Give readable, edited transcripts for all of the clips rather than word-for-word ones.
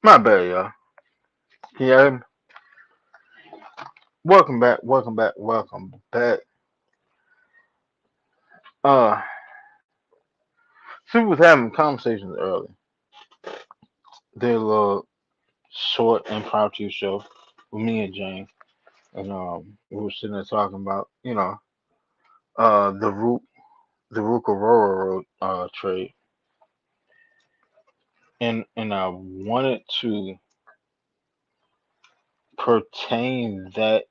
My bad, y'all. Can you hear me? Welcome back. Welcome back. Welcome back. Uh, so we was having conversations earlier. Did a little short impromptu show with me and James, and we were sitting there talking about, the Ruka Railroad trade, and I wanted to pertain that,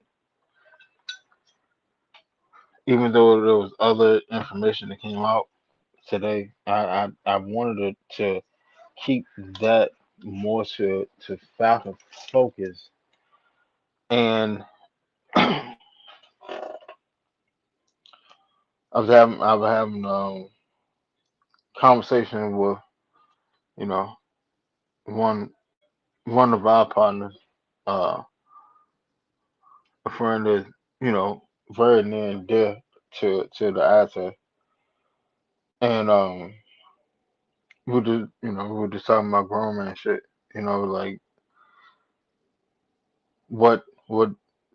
even though there was other information that came out today, I wanted to keep that more to Falcon focus. And I was having conversation with, you know one one of our partners, uh a friend is, very near and dear to the asset. And we were just talking about grown man shit, like what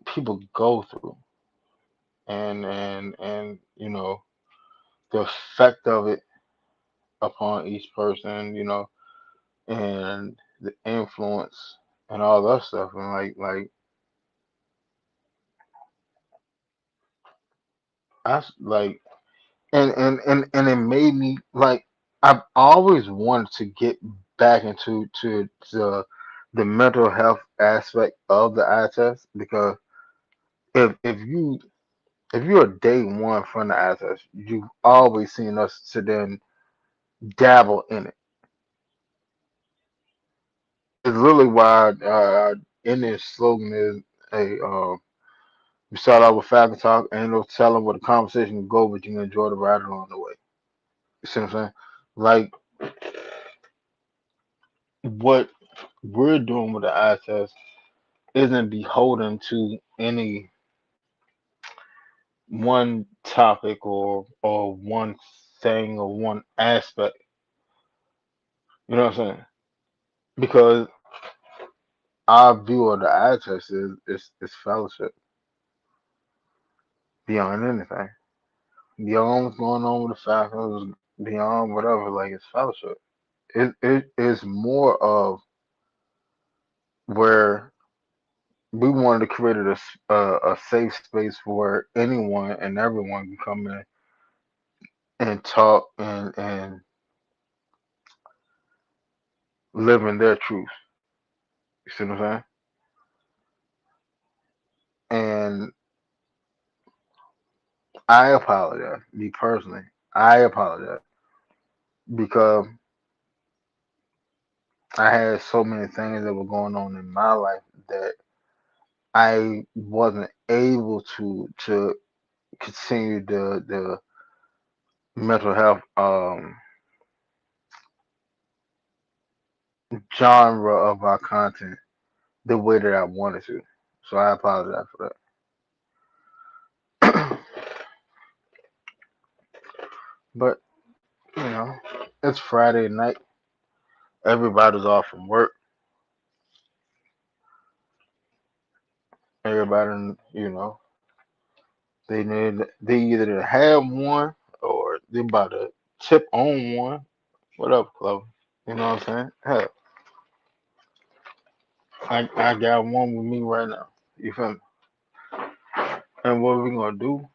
people go through, and the effect of it upon each person, and the influence and all that stuff. And like, and it made me like, I've always wanted to get back into to the mental health aspect of the eye test, because if you're day one from the eye test, you've always seen us to then dabble in it. It's literally why our Indian slogan is, "Hey, we start out with fact and talk, and no telling where the conversation will go, but you can enjoy the ride along the way." You see what I'm saying? Like, what we're doing with the eye test isn't beholden to any one topic or one thing or one aspect. You know what I'm saying? Because our view of the eye test is fellowship beyond anything. Beyond what's going on with the Falcons, beyond whatever, like, it's fellowship. It is more of where we wanted to create a safe space where anyone and everyone can come in and talk and live in their truth. You see what I'm saying? And I apologize, me personally. I apologize because I had so many things that were going on in my life that I wasn't able to continue the mental health genre of our content the way that I wanted to. So I apologize for that. But, you know, it's Friday night. Everybody's off from work. Everybody, they either have one or they about to tip on one. What up, Clover? You know what I'm saying? Hell, I got one with me right now. You feel me? And what we gonna do?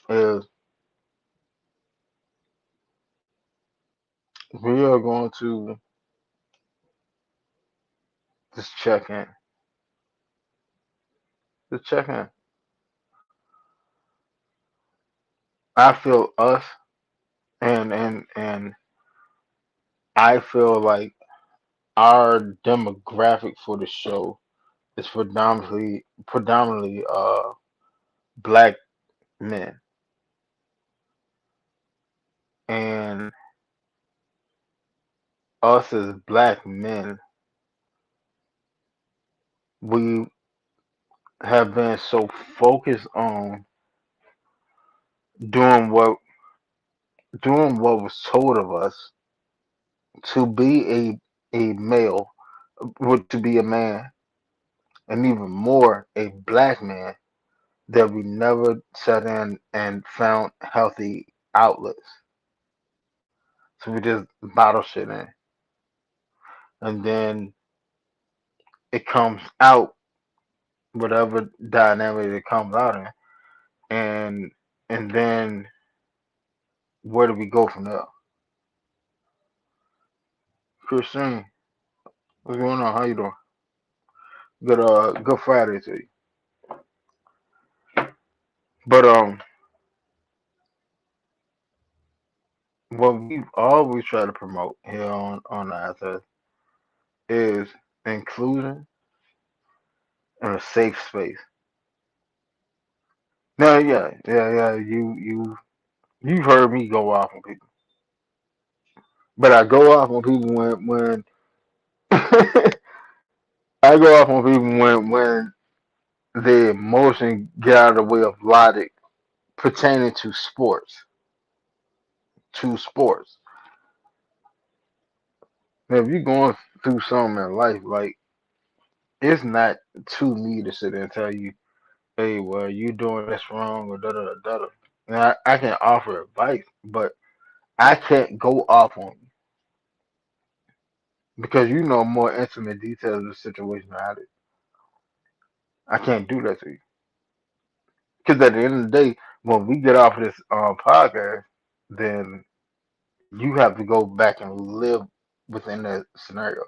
is we are going to just check in. Just check in. I feel us and I feel like our demographic for the show is predominantly black men. And us as black men, we have been so focused on doing what doing what was told of us to be a male, to be a man, and even more a black man, that we never sat in and found healthy outlets. So we just bottle shit in, and then it comes out whatever dynamic it comes out in, and then where do we go from there? Christine, what's going on? How you doing? Good Friday to you. But what we've always tried to promote here on the access is inclusion and a safe space. Now, yeah. You've heard me go off on people, but I go off on people when I go off on people when the emotion get out of the way of logic pertaining to sports. To sports. Now, if you're going through something in life, like it's not to me to sit there and tell you, "Hey, well, you doing this wrong," or da da da da. Now, I can offer advice, but I can't go off on you because you know more intimate details of the situation than I do. I can't do that to you because at the end of the day, when we get off of this podcast, then you have to go back and live within that scenario.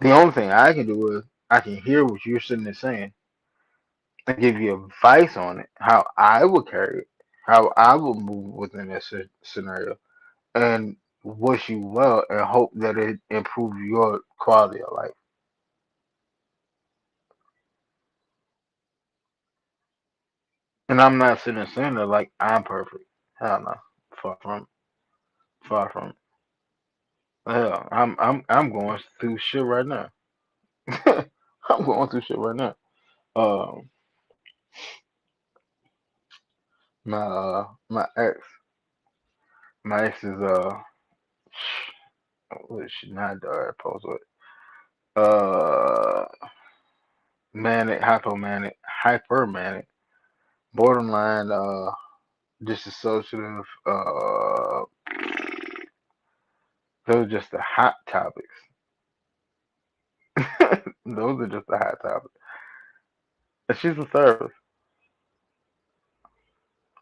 The only thing I can do is I can hear what you're sitting there saying and give you advice on it, how I would carry it, how I would move within that scenario, and wish you well and hope that it improves your quality of life. And I'm not sitting there saying that like I'm perfect. Hell no, far from, far from. Hell, I'm going through shit right now. I'm going through shit right now. Um, my ex is what is she not post with manic, hypermanic, borderline dissociative. Those are just the hot topics. Those are just the hot topics. And she's a therapist,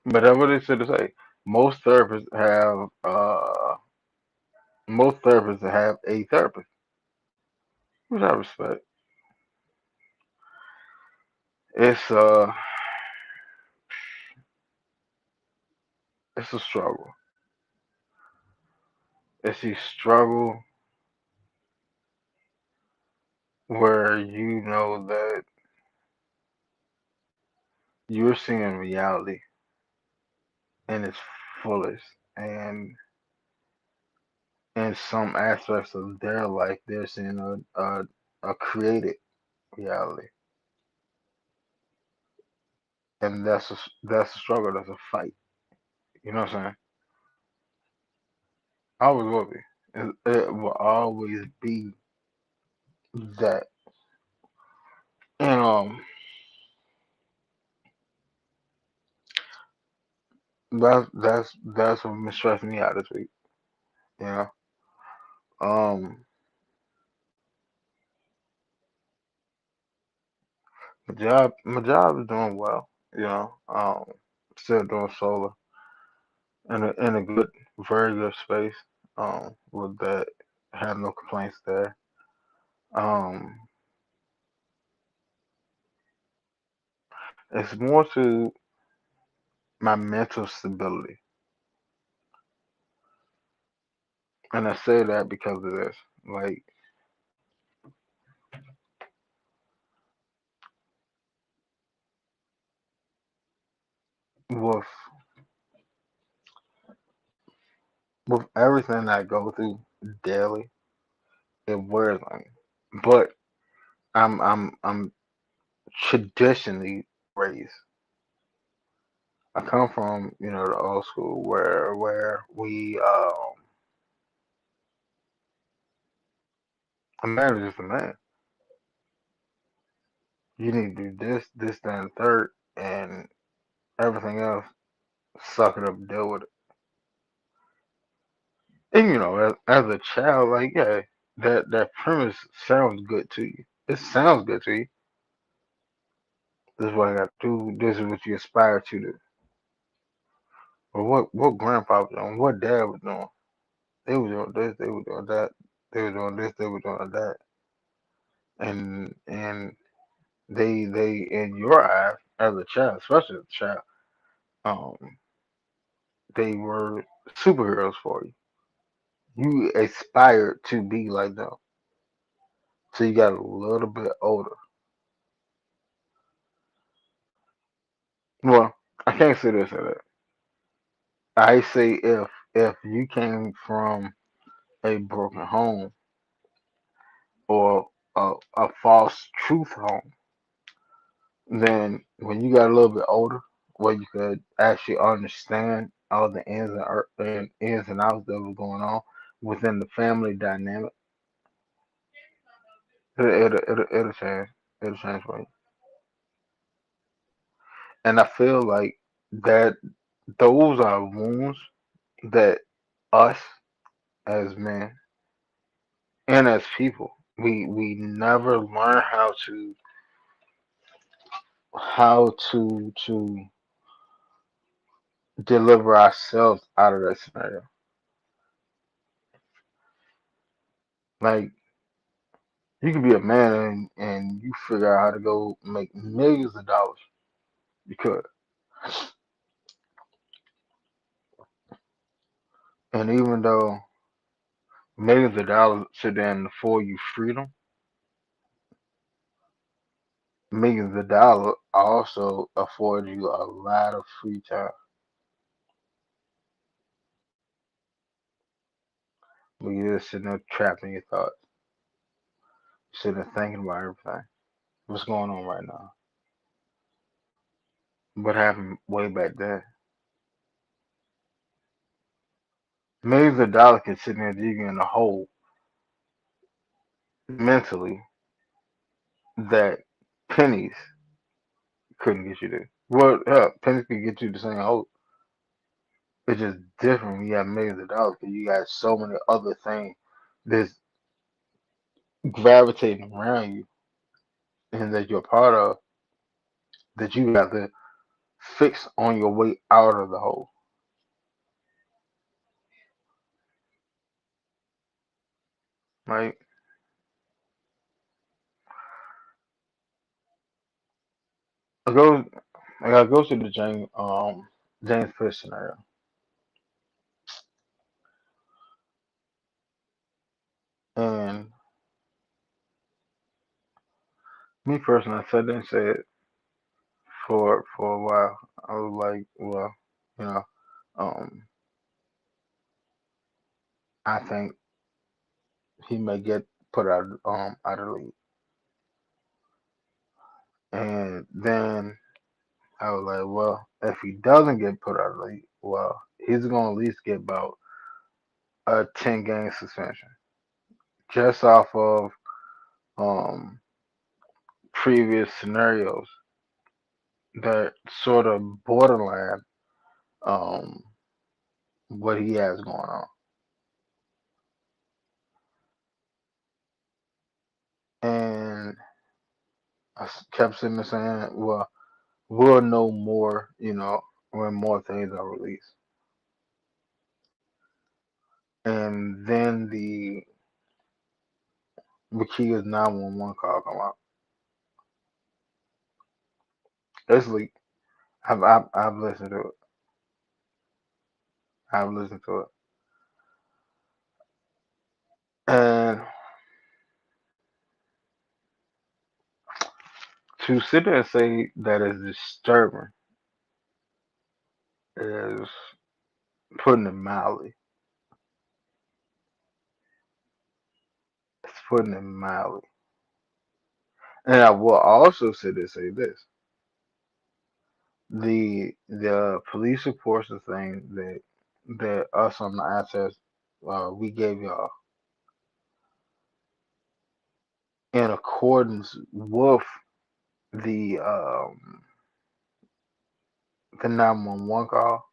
but that's what they should say. Most therapists have most therapists have a therapist, which I respect. It's it's a struggle. It's a struggle where you know that you're seeing reality in its fullest, and in some aspects of their life, they're seeing a created reality, and that's a struggle. That's a fight. You know what I'm saying? Always will be. It will always be that. And that's what been stressing me out this week. You know, um, my job is doing well. You know, still doing solar in a good, very good space. With that, have no complaints there. Um, it's more to my mental stability, and I say that because of this. Like with with everything I go through daily, it wears on me. But I'm traditionally raised. I come from, the old school where we a man is just a man. You need to do this, that, and third, and everything else, suck it up and deal with it. And as a child, like yeah, that premise sounds good to you. It sounds good to you. This is what I got to do. This is what you aspire to do. Or what grandpa was doing, what dad was doing. They were doing this, they were doing that, they were doing this, they were doing that, and they in your eyes as a child, especially as a child, um, they were superheroes for you. You aspired to be like them. So you got a little bit older. Well, I can't say this or that. I say if you came from a broken home or a false truth home, then when you got a little bit older, where you could actually understand all the ins and outs that was going on within the family dynamic, it'll change. It'll change for you. And I feel like that those are wounds that us as men and as people we never learn how to deliver ourselves out of that scenario. Like you can be a man and you figure out how to go make millions of dollars. You could. And even though millions of dollars should then afford you freedom, millions of dollars also afford you a lot of free time. But you're just sitting there trapped in your thoughts, sitting there thinking about everything. What's going on right now? What happened way back then? Millions of dollars can sit there digging in a hole mentally that pennies couldn't get you there. Well, pennies could get you the same hole. It's just different when you have millions of dollars because you got so many other things that's gravitating around you and that you're part of that you have to fix on your way out of the hole. Right? I go, I go to the James Fish scenario, and me personally, I sat there and said for a while, I was like, well, you know, um, I think he may get put out of the league, and then I was like, well, if he doesn't get put out of the league, well, he's gonna at least get about a 10 game suspension just off of um previous scenarios that sort of borderline um what he has going on. And kept sitting there saying, well, we'll know more, when more things are released. And then the Wakia's 911 call come out. It's leaked. I've listened to it. I've listened to it. And to sit there and say that is disturbing is putting it mildly. It's putting it mildly. And I will also sit there and say this. The police reports the thing that us on the access we gave y'all in accordance with the um the 911 call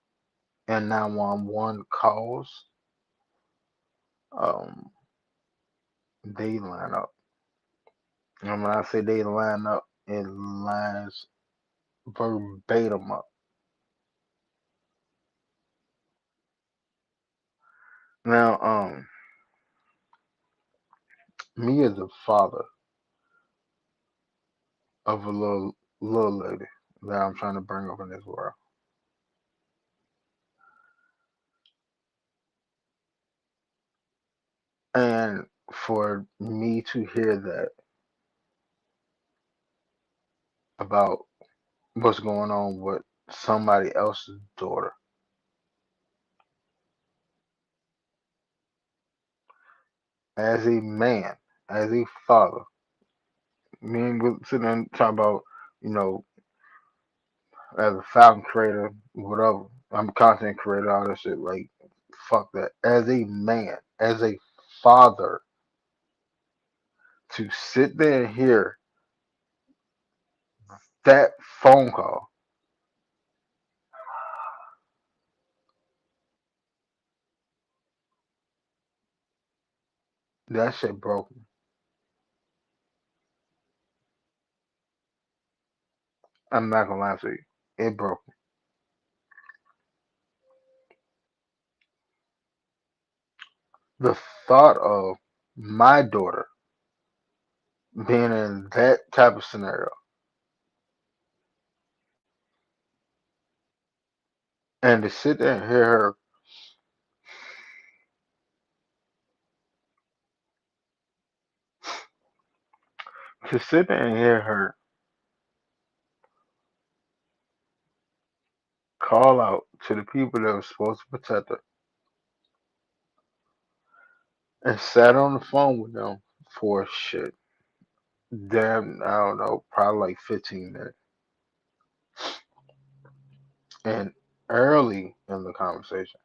and 911 calls, um they line up. And when I say they line up, it lines verbatim up. Now, me as a father of a little lady that I'm trying to bring up in this world, and for me to hear that about what's going on with somebody else's daughter, as a man, as a father, me and we sitting there and talking about, you know, as a Falcon creator, whatever. I'm a content creator, all that shit. Like, fuck that. As a man, as a father, to sit there and hear that phone call, that shit broke me. I'm not gonna lie to you. It broke me. The thought of my daughter being in that type of scenario and to sit there and hear her, to sit there and hear her call out to the people that were supposed to protect her and sat on the phone with them for shit. Damn, I don't know, probably like 15 minutes. And early in the conversation,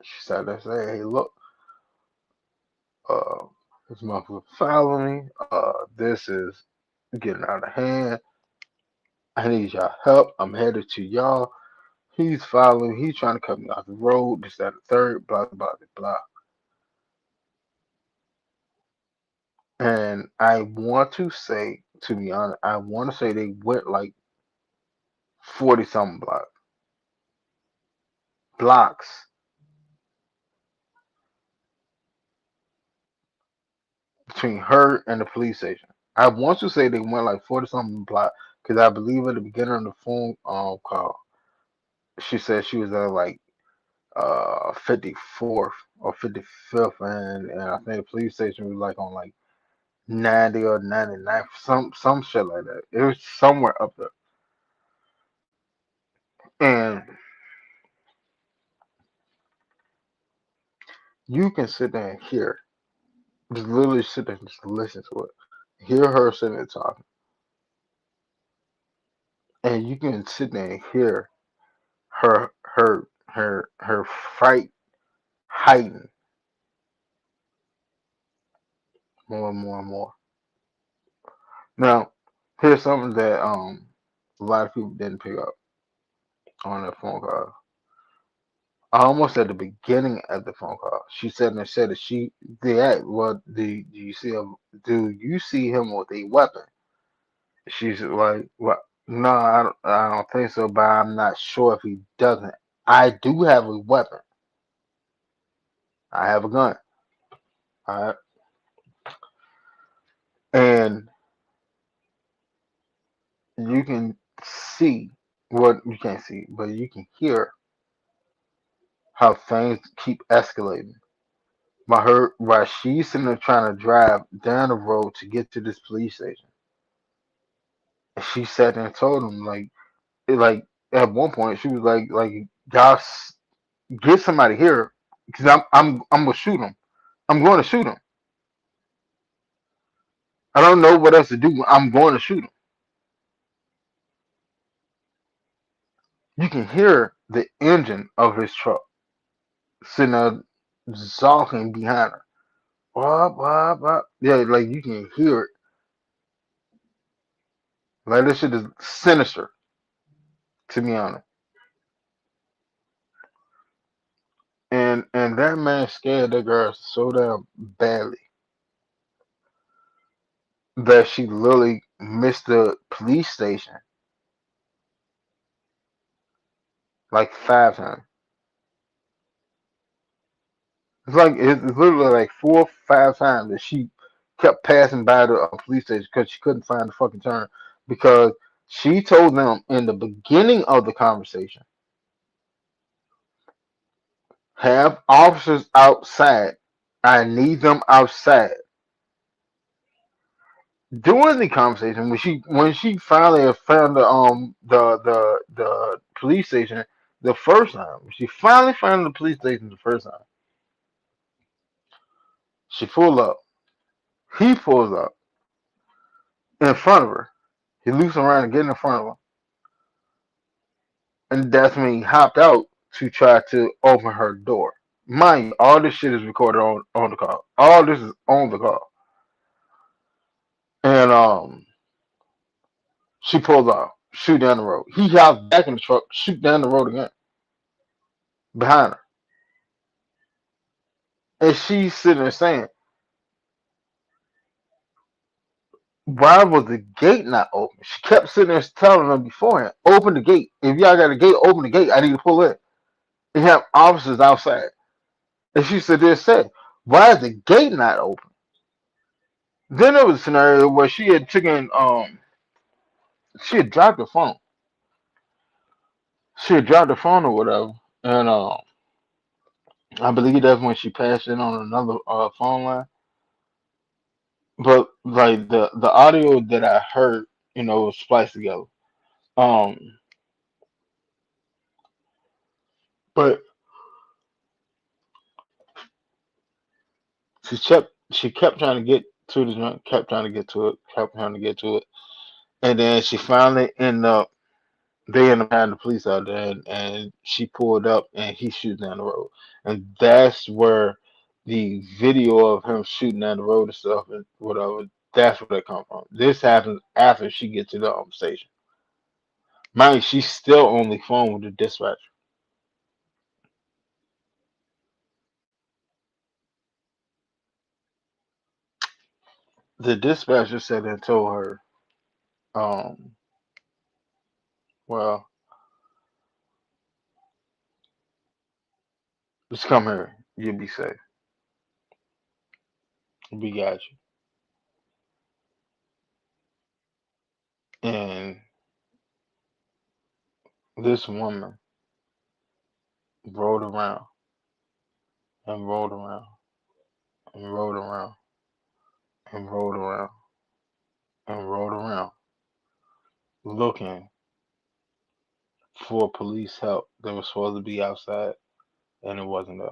she sat there and said, "Hey, look, uh, this motherfucker following me. This is getting out of hand. I need y'all help. I'm headed to y'all. He's following. He's trying to cut me off the road. This, that, the third. Blah, blah, blah, blah." And I want to say, to be honest, I want to say they went like 40 something blocks between her and the police station. I want to say they went like 40 something blocks because I believe at the beginning of the phone call, she said she was at like 54th or 55th, and I think the police station was like on like 90 or 99, some shit like that. It was somewhere up there. And you can sit there and hear, just literally sit there and just listen to it. Hear her sitting there talking. And you can sit there and hear her fright heighten more and more and more. Now, here's something that a lot of people didn't pick up on that phone call. Almost at the beginning of the phone call, she said and said that they asked, "Well, do you see him with a weapon?" She's like, "What?" No, I don't think so, but I'm not sure if he doesn't. I do have a weapon. I have a gun. Alright. And you can see what you can't see, but you can hear how things keep escalating. While she's sitting there trying to drive down the road to get to this police station. And she sat there and told him like at one point she was like guys, get somebody here because I'm gonna shoot him. I'm going to shoot him. I don't know what else to do. I'm going to shoot him. You can hear the engine of his truck sitting there zonking behind her. Wah, wah, wah. Yeah, like you can hear it. Like this shit is sinister, to be honest. And that man scared that girl so damn badly that she literally missed the police station like 5 times. It's literally like 4 or 5 times that she kept passing by the police station because she couldn't find the fucking turn because she told them in the beginning of the conversation, have officers outside. I need them outside. During the conversation, when she finally found the police station the first time, she finally found the police station the first time. She pulled up. He pulls up in front of her. He loops around and get in front of her, and that's when he hopped out to try to open her door. Mind you, all this shit is recorded on the call. All this is on the call, and she pulls off, shoot down the road. He hops back in the truck, shoot down the road again behind her. And she's sitting there saying, why was the gate not open? She kept sitting there telling them beforehand, open the gate. If y'all got a gate, open the gate. I need to pull in. They have officers outside. And she said, they said, why is the gate not open? Then there was a scenario where she had dropped the phone. She had dropped the phone or whatever. And I believe that's when she passed it on another phone line. But like the audio that I heard, was spliced together. Um, but she kept trying to get to the joint, kept trying to get to it, kept trying to get to it, and then she finally ended up. They ended up having the police out there, and she pulled up, and he shoots down the road, and that's where the video of him shooting down the road and stuff and whatever. That's where they come from. This happens after she gets to the station. Mind you, she's still on the phone with the dispatcher. The dispatcher said and told her, um, well, just come here. You'll be safe. We got you. And this woman rolled around and rolled around and rolled around and rolled around and rolled around looking for police help that was supposed to be outside and it wasn't there.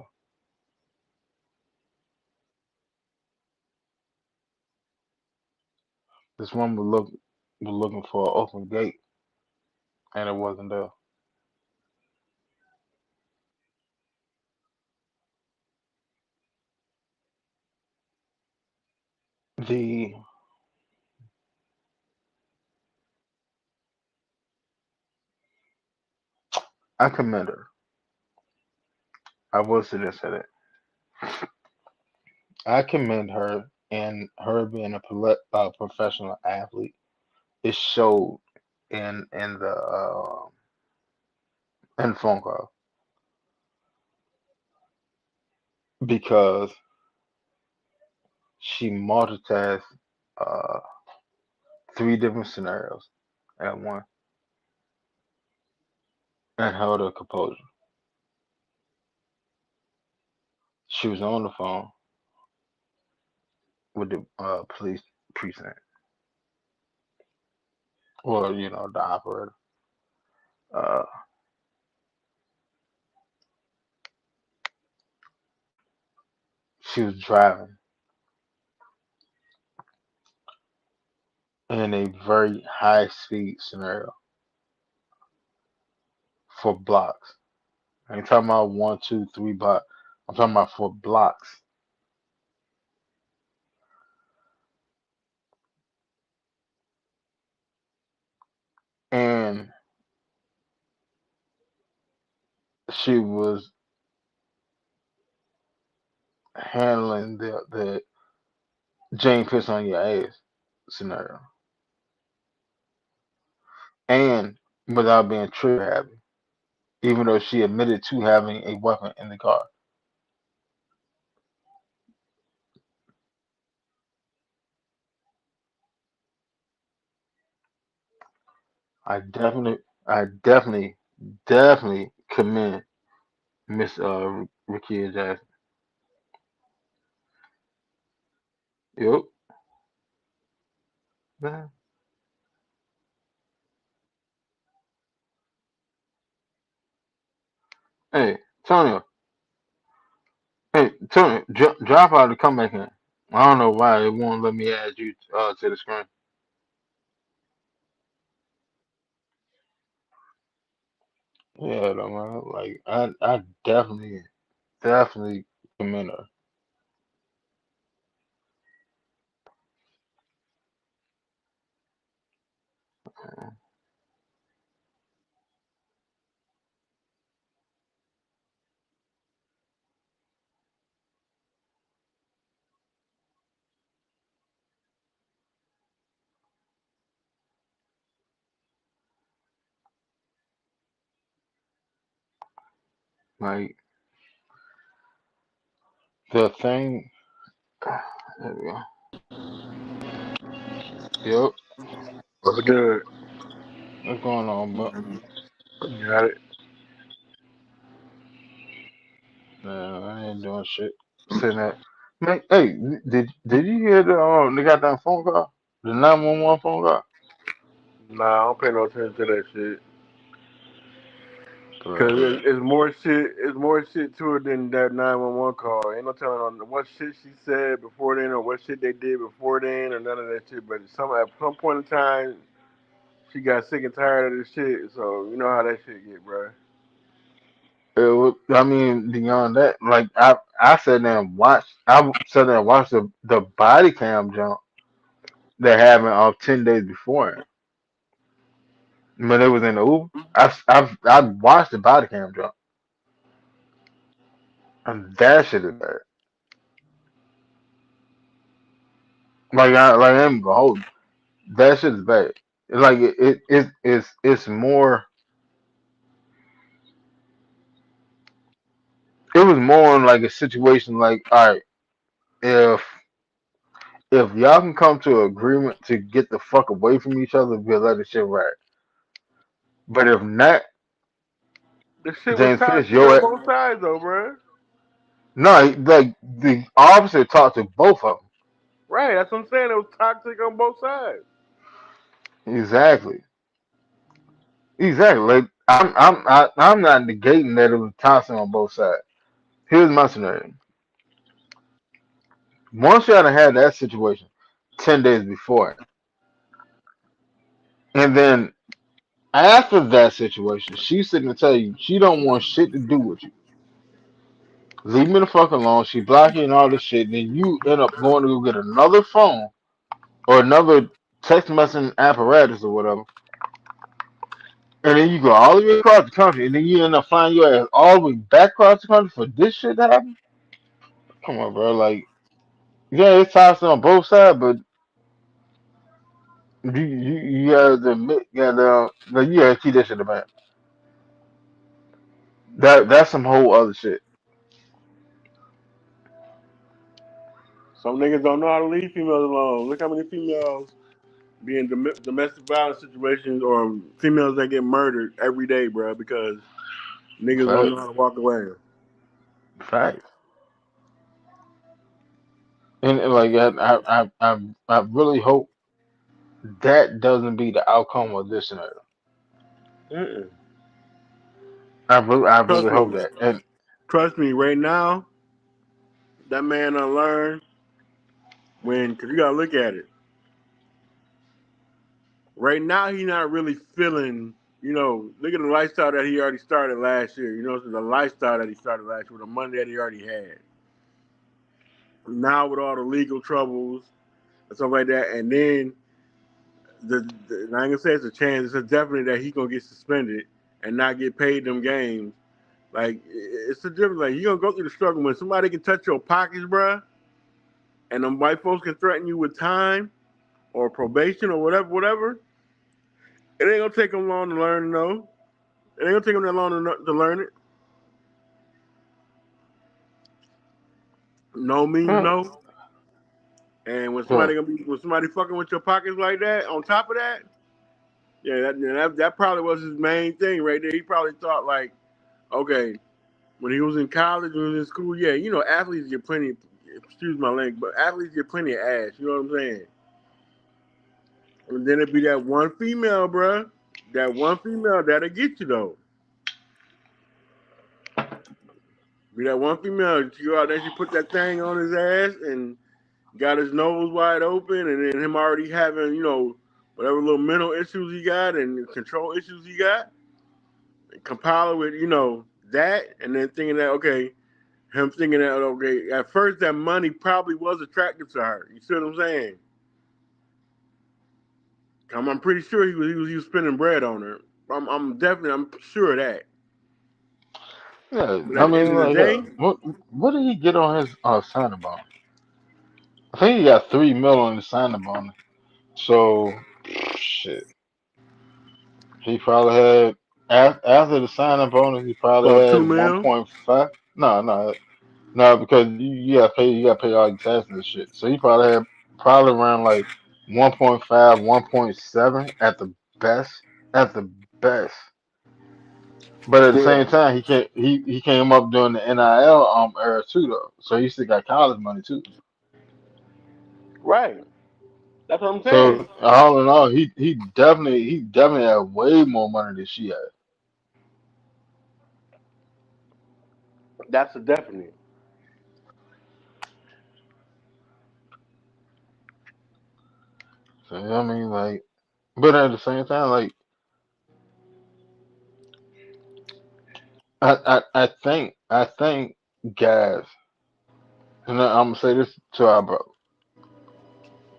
This woman was looking for an open gate and it wasn't there. The I commend her. I will say this at it. I commend her and her being a professional athlete. It showed. in the phone call because she multitasked uh, three different scenarios at once and held her composure. She was on the phone with the police precinct, or the operator. Uh, she was driving in a very high speed scenario for blocks. I ain't talking about one, two, three blocks. I'm talking about for blocks. And she was handling the Jane piss on your ass scenario, and without being trigger happy, even though she admitted to having a weapon in the car. I definitely commend Miss Ricky Jackson. Yep. Man. Hey, Tony. Hey, Tony. Drop out and come back in. I don't know why it won't let me add you to the screen. Yeah, though, man. Like I definitely commend her. Like the thing. There we go. Yep. What's good? What's going on, but You got it? man, I ain't doing shit. Sitting there. Man, hey, did you hear the goddamn phone call? The 911 phone call? Nah, I don't pay no attention to that shit. Cause Bro. it's more shit. It's more shit to it than that 911 call. Ain't no telling on what shit she said before then or what shit they did before then or none of that shit. But at some point in time, she got sick and tired of this shit. So you know how that shit get, bro. I mean, beyond that, like I sat there and watched. Sat there and watched the body cam jump that happened 10 days before when it was in the Uber. I watched the body cam jump, and that shit is bad. I'm gonna hold you. That shit is bad. Like it's more. It was more in like a situation like, all right, if if y'all can come to an agreement to get the fuck away from each other, we'll let the shit ride. But if not, The shit was James Pierce, toxic on both sides though, bro. no, like the officer talked to both of Right, that's what I'm saying. It was toxic on both sides. them. Exactly, exactly. Like I'm not negating that it was toxic on both sides. Here's my scenario. Once y'all done had that situation 10 days before, and then after that situation, she's sitting to tell you she don't want shit to do with you. Leave me the fuck alone. She block you and all this shit. Then you end up going to go get another phone or another text messaging apparatus or whatever. And then you go all the way across the country, and then you end up flying your ass all the way back across the country for this shit to happen. Come on, bro. Like, yeah, it's toxic on both sides, but You gotta admit, gotta like you gotta keep that shit about. That's some whole other shit. Some niggas don't know how to leave females alone. Look how many females be in domestic violence situations or females that get murdered every day, bro, because niggas don't Fact, know how to walk away. fact. And like I really hope that doesn't be the outcome of this scenario. Mm-mm. I Trust really me. hope that. And Trust me, right now, that man unlearned because you gotta look at it. Right now, he not really feeling, look at the lifestyle that he already started last year. The lifestyle that he started last year with the money that he already had. Now with all the legal troubles and stuff like that, and then and I ain't gonna say it's a chance. It's a definite that he gonna get suspended and not get paid them games. Like it's a difference. Like you gonna go through the struggle when somebody can touch your pockets, bruh, and them white folks can threaten you with time or probation or whatever. It ain't gonna take them long to learn. No, it ain't gonna take them that long to learn it. No means well, no. And well, when somebody fucking with your pockets like that, on top of that, yeah, that probably was his main thing right there. He probably thought like, okay, when he was in college, when he was in school, yeah, athletes get plenty. Excuse my language, but athletes get plenty of ass. You know what I'm saying? And then it be that one female, bruh. That one female that'll get you though. Be that one female. She go out there, she put that thing on his ass and got his nose wide open, and then him already having, whatever little mental issues he got and control issues he got, and compile it with, that, and then thinking that, okay, him thinking that, okay, at first that money probably was attractive to her. You see what I'm saying? I'm pretty sure he was spending bread on her. I'm sure of that. yeah. But I at the end mean, of the like, day, what did he get on his signing bonus? I think he got 3 mil on his signing bonus. So shit, he probably had after the signing bonus, he probably so two had mil. 1.5. No, no, no, because you got to pay all your taxes and shit. So he probably had probably around like 1.5, 1.7 at the best, at the best. But at the Yeah. same time, he came up during the NIL era too though. So he still got college money too. Right. That's what I'm saying. So all in all, he definitely had way more money than she had. That's a definite. So you know what I mean, like, but at the same time, like, I think guys, and I'm gonna say this to our bro.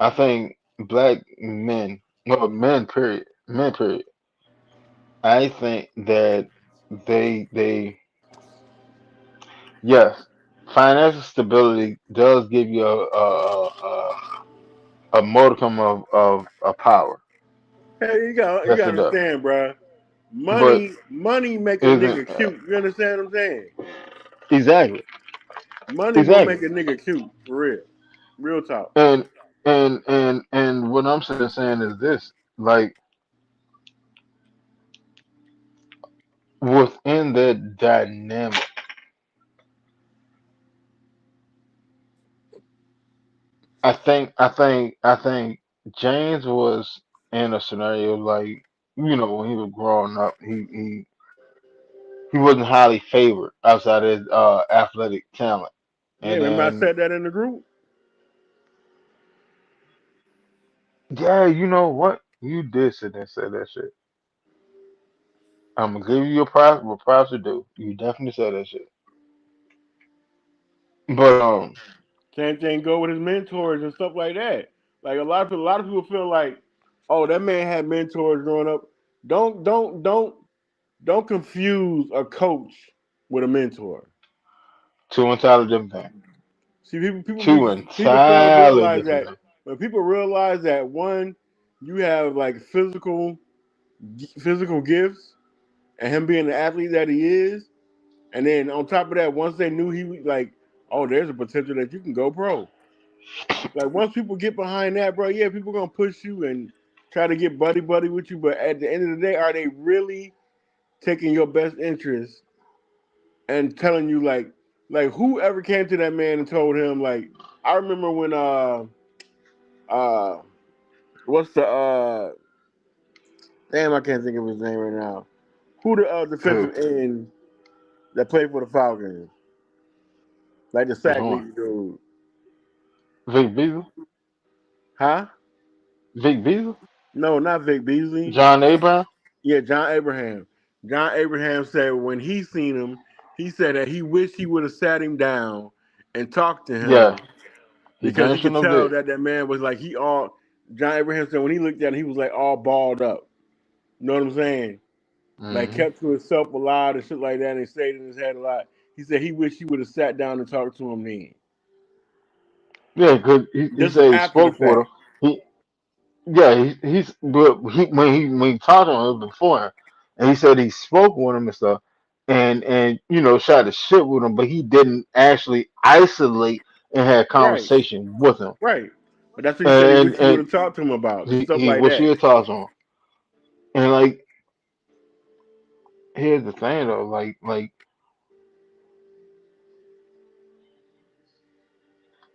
I think black men, well, men period. I think that they yes, financial stability does give you a modicum of a power. Hey, you gotta Yes, it does. understand, bro. But Money make a isn't nigga cute. You understand what I'm saying? exactly, Money will make exactly. a nigga cute for real. Real talk. And and what I'm saying is this, like within that dynamic, I think James was in a scenario like when he was growing up, he wasn't highly favored outside his athletic talent, Yeah, and remember I then said that in the group? yeah, you know what, you did sit there and say that shit. I'm gonna give you your props, what props to do. You definitely said that shit, but Same thing go with his mentors and stuff like that. Like a lot of people feel like, oh, that man had mentors growing up. Don't confuse a coach with a mentor. two entirely different things. See, people Two people fail to entirely realize different that things. when people realize that one, you have like physical gifts, and him being the athlete that he is, and then on top of that, once they knew he was like, oh, there's a potential that you can go pro. Like once people get behind that, bro, yeah, people gonna push you and try to get buddy buddy with you. But at the end of the day, are they really taking your best interest and telling you like whoever came to that man and told him like I remember when uh what's the damn I can't think of his name right now. Who the Who? defensive end that played for the Falcons? Like the Which sack one? leader dude. Vic Beasley? Huh? Vic Beasley? No, not Vic Beasley. John Abraham? Yeah, John Abraham. John Abraham said when he seen him, he said that he wished he would have sat him down and talked to Yeah, him he because damn he sure could know tell that. that that man was like he all. John Abraham said when he looked at him, he was like all balled up. You know what I'm saying? Like Hmm. kept to himself a lot and shit like that, and stayed in his head a lot. He said he wished he would have sat down and talked to him then. Yeah, because he This is said he after the spoke with him. fact. He Yeah, he's but he talked to him before, and he said he spoke with him and stuff, and shot the shit with him, but he didn't actually isolate and had Right, conversation with him, right. But that's what he said he and wished he would and have talked to him about and stuff he like wish he that. had talked to him. And like, here's the thing though, like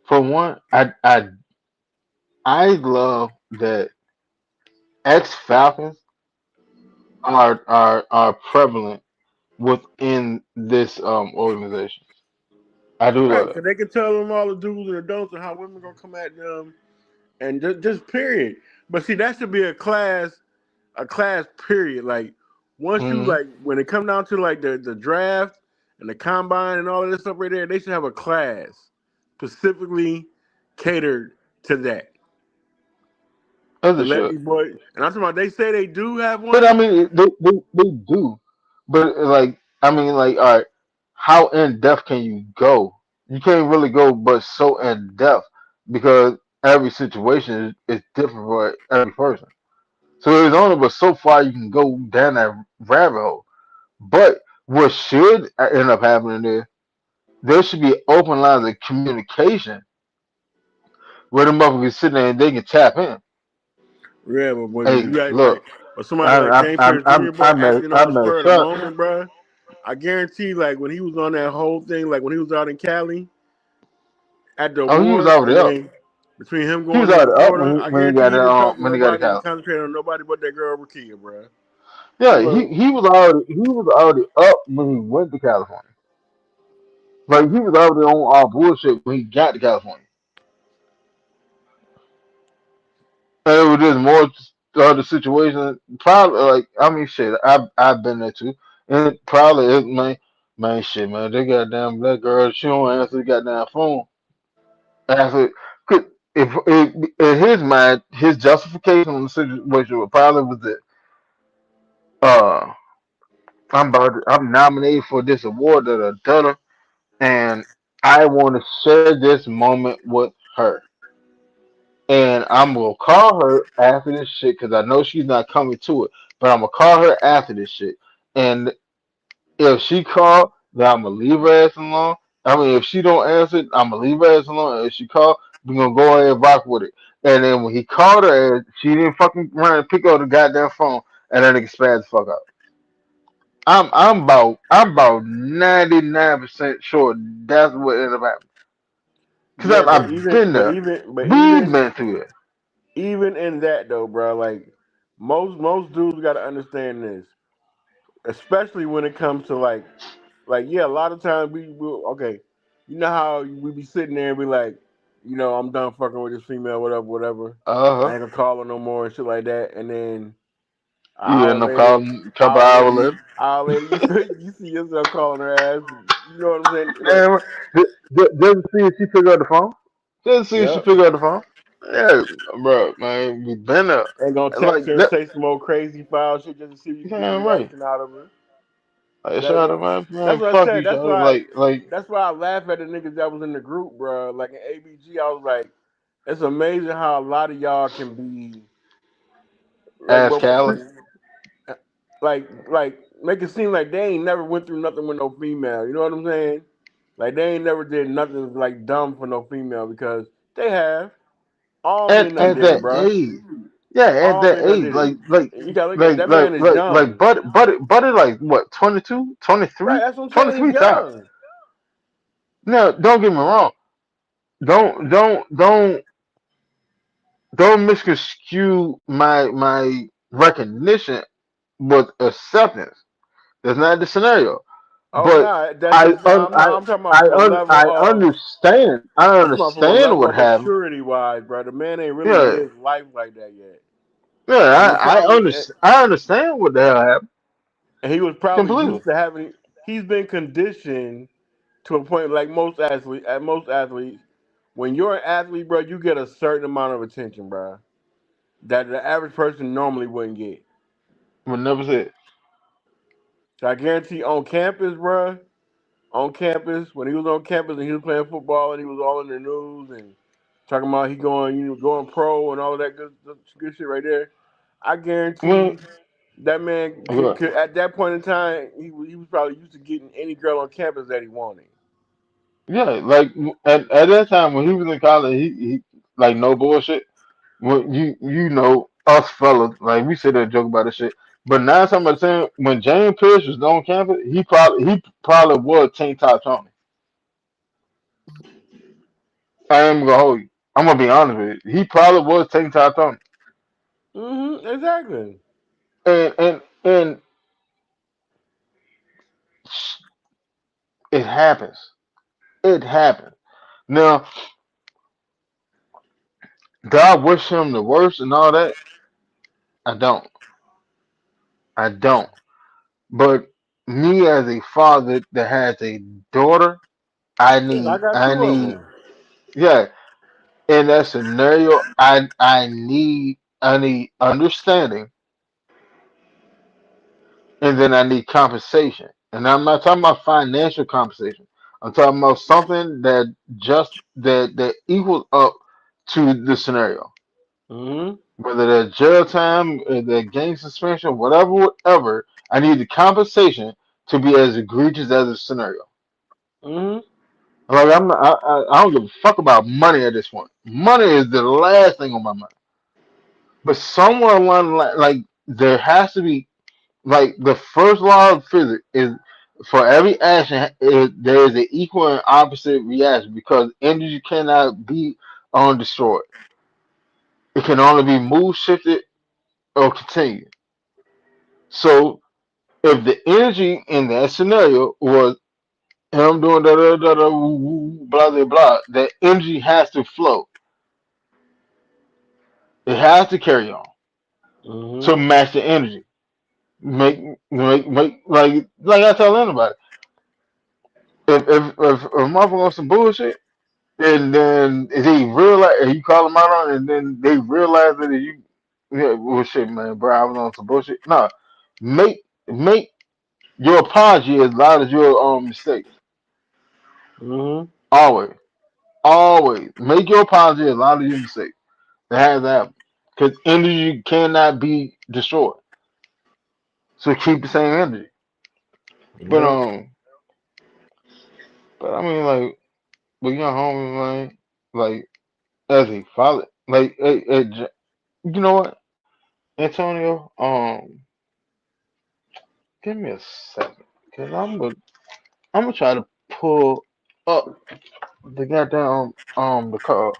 for one, I love that ex Falcons are prevalent within this organization. I do Right, love because that. they can tell them all the do's and the don'ts and how women gonna come at them and just period. But see, that should be a class period. Like once you Hmm. like when it come down to like the draft and the combine and all of this stuff right there, they should have a class specifically catered to that. As To it let should. these boys and I'm talking about they say they do have But I one. mean, they do. But like, I mean, like, all right, how in depth can you go? You can't really go, but so in depth because every situation is different for every person. So there's only but so far you can go down that rabbit hole. But what should end up happening is there should be open lines of communication where the motherfuckers sit there and they can tap in. Yeah, but when Hey, you got like look, or somebody like James Pierce Jr., bro, acting I on the met a spur of the son. moment, bro. I guarantee, like when he was on that whole thing, like when he was out in Cali at the Oh, he was awards, already and up. then between him He going was to already up Florida, I when he guarantee got he didn't talk to when he got to nobody and college. concentrate on nobody but that girl Rakia, bro. That Yeah, bro, he was already up when he went to California. Like he was already on all bullshit when he got to California. And it was just more the situation. Probably like I mean shit. I've been there too, and it probably is man shit man. They goddamn that girl. She don't answer the goddamn phone. Answer could if in his mind his justification on the situation would probably was that uh I'm nominated for this award that and I want to share this moment with her. And I'm gonna call her after this shit because I know she's not coming to it. But I'm gonna call her after this shit. And if she called, then I'm gonna leave her ass alone. I mean, if she don't answer, I'm gonna leave her ass alone. And if she called, we're gonna go ahead and rock with it. And then when he called her, she didn't fucking run and pick up the goddamn phone, and then nigga spazzed the fuck out. I'm about 99% sure that's what ended up happening. yeah, Cause I've been there. but We've been through it. even in that though, bro, like most dudes got to understand this, especially when it comes to like yeah, a lot of times we will okay, you know how we be sitting there and be like, I'm done fucking with this female, whatever, whatever. Uh I huh. ain't gonna call her no more and shit like that. And then an You hour end up later, calling a couple hours later. you you see yourself calling her ass. You know what I'm saying? Like, And just to see if she pick up the phone. Just to see if she yep. pick up the phone. Yeah, bro, man, we been there. Ain't gonna Like text her and that. say some more crazy foul shit just to see if you can get a Damn right. reaction out of her. Like That, shout out man, that's what I fuck said. each other. Like That's why I laugh at the niggas that was in the group, bro. Like in ABG, I was like, it's amazing how a lot of y'all can be like Ask well, Callie. like make it seem like they ain't never went through nothing with no female. You know what I'm saying? Like they ain't never did nothing like dumb for no female because they have. All men done At did it, that bro. age. Yeah, at All that men done age, did it. You gotta look at that man is young. Buddy, like what, 22, Right, 23, that's what I'm saying. He's 23 top. young. Now, don't get me wrong. Don't don't don't don't misconstrue my recognition with acceptance. That's not the scenario. Oh But no, that's just no. I'm talking about from a level I of. understand. I I'm talking about from a understand level what of happened. maturity wise, bro. The man ain't really Yeah, lived life like that yet, and yeah. he probably I understand what the hell happened and he was probably completely. used to having. He's been conditioned to a point like most athletes. At most athletes, when you're an athlete, bro, you get a certain amount of attention, bro, that the average person normally wouldn't get. But never said. So I guarantee on campus, bro, on campus, when he was on campus and he was playing football and he was all in the news and talking about he going, going pro and all of that good shit right there. I Well, guarantee that man okay. could at that point in time he was probably used to getting any girl on campus that he wanted. Yeah, like at that time when he was in college, he like no bullshit. When you know us fellas, like we sit there and joke about this shit. But now somebody saying when James Pierce was on campus, he probably was tank top Tony. I am gonna hold you. I'm gonna be honest with you. He probably was tank top Tony. Exactly. And it happens. It happens. Now, God wish him the worst and all that. I don't. I don't. But me as a father that has a daughter, Yeah, I got I two of need, them. yeah. In that scenario, I need understanding, and then I need compensation. And I'm not talking about financial compensation. I'm talking about something that equals up to the scenario. Mm-hmm. Whether that's jail time, the game suspension, whatever. I need the compensation to be as egregious as the scenario. Mm-hmm. Like I'm not, I don't give a fuck about money at this point. Money is the last thing on my mind. But somewhere along the line, like there has to be like the first law of physics is for every action there is an equal and opposite reaction because energy cannot be undestroyed. It can only be moved, shifted, or continued. So if the energy in that scenario was him doing da da da da blah blah blah, the energy has to flow. It has to carry on to Mm-hmm. match the energy. Make like I tell anybody. If a motherfucker on some bullshit, and then they realize and you call them out on it, and then they realize that you, yeah, well shit, man, bro, I was on some bullshit. No, make your apology as loud as your mistakes. Mm-hmm. Always, always make your apology as loud as your mistakes. It has to happen because energy cannot be destroyed. So keep the same energy. But Yep. I mean, like, with your homie, man, like, as a father, like, you know what, Antonio, give me a second, cause I'm gonna try to pull up the goddamn the call.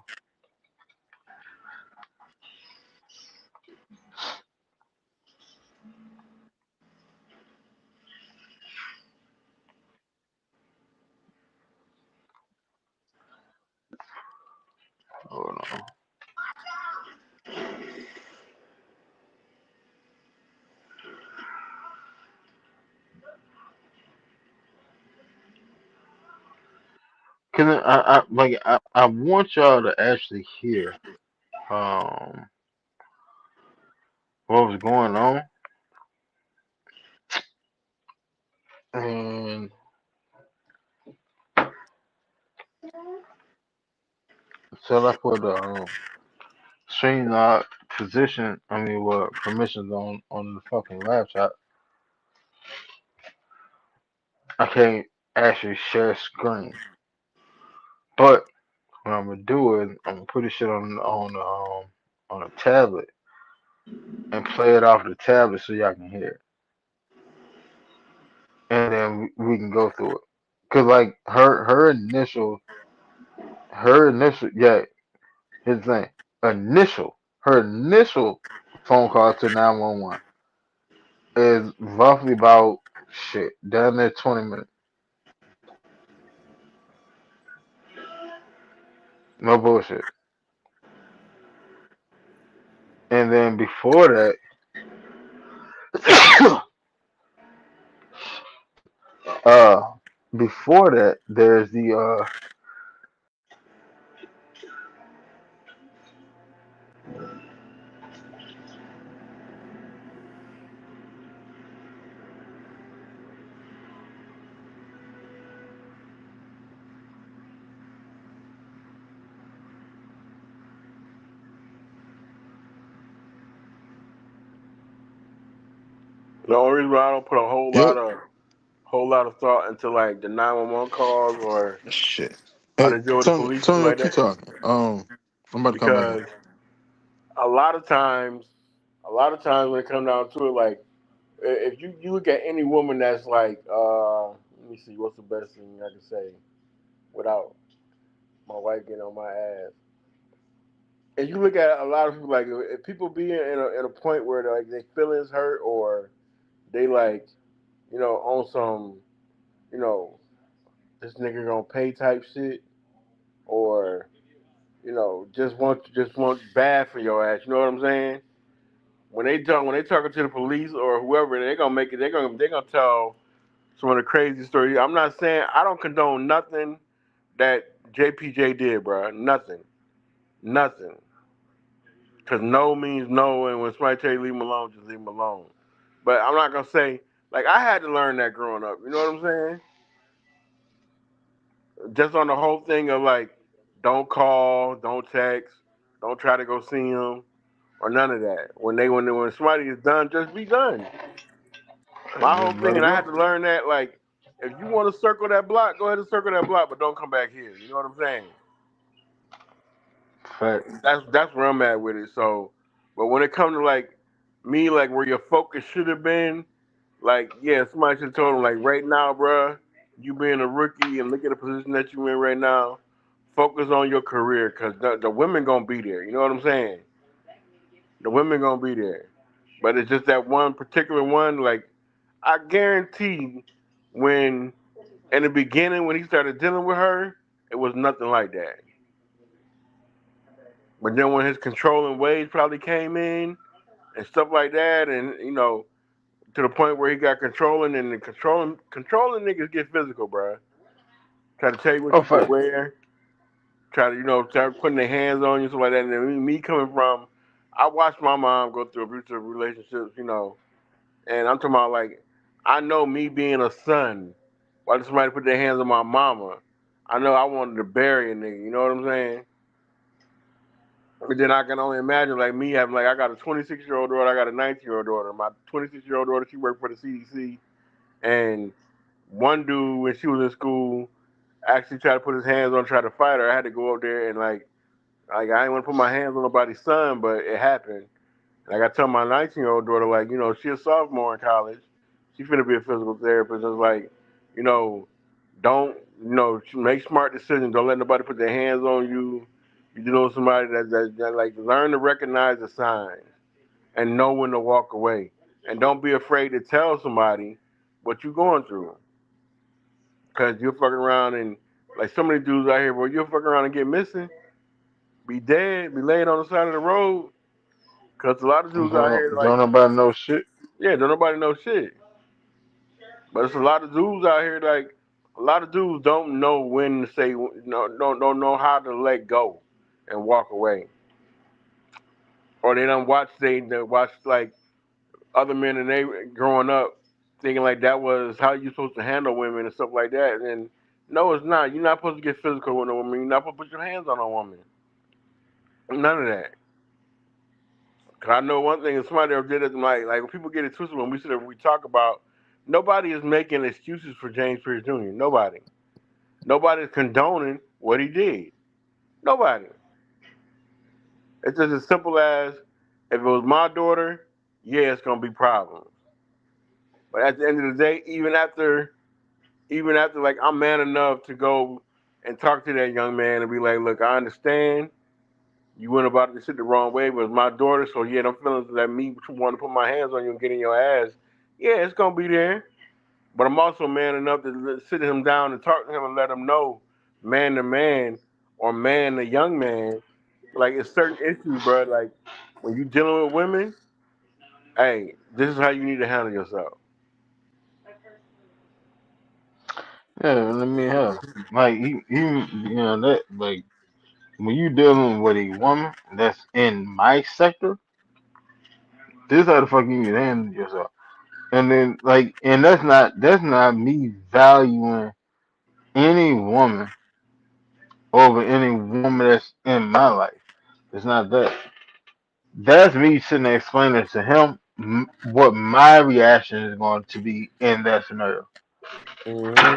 Hold on, cause I want y'all to actually hear um what was going on, and until I put the stream out. permissions on the fucking laptop, I can't actually share screen. But what I'm gonna do is I'm gonna put this shit on a tablet and play it off the tablet so y'all can hear it, and then we can go through it. Cause like her initial yeah, his thing her initial phone call to 911 is roughly about shit down there 20 minutes. No bullshit. And then that, uh, before that, there's The only reason why I don't put a Yep. whole lot of thought into like the 911 calls or Shit. how Hey, they deal with the Tony, police and Tony, like keep that talking. I'm about to come back in. because a lot of times, when it comes down to it, like if you look at any woman that's like, let me see, what's the best thing I can say without my wife getting on my ass. If you look at a lot of people, like if people be in a point where like they feelings hurt or they like, on some, you know, this nigga gonna pay type shit, or just want bad for your ass. You know what I'm saying? When they talking to the police or whoever, they gonna make it. They gonna tell some of the crazy stories. I'm not saying I don't condone nothing that JPJ did, bro. Nothing, nothing. Cause no means no, and when somebody tell you leave him alone, just leave him alone. But I'm not gonna say like I had to learn that growing up. You know what I'm saying? Just on the whole thing of like, don't call, don't text, don't try to go see him or none of that. When somebody is done, just be done. My whole just thing, let it and I go. had to learn that like, if you want to circle that block, go ahead and circle that block, but don't come back here. You know what I'm saying? Fact. That's where I'm at with it. So, but when it comes to like me, like where your focus should have been, like yeah, somebody should have told him like right now, bruh, you being a rookie and look at the position that you in right now. Focus on your career, cause the women gonna be there. You know what I'm saying? The women gonna be there, but it's just that one particular one. Like I guarantee, when in the beginning when he started dealing with her, it was nothing like that. But then when his controlling ways probably came in and stuff like that, and to the point where he got controlling and the controlling niggas get physical, bro. Try to tell you what Oh, you can fact. wear. Try to start putting their hands on you, stuff like that. And then me coming from, I watched my mom go through abusive relationships, and I'm talking about like, I know me being a son. Why did somebody put their hands on my mama? I know I wanted to bury a nigga. You know what I'm saying? But then I can only imagine like me having like I got a 26-year-old daughter, I got a 19-year-old daughter. My 26-year-old daughter, she worked for the CDC, and one dude when she was in school actually tried to put his hands on, try to fight her. I had to go up there and like I didn't want to put my hands on nobody's son, but it happened. And I got to tell my 19-year-old daughter like she's a sophomore in college, she finna be a physical therapist. It's like you know don't make smart decisions. Don't let nobody put their hands on you. You know somebody that like learn to recognize the signs and know when to walk away. And don't be afraid to tell somebody what you're going through. Cause you'll fuck around and like so many dudes out here, bro, you'll fuck around and get missing, be dead, be laying on the side of the road. Cause a lot of dudes out here like, Don't nobody know shit. yeah, don't nobody know shit. But it's a lot of dudes out here like a lot of dudes don't know when to say no, don't know how to let go and walk away. Or they don't watch they watch like other men and they growing up thinking like that was how you supposed to handle women and stuff like that. And no, it's not. You're not supposed to get physical with a woman. You're not supposed to put your hands on a woman. None of that. Cause I know one thing, and somebody ever did it, like when people get it twisted when we talk about, nobody is making excuses for James Pierce Jr. Nobody. Nobody's condoning what he did. Nobody. It's just as simple as if it was my daughter, yeah, it's gonna be problems. But at the end of the day, even after like I'm man enough to go and talk to that young man and be like, look, I understand you went about this shit the wrong way, but it's my daughter, so yeah, them feelings that me want to put my hands on you and get in your ass, yeah, it's gonna be there. But I'm also man enough to sit him down and talk to him and let him know, man to man, or man to young man, like it's certain issues, bro. Like when you dealing with women, hey, this is how you need to handle yourself. Yeah, let me have like you know that like when you dealing with a woman that's in my sector, this how the fuck you need to handle yourself. And then like and that's not me valuing any woman over any woman that's in my life. It's not that. That's me sitting there explaining to him what my reaction is going to be in that scenario. Hmm.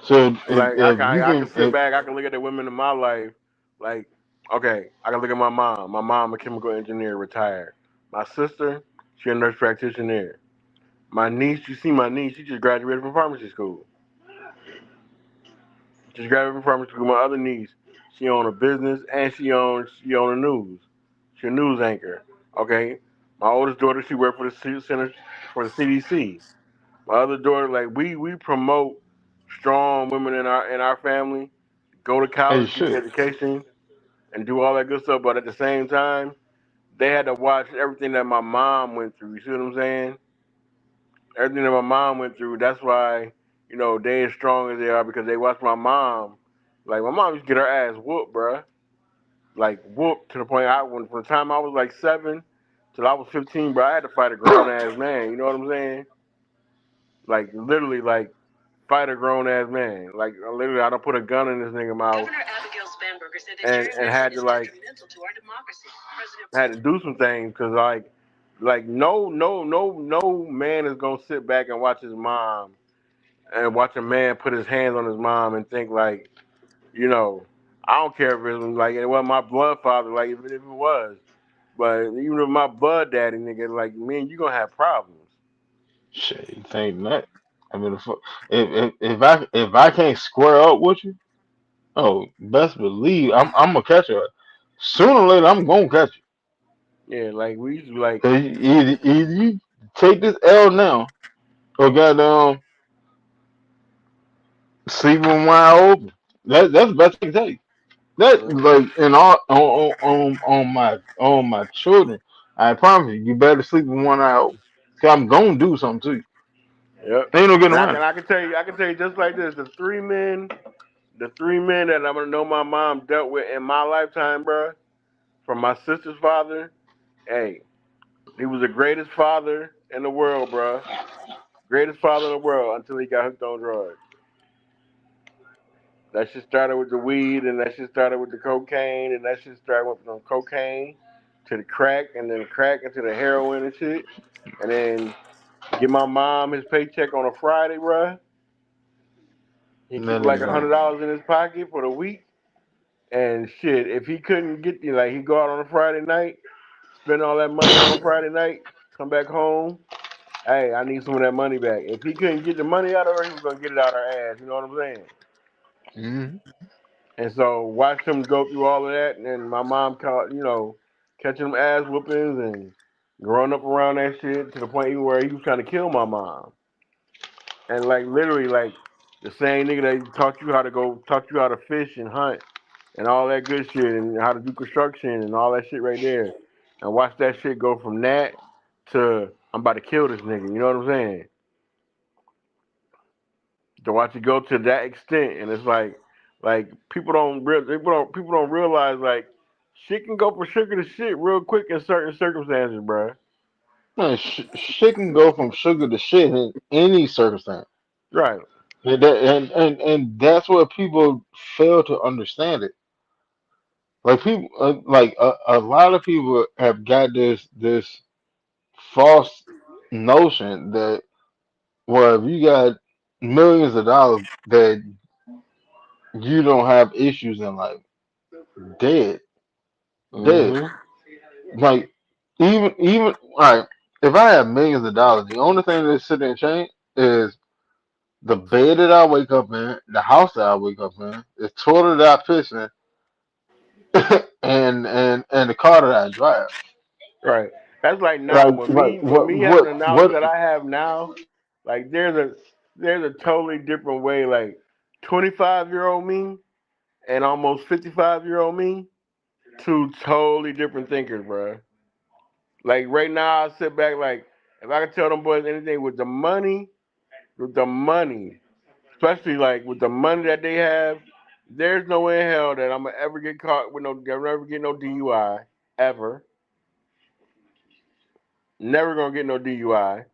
So Like if you I can can, sit back, I can look at the women in my life, like okay, I can look at my mom. My mom a chemical engineer, retired. My sister, she a nurse practitioner. My niece, you see my niece, she just graduated from pharmacy school. Just graduated from pharmacy school. My other niece, she own a business and she own a news. She a news anchor. Okay. My oldest daughter, she worked for the center for the CDC. My other daughter, like we promote strong women in our family. Go to as you college, get your should. education, and do all that good stuff. But at the same time, they had to watch everything that my mom went through. You see what I'm saying? Everything that my mom went through. That's why they as strong as they are because they watched my mom. Like my mom used to get her ass whooped, bruh. Like whooped to the point I when from the time I was like 7 till I was 15, bro. I had to fight a grown ass man. You know what I'm saying? Like literally, like fight a grown ass man. Like literally, I don't put a gun in this nigga mouth and had to like had to do some things because like no man is gonna sit back and watch his mom and watch a man put his hands on his mom and think like you know I don't care if it was like it wasn't my blood father like even if it was but even if my blood daddy nigga like me and you gonna have problems. Shit, you think that? I mean, if I can't square up with you, oh, best believe I'm gonna catch her. Sooner or later, I'm gonna catch you. Yeah, like we used to be like Cause either you take this L now, or goddamn sleeping wide open. That's the best I can tell you. That mhm. like in all on my children, I promise you, you better sleep with one eye open. Cause I'm gonna do something to you. Yep. Ain't no getting And around it. I can tell you just like this, the three men that I'm gonna know my mom dealt with in my lifetime, bro, from my sister's father, hey, he was the greatest father in the world, bro. Greatest father in the world until he got hooked on drugs. That shit started with the weed, and that shit started with the cocaine, and that shit started with from cocaine to the crack, and then the crack into the heroin and shit. And then give my mom his paycheck on a Friday, bruh. He And keep that like nigga a gone. hundred dollars in his pocket for the week. And shit, if he couldn't get you, like he go out on a Friday night, spend all that money on a Friday night, come back home. Hey, I need some of that money back. If he couldn't get the money out of her, he was gonna get it out of her ass. You know what I'm saying? Hmm. And so watched him go through all of that, and then my mom caught, catching him ass whoopings and growing up around that shit to the point even where he was trying to kill my mom. And like literally, like the same nigga that taught you how to fish and hunt and all that good shit and how to do construction and all that shit right there. And watch that shit go from that to I'm about to kill this nigga. You know what I'm saying? To watch it go to that extent, and it's like people don't realize like shit can go from sugar to shit real quick in certain circumstances, bro. Man, shit can go from sugar to shit in any circumstance. Right. And that's what people fail to understand it. Like people, a lot of people have got this false notion that, well, if you got millions of dollars, that you don't have issues in life. Dead, dead. Mm-hmm. Like even all right. If I have millions of dollars, the only thing that's sitting and change is the bed that I wake up in, the house that I wake up in, the toilet that I piss in, and the car that I drive. Right. That's like now Like with like me having the knowledge that I have now, like there's a totally different way. Like 25-year-old me and almost 55-year-old me, two totally different thinkers, bro. Like right now, I sit back like if I could tell them boys anything with the money, especially like with the money that they have, there's no way in hell that I'm gonna ever get caught with no, I'll never get no DUI ever. Never gonna get no DUI.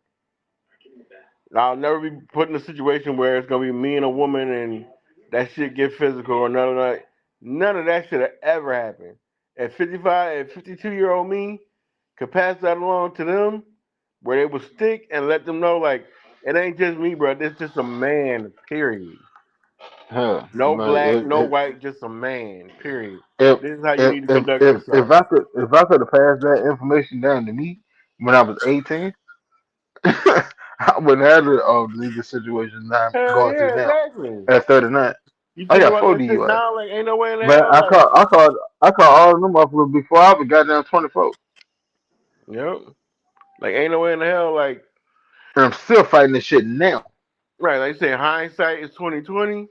I'll never be put in a situation where it's gonna be me and a woman and that shit get physical or none of that. None of that should have ever happened. At 55, at 52-year-old me could pass that along to them, where they would stick and let them know like it ain't just me, bro. It's just a man. Period. hell, No like black, no white, just a man. Period. if This is how you need to conduct if yourself. I could have passed that information down to me when I was 18, I wouldn't have the legal situation that I'm Hell going through yeah, now exactly. at 39. You I think got about 40 that shit UIs. now, like ain't no way in the But hell, like, I caught all of them motherfuckers before I was goddamn 24. yep. Like ain't no way in the hell, like, And I'm still fighting this shit now. right? Like I say, hindsight is 2020.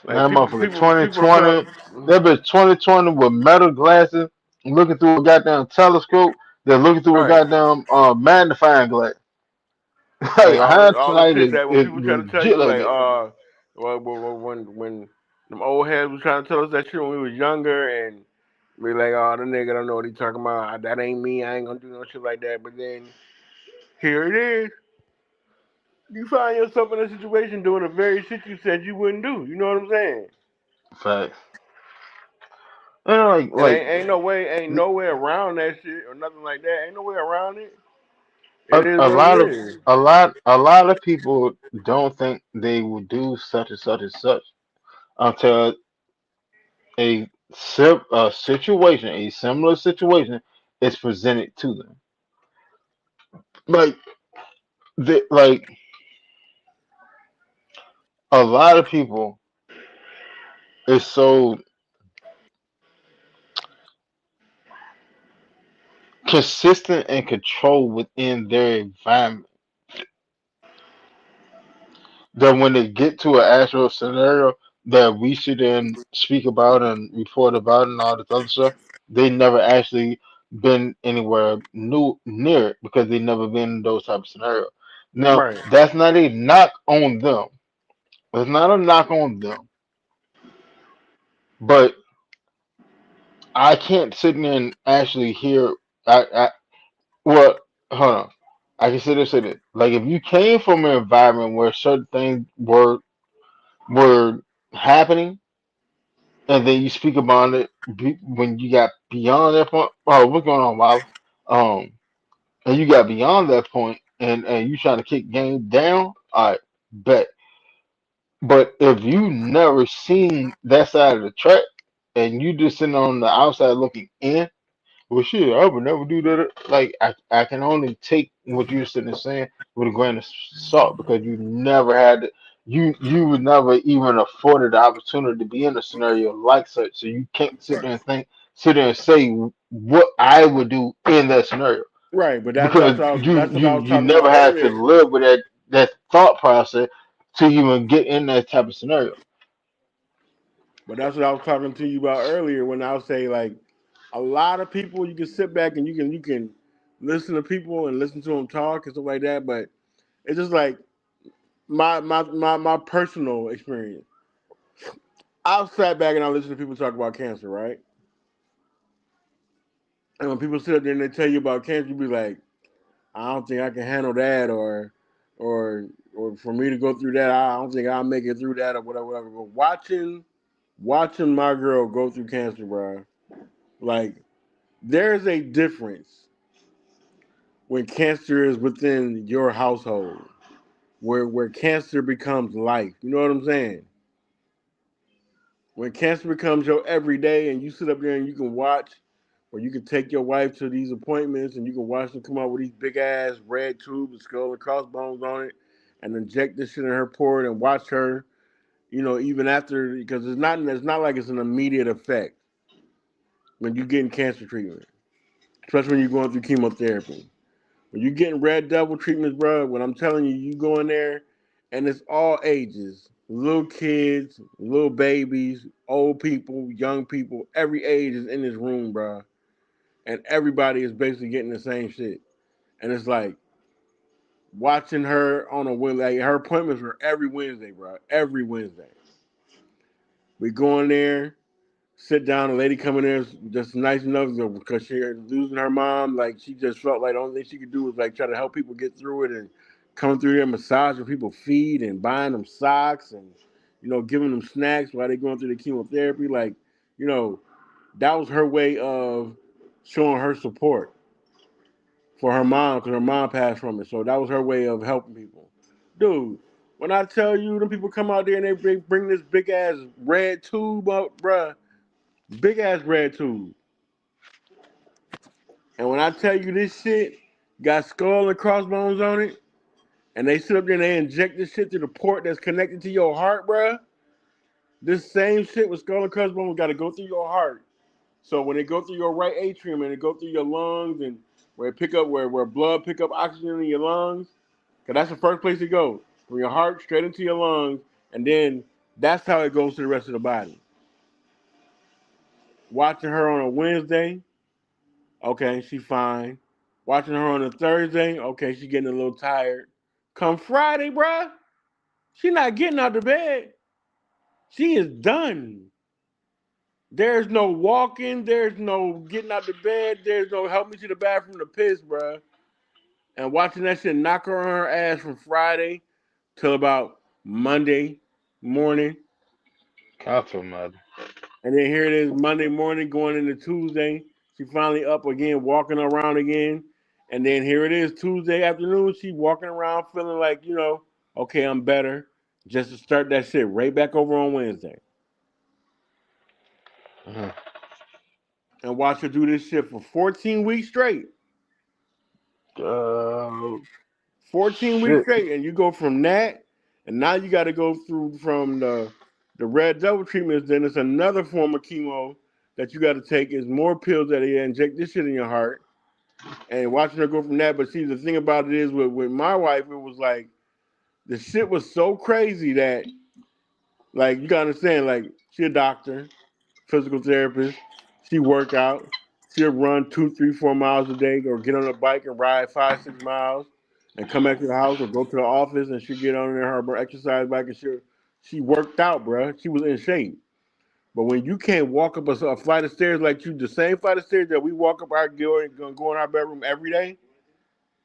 Like That motherfucker people are trying 2020, to, that bitch 2020 with metal glasses, looking through a goddamn telescope, they're looking through a right? goddamn magnifying glass. Like Like all the hindsight shit that when is people try to tell legit you, like like, that. when them old heads was trying to tell us that shit when we was younger, and we like, oh, the nigga don't know what he talking about. That ain't me. I ain't gonna do no shit like that. But then here it is. You find yourself in a situation doing the very shit you said you wouldn't do. You know what I'm saying? Facts. And And ain't no way around that shit or nothing like that. Ain't no way around it. It is a what it lot of is. a lot of people don't think they will do such and such and such until a situation, a similar situation, is presented to them. Like like a lot of people is so consistent and controlled within their environment that when they get to an actual scenario that we should then speak about and report about and all this other stuff, they never actually been anywhere new near it because they never been in those type of scenarios. Now, Right. that's not a knock on them. It's not a knock on them. But I can't sit there and actually hear. I well, hold on. I can sit there and say that. Like if you came from an environment where certain things were happening, and then you speak about it when you got beyond that point. Oh, what's going on, Wallace? Um, and you got beyond that point, and you trying to kick game down. All right, bet. But if you never seen that side of the track, and you just sitting on the outside looking in, well, shit, I would never do that. Like, I can only take what you're sitting there saying with a grain of salt because you never had it. You was never even afforded the opportunity to be in a scenario like such. So you can't sit there and say what I would do in that scenario Right, but because that's what I was you talking never about had to earlier. live with that thought process to even get in that type of scenario. But that's what I was talking to you about earlier when I was saying like a lot of people you can sit back and you can listen to people and listen to them talk and stuff like that, but it's just like my personal experience. I've sat back and I listen to people talk about cancer, right? And when people sit up there and they tell you about cancer, you be like, I don't think I can handle that, or or for me to go through that, I don't think I'll make it through that, or whatever, whatever. But watching watching my girl go through cancer, bro. Like, there's a difference when cancer is within your household, where cancer becomes life. You know what I'm saying? When cancer becomes your everyday, and you sit up there and you can watch, or you can take your wife to these appointments, and you can watch them come out with these big ass red tubes with skull and crossbones on it, and inject this shit in her port, and watch her. Even after, because it's not like it's an immediate effect when you're getting cancer treatment, especially when you're going through chemotherapy. When you're getting red devil treatments, bro, when I'm telling you, you go in there and it's all ages. Little kids, little babies, old people, young people, every age is in this room, bro. And everybody is basically getting the same shit. And it's like watching her on a Wednesday. Like, her appointments are every Wednesday, bro. Every Wednesday. We go in there, sit down. A lady coming there just nice enough because she losing her mom. Like, she just felt like the only thing she could do was like try to help people get through it, and coming through there massaging people feet and buying them socks, and giving them snacks while they going through the chemotherapy. Like, you know that was her way of showing her support for her mom, because her mom passed from it. So that was her way of helping people. Dude, when I tell you, them people come out there and they bring this big ass red tube up, bruh. Big ass red tube. And when I tell you this shit got skull and crossbones on it, and they sit up there and they inject this shit to the port that's connected to your heart, bruh. This same shit with skull and crossbones got to go through your heart. So when it go through your right atrium and it go through your lungs, and where it pick up where blood pick up oxygen in your lungs, because that's the first place it goes. From your heart straight into your lungs, and then that's how it goes to the rest of the body. Watching her on a Wednesday, okay, she fine. Watching her on a Thursday, okay, she getting a little tired. Come Friday, bruh, she not getting out of bed. She is done. There's no walking. There's no getting out of bed. There's no help me to the bathroom to piss, bruh. And watching that shit knock her on her ass from Friday till about Monday morning. Council mother. And then here it is Monday morning going into Tuesday. She finally up again, walking around again. And then here it is Tuesday afternoon. She walking around feeling like, okay, I'm better. Just to start that shit right back over on Wednesday. Mm-hmm. And watch her do this shit for 14 weeks straight. Uh, 14 weeks Shit. straight. And you go from that, and now you got to go through from the red devil treatments. Then it's another form of chemo that you got to take. Is more pills that they inject this shit in your heart. And watching her go from that. But see, the thing about it is with my wife, it was like the shit was so crazy that, like, you gotta understand, like, she a doctor, physical therapist, she work out, she'll run 2, 3, 4 miles a day, or get on a bike and ride 5, 6 miles, and come back to the house or go to the office, and she get on her exercise bike, and she worked out, bruh. She was in shape. But when you can't walk up a flight of stairs like the same flight of stairs that we walk up our door and go in our bedroom every day,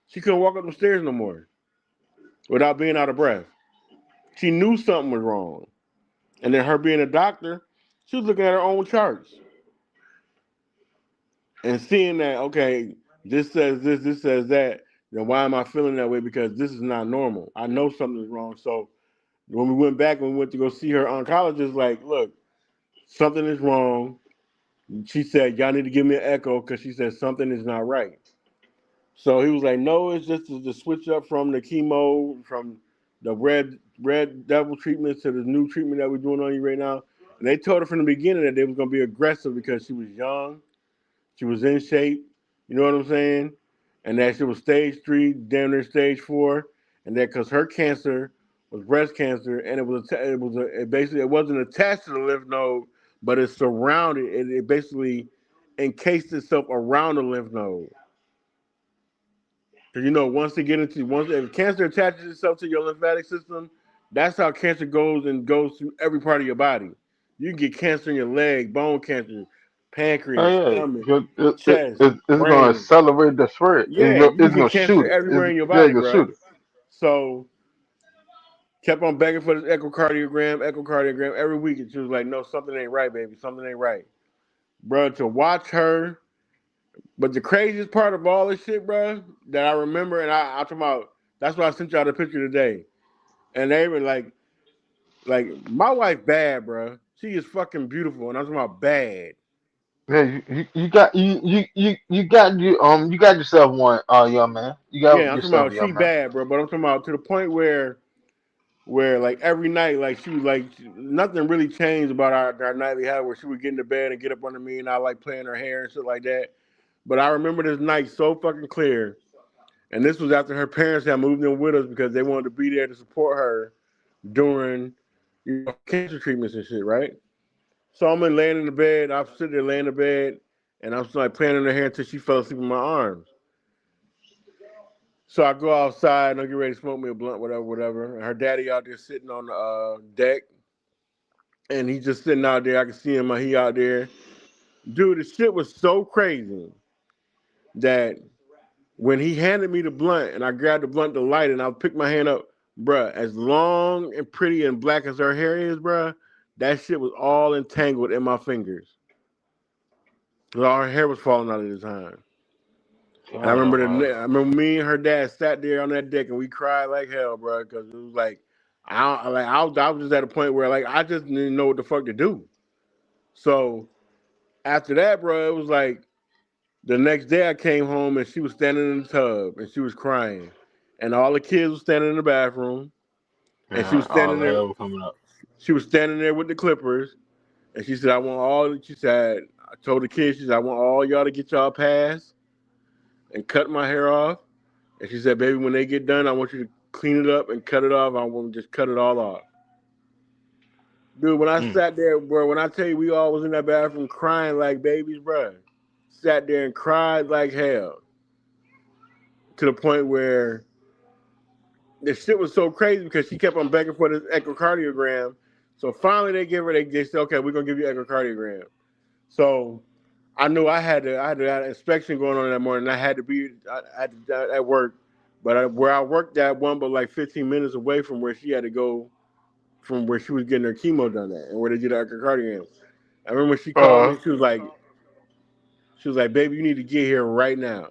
she couldn't walk up the stairs no more without being out of breath. She knew something was wrong. And then her being a doctor, she was looking at her own charts and seeing that, okay, this says this says that. Then why am I feeling that way? Because this is not normal. I know something's wrong. So when we went back and we went to go see her oncologist, like, look, something is wrong. She said, y'all need to give me an echo because she said something is not right. So he was like, no, it's just the switch up from the chemo, from the red devil treatment to the new treatment that we're doing on you right now. And they told her from the beginning that they was gonna be aggressive because she was young, she was in shape, you know what I'm saying? And that she was stage 3, damn near stage 4, and that because her cancer was breast cancer, and it basically it wasn't attached to the lymph node, but it surrounded it basically encased itself around the lymph node. Because once if cancer attaches itself to your lymphatic system, that's how cancer goes through every part of your body. You can get cancer in your leg, bone cancer, Oh pancreas, yeah, stomach, 'cause chest, it's gonna brain. accelerate the spread. Yeah, you can It's get gonna cancer shoot it. everywhere in your Yeah, body, it's gonna bro. shoot it. So Kept on begging for this echocardiogram every week. And she was like, no, something ain't right, baby. Something ain't right. Bro, to watch her. But the craziest part of all this shit, bro, that I remember, and I talking about, that's why I sent y'all the picture today. And they were like, my wife bad, bro. She is fucking beautiful. And I'm talking about bad. Yeah, you got yourself one, young man. You got Yeah, I'm talking yourself about a she young man. bad, bro. But I'm talking about to the point where like every night, like she was like nothing really changed about our nightly habit where she would get into bed and get up under me and I like playing her hair and shit like that. But I remember this night so fucking clear. And this was after her parents had moved in with us because they wanted to be there to support her during cancer treatments and shit, right? So I'm laying in the bed, I'm sitting there laying in the bed, and I'm like playing in her hair until she fell asleep in my arms. So I go outside and I get ready to smoke me a blunt, whatever. And her daddy out there sitting on the deck, and he's just sitting out there. I can see him, he out there. Dude, the shit was so crazy that when he handed me the blunt and I grabbed the blunt to light and I picked my hand up, bruh, as long and pretty and black as her hair is, bruh, that shit was all entangled in my fingers. All her hair was falling out at the time. And I remember me and her dad sat there on that deck and we cried like hell, bro, because it was like I was just at a point where like I just didn't know what the fuck to do. So after that, bro, it was like the next day I came home and she was standing in the tub and she was crying, and all the kids were standing in the bathroom, and she was All standing the there. hell coming up. She was standing there with the clippers, and she said, "I want all." She said, "I told the kids, she said, I want all y'all to get y'all pass and cut my hair off." And she said, "Baby, when they get done, I want you to clean it up and cut it off. I want to just cut it all off." Dude, when I sat there, bro, when I tell you we all was in that bathroom crying like babies, bro, sat there and cried like hell to the point where the shit was so crazy because she kept on begging for this echocardiogram. So finally they said, okay, we're gonna give you echocardiogram. So I knew I had an inspection going on that morning. I had to be at work, but where I worked at one, but like 15 minutes away from where she had to go, from where she was getting her chemo done at, and where they did the echocardiogram. I remember when she called me, she was like, "Baby, you need to get here right now."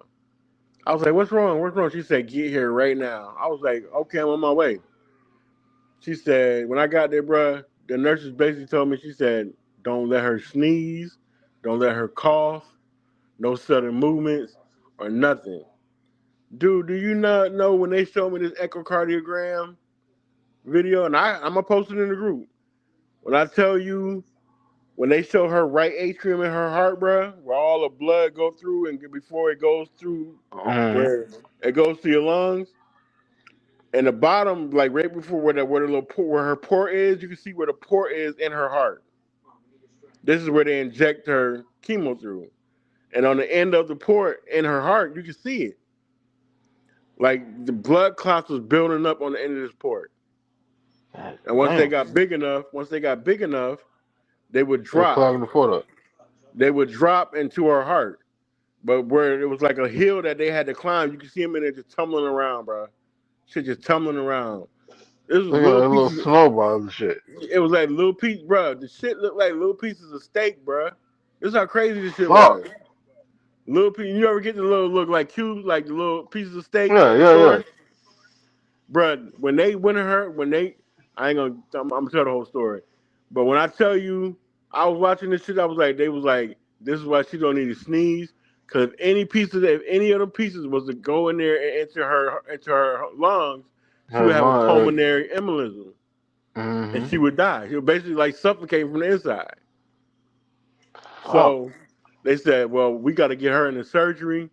I was like, "What's wrong? What's wrong?" She said, "Get here right now." I was like, "Okay, I'm on my way." She said, when I got there, bruh, the nurses basically told me, she said, don't let her sneeze, don't let her cough, no sudden movements or nothing. Dude, do you not know when they showed me this echocardiogram video, and I'm going to post it in the group. When I tell you, when they show her right atrium in her heart, bruh, where all the blood go through and before it goes through, where it goes to your lungs, and the bottom, like right before where her port is, you can see where the port is in her heart. This is where they inject her chemo through. And on the end of the port in her heart, you can see it. Like the blood clots was building up on the end of this port. And Damn. once they got big enough, they would They're drop. clogging the port up. They would drop into her heart. But where it was like a hill that they had to climb, you could see them in there just tumbling around, bro. Shit just tumbling around. This was They got little a little pieces. snowball and shit. It was like little pieces, bro. The shit looked like little pieces of steak, bro. This is how crazy this shit Fuck. was. Little piece. You ever get the little look like cubes, like the little pieces of steak Yeah, at the yeah, yeah. store, bro? When they went to her, I ain't gonna. I'm gonna tell the whole story. But when I tell you, I was watching this shit. I was like, they was like, this is why she don't need to sneeze. Cause if any of the pieces was to go in there and into her lungs, she Her would have a line. pulmonary embolism and Mm-hmm. she would die. She would basically like suffocate from the inside. Fuck. So they said, well, we got to get her into surgery.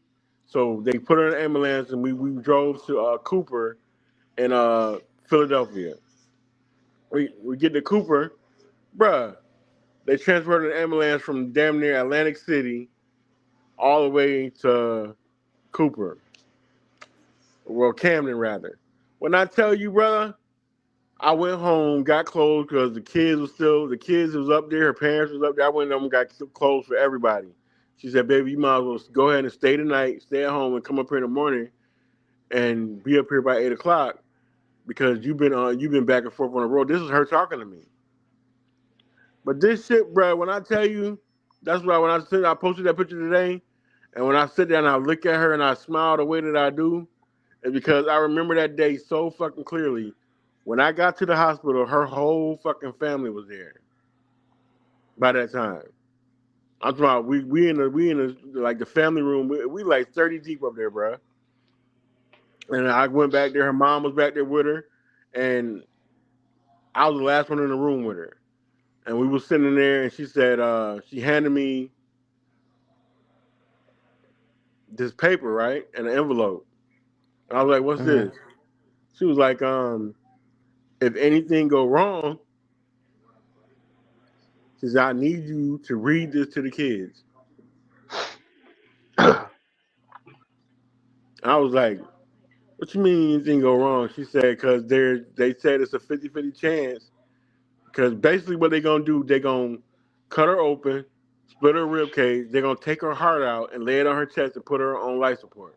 So they put her in an ambulance and we drove to Cooper in Philadelphia. We get to Cooper, bruh. They transferred an ambulance from damn near Atlantic City all the way to Cooper. Well, Camden rather. When I tell you, brother, I went home, got clothes because the kids was up there, her parents was up there. I went home and got clothes for everybody. She said, baby, you might as well go ahead and stay tonight, stay at home and come up here in the morning and be up here by 8 o'clock because you've been back and forth on the road. This is her talking to me. But this shit, bro, when I tell you, that's why when I posted that picture today, and when I sit there and I look at her and I smile the way that I do, it's because I remember that day so fucking clearly. When I got to the hospital, her whole fucking family was there. By that time, I'm talking about we in the like the family room. We like 30 deep up there, bro. And I went back there. Her mom was back there with her, and I was the last one in the room with her. And we were sitting there, and she said, she handed me this paper, right, and an envelope. And I was like, "What's this?" She was like, "If anything go wrong, she says I need you to read this to the kids." I was like, "What you mean anything go wrong?" She said, "Because they said it's a 50-50 chance. Because basically what they're going to do, they're going to cut her open, split her rib cage, they're going to take her heart out and lay it on her chest and put her on life support.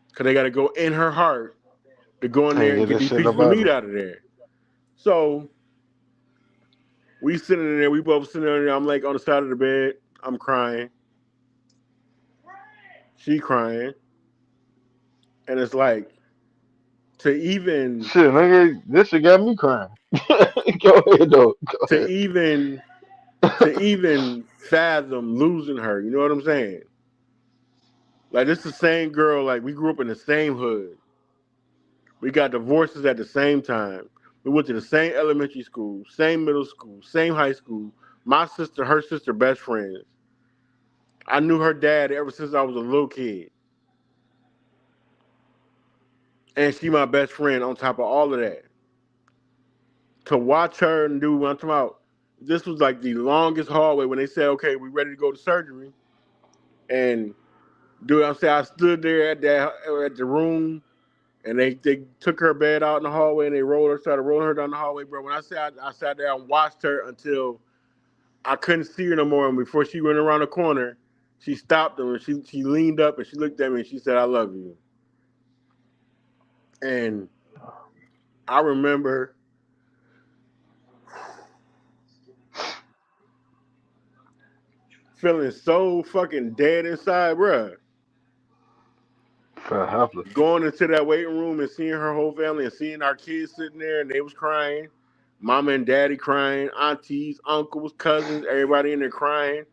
Because they got to go in her heart to go in there and get these pieces of meat out of there." So we sitting in there, we both sitting there, I'm like on the side of the bed, I'm crying. She crying. And it's like, to even... Shit, nigga, this shit got me crying. Go ahead, though. Go to ahead. even fathom losing her, you know what I'm saying? Like, this is the same girl, like, we grew up in the same hood. We got divorces at the same time. We went to the same elementary school, same middle school, same high school. My sister, her sister, best friends. I knew her dad ever since I was a little kid. And she my best friend on top of all of that. To watch her and do what I'm talking about, this was like the longest hallway when they said, okay, we ready to go to surgery. And dude, I'm saying I stood there at the room, and they took her bed out in the hallway and they started rolling her down the hallway, bro. When I say I sat there and watched her until I couldn't see her no more, and before she went around the corner, she stopped them and she leaned up and she looked at me and she said, "I love you." And I remember feeling so fucking dead inside, bro. Felt helpless. Going into that waiting room and seeing her whole family and seeing our kids sitting there and they was crying, mama and daddy crying, aunties, uncles, cousins, everybody in there crying.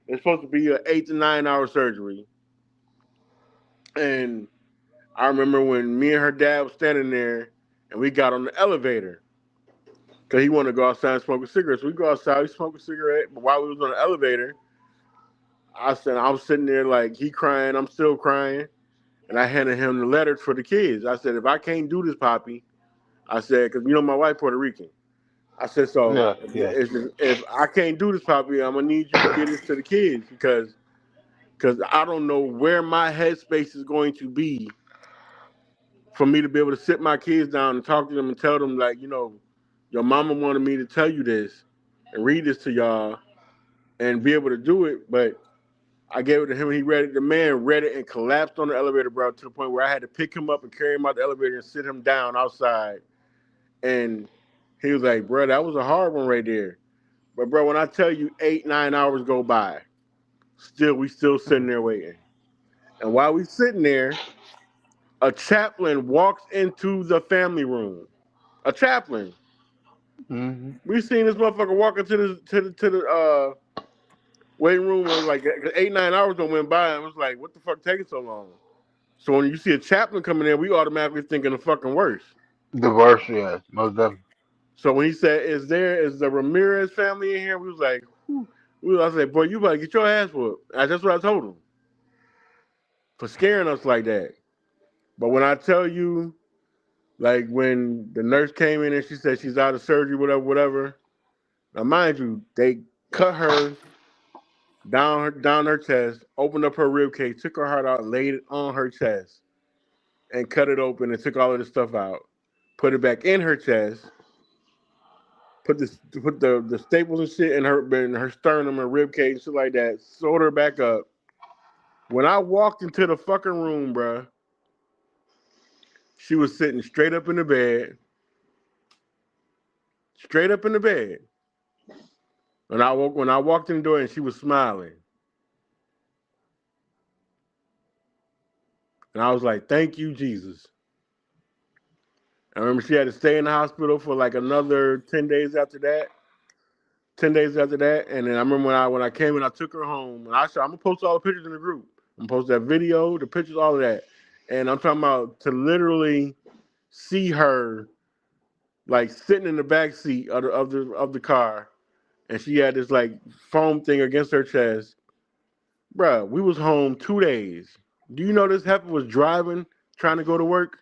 It's supposed to be an 8 to 9 hour surgery. And I remember when me and her dad was standing there and we got on the elevator because he wanted to go outside and smoke a cigarette. So we go outside, we smoke a cigarette. But while we was on the elevator, I was sitting there like he crying, I'm still crying. And I handed him the letters for the kids. I said, if I can't do this, Poppy, I said, because you know my wife Puerto Rican. I said, so Yeah. if I can't do this, Poppy, I'm going to need you to get this to the kids because I don't know where my headspace is going to be for me to be able to sit my kids down and talk to them and tell them, like, your mama wanted me to tell you this and read this to y'all and be able to do it. But I gave it to him and he read it. The man read it and collapsed on the elevator, bro, to the point where I had to pick him up and carry him out the elevator and sit him down outside. And he was like, bro, that was a hard one right there. But, bro, when I tell you 8, 9 hours go by, we still sitting there waiting. And while we sitting there, a chaplain walks into the family room. A chaplain. Mm-hmm. We seen this motherfucker walk into the waiting room. And like 8, 9 hours don't went by. And it was like, what the fuck taking so long? So when you see a chaplain coming in, we automatically thinking the fucking worst. The worst, yeah, most definitely. So when he said, "Is the Ramirez family in here?" We was like, whew. I said, "Boy, you better get your ass whooped." That's what I told him for scaring us like that. But when I tell you, like when the nurse came in and she said she's out of surgery, whatever, whatever. Now, mind you, they cut her down her chest, opened up her rib cage, took her heart out, laid it on her chest, and cut it open and took all of the stuff out, put it back in her chest, put the staples and shit in her sternum and rib cage and shit like that, sewed her back up. When I walked into the fucking room, bruh, She was sitting straight up in the bed, straight up in the bed. When I walked in the door and she was smiling. And I was like, thank you, Jesus. I remember she had to stay in the hospital for like another 10 days after that. 10 days after that. And then I remember when I came and I took her home. And I'm gonna post all the pictures in the group. I'm gonna post that video, the pictures, all of that. And I'm talking about to literally see her like sitting in the back seat of the car, and she had this like foam thing against her chest. Bruh, we was home 2 days. Do you know this heifer was driving, trying to go to work?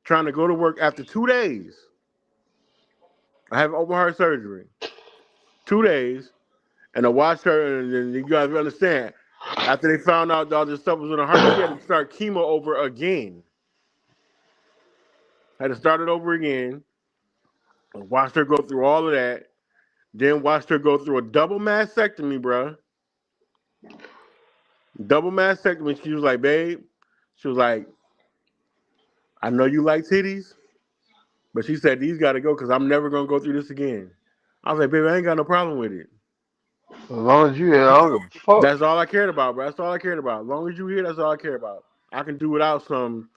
Trying to go to work after 2 days. I have open heart surgery. 2 days. And I watched her, and then you guys understand, after they found out all this stuff was in her heart, she had to start chemo over again. Had to start it over again. Watched her go through all of that. Then watched her go through a double mastectomy, bruh. Double mastectomy. She was like, babe, she was like, I know you like titties, but she said, these got to go because I'm never going to go through this again. I was like, baby, I ain't got no problem with it. As long as you here, I don't give a fuck. That's all I cared about, bro. That's all I cared about. As long as you here, that's all I care about. I can do without some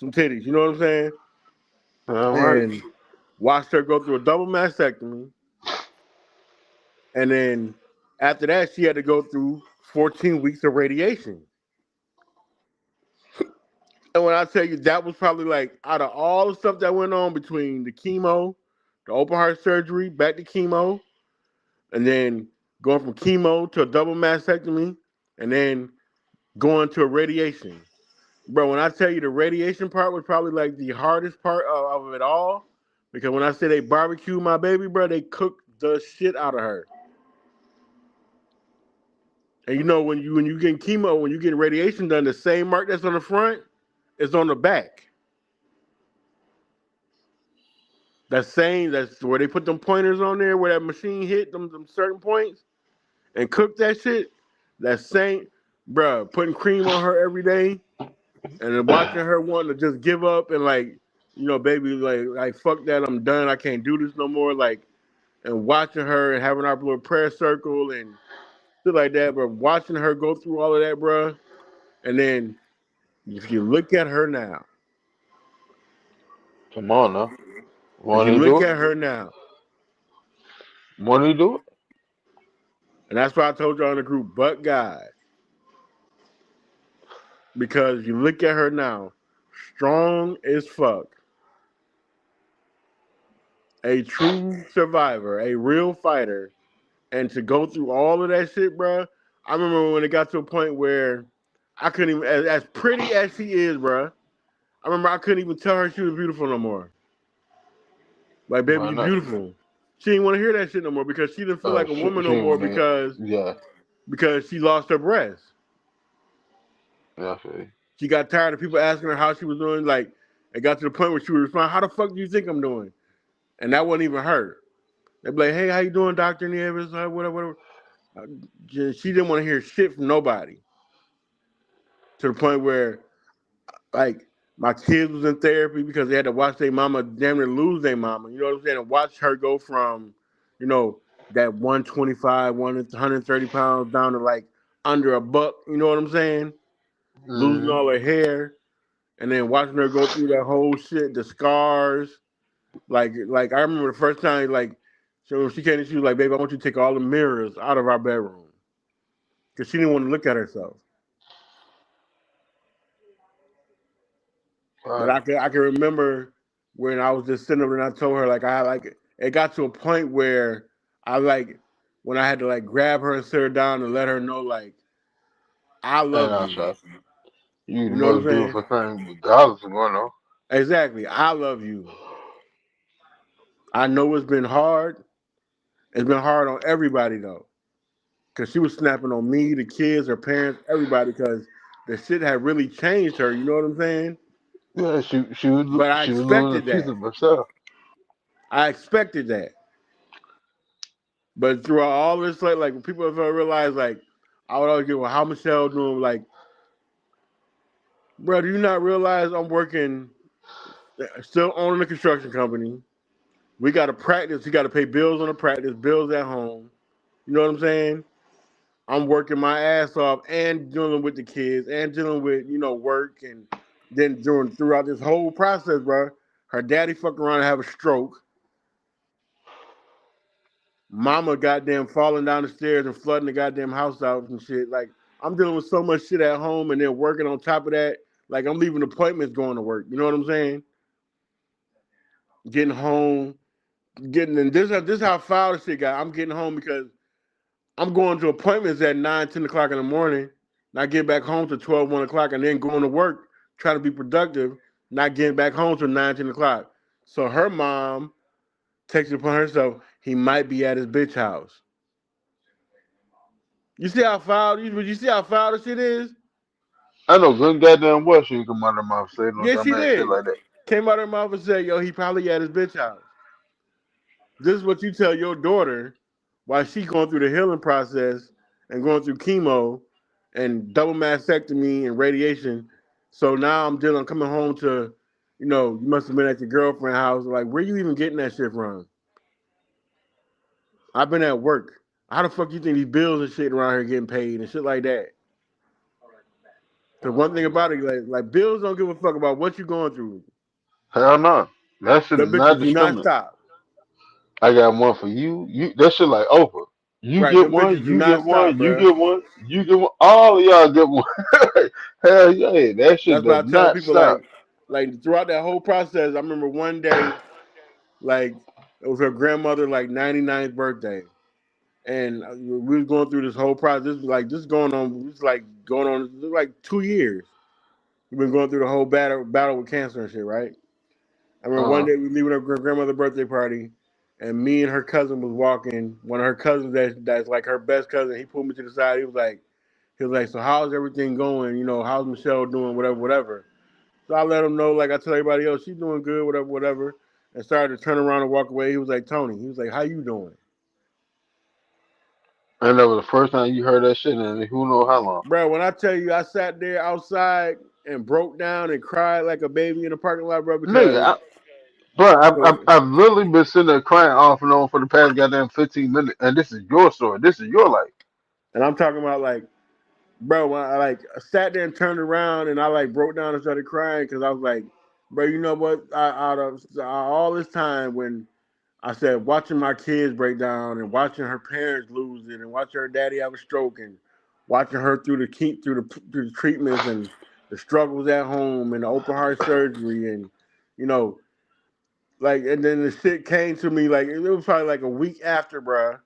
titties. You know what I'm saying? All right. And watched her go through a double mastectomy. And then after that, she had to go through 14 weeks of radiation. And when I tell you that was probably like out of all the stuff that went on between the chemo, the open heart surgery, back to chemo, and then going from chemo to a double mastectomy, and then going to a radiation. Bro, when I tell you the radiation part was probably like the hardest part of it all, because when I say they barbecued my baby, bro, they cooked the shit out of her. And you know when you get chemo, when you get radiation done, the same mark that's on the front is on the back. That's where they put them pointers on there, where that machine hit them certain points and cook that shit. That same, bruh, putting cream on her every day and then watching her wanting to just give up and like, baby, like fuck that, I'm done. I can't do this no more. Like, and watching her and having our little prayer circle and shit like that, but watching her go through all of that, bruh. And then if you look at her now, Come on now. if Want you to look do it? at her now, Want to do it? and that's why I told y'all in the group, but God. Because you look at her now, strong as fuck, a true survivor, a real fighter, and to go through all of that shit, bro. I remember when it got to a point where I couldn't even, as pretty as she is, bro. I remember I couldn't even tell her she was beautiful no more. Like, baby, Why you not? beautiful. She didn't want to hear that shit no more because she didn't feel like a woman no She more want because yeah, she lost her breast. yeah, I feel you. She got tired of people asking her how she was doing. Like, it got to the point where she would respond, "How the fuck do you think I'm doing?" And that wasn't even her. They'd be like, "Hey, how you doing, Dr. Nieves?" Whatever. She didn't want to hear shit from nobody. To the point where, like, my kids was in therapy because they had to watch their mama damn near lose their mama. You know what I'm saying? And watch her go from, that 125, 130 pounds down to like under a buck. You know what I'm saying? Losing Mm-hmm. all her hair, and then watching her go through that whole shit, the scars. Like I remember the first time, like, so she came and she was like, "Baby, I want you to take all the mirrors out of our bedroom," because she didn't want to look at herself. All But right. I can remember when I was just sitting there and I told her, like, I like it got to a point where I like when I had to like grab her and sit her down and let her know, like, I And love you. outside. You the You know what I'm most saying? beautiful thing regardless of going on. Exactly. I love you. I know it's been hard. It's been hard on everybody though. Cause she was snapping on me, the kids, her parents, everybody, because the shit had really changed her. You know what I'm saying? Yeah, But I she was losing a expected piece that. of herself. I expected that. But throughout all this, like people have realized, like, I would always get, well, how Michelle doing? Like, Bro, do you not realize I'm working, still owning a construction company? We got to practice. You got to pay bills on the practice, bills at home. You know what I'm saying? I'm working my ass off and dealing with the kids and dealing with, work, and then during throughout this whole process, bro. Her daddy fucking around and have a stroke. Mama goddamn falling down the stairs and flooding the goddamn house out and shit. Like, I'm dealing with so much shit at home and then working on top of that. Like, I'm leaving appointments going to work. You know what I'm saying? Getting home, getting and this how foul the shit got. I'm getting home because I'm going to appointments at 9, 10 o'clock in the morning. Not get back home to 12, 1 o'clock, and then going to work, trying to be productive, not getting back home till 9, 10 o'clock. So her mom takes it upon herself, he might be at his bitch house. You see how foul you see how foul the shit is? I know good goddamn well she come out of her mouth saying no Yeah, she dumbass shit did. like that. Came out of her mouth and said, yo, he probably at his bitch house. This is what you tell your daughter while she going through the healing process and going through chemo and double mastectomy and radiation. So now I'm coming home to, you must have been at your girlfriend's house. Like, where you even getting that shit from? I've been at work. How the fuck you think these bills and shit around here getting paid and shit like that? Because one thing about it, like bills don't give a fuck about what you're going through. Hell no. That shit The is not bitches do not discriminate. stop. I got one for you. You that shit like Oprah. You Right, get them one, bitches do you not get stop, one, you bruh. get one, you get one. All of y'all get one. Hell yeah, that shit That's what does I tell not people. stop. Like throughout that whole process, I remember one day, like it was her grandmother like 99th birthday, and we was going through this whole process. This going on. This like going on like 2 years. We've been going through the whole battle with cancer and shit, right? I remember one Uh, day we leaving her grandmother's birthday party, and me and her cousin was walking. One of her cousins that's like her best cousin. He pulled me to the side. He was like, so how's everything going? How's Michelle doing? Whatever, whatever. So I let him know, like I tell everybody else, she's doing good, whatever, whatever. And started to turn around and walk away. He was like, Tony. He was like, how you doing? and that was the first time you heard that shit in who know how long. Bro, when I tell you I sat there outside and broke down and cried like a baby in the parking lot, bro, Nigga, because bro, so, I've literally been sitting there crying off and on for the past goddamn 15 minutes, and this is your story. This is your life. and I'm talking about like, bro, when I like sat there and turned around and I like broke down and started crying because I was like, bro, you know what? Out of all this time when I said watching my kids break down and watching her parents lose it and watching her daddy have a stroke and watching her through the treatments and the struggles at home and the open heart surgery and you know and then the shit came to me like it was probably like a week after, bruh.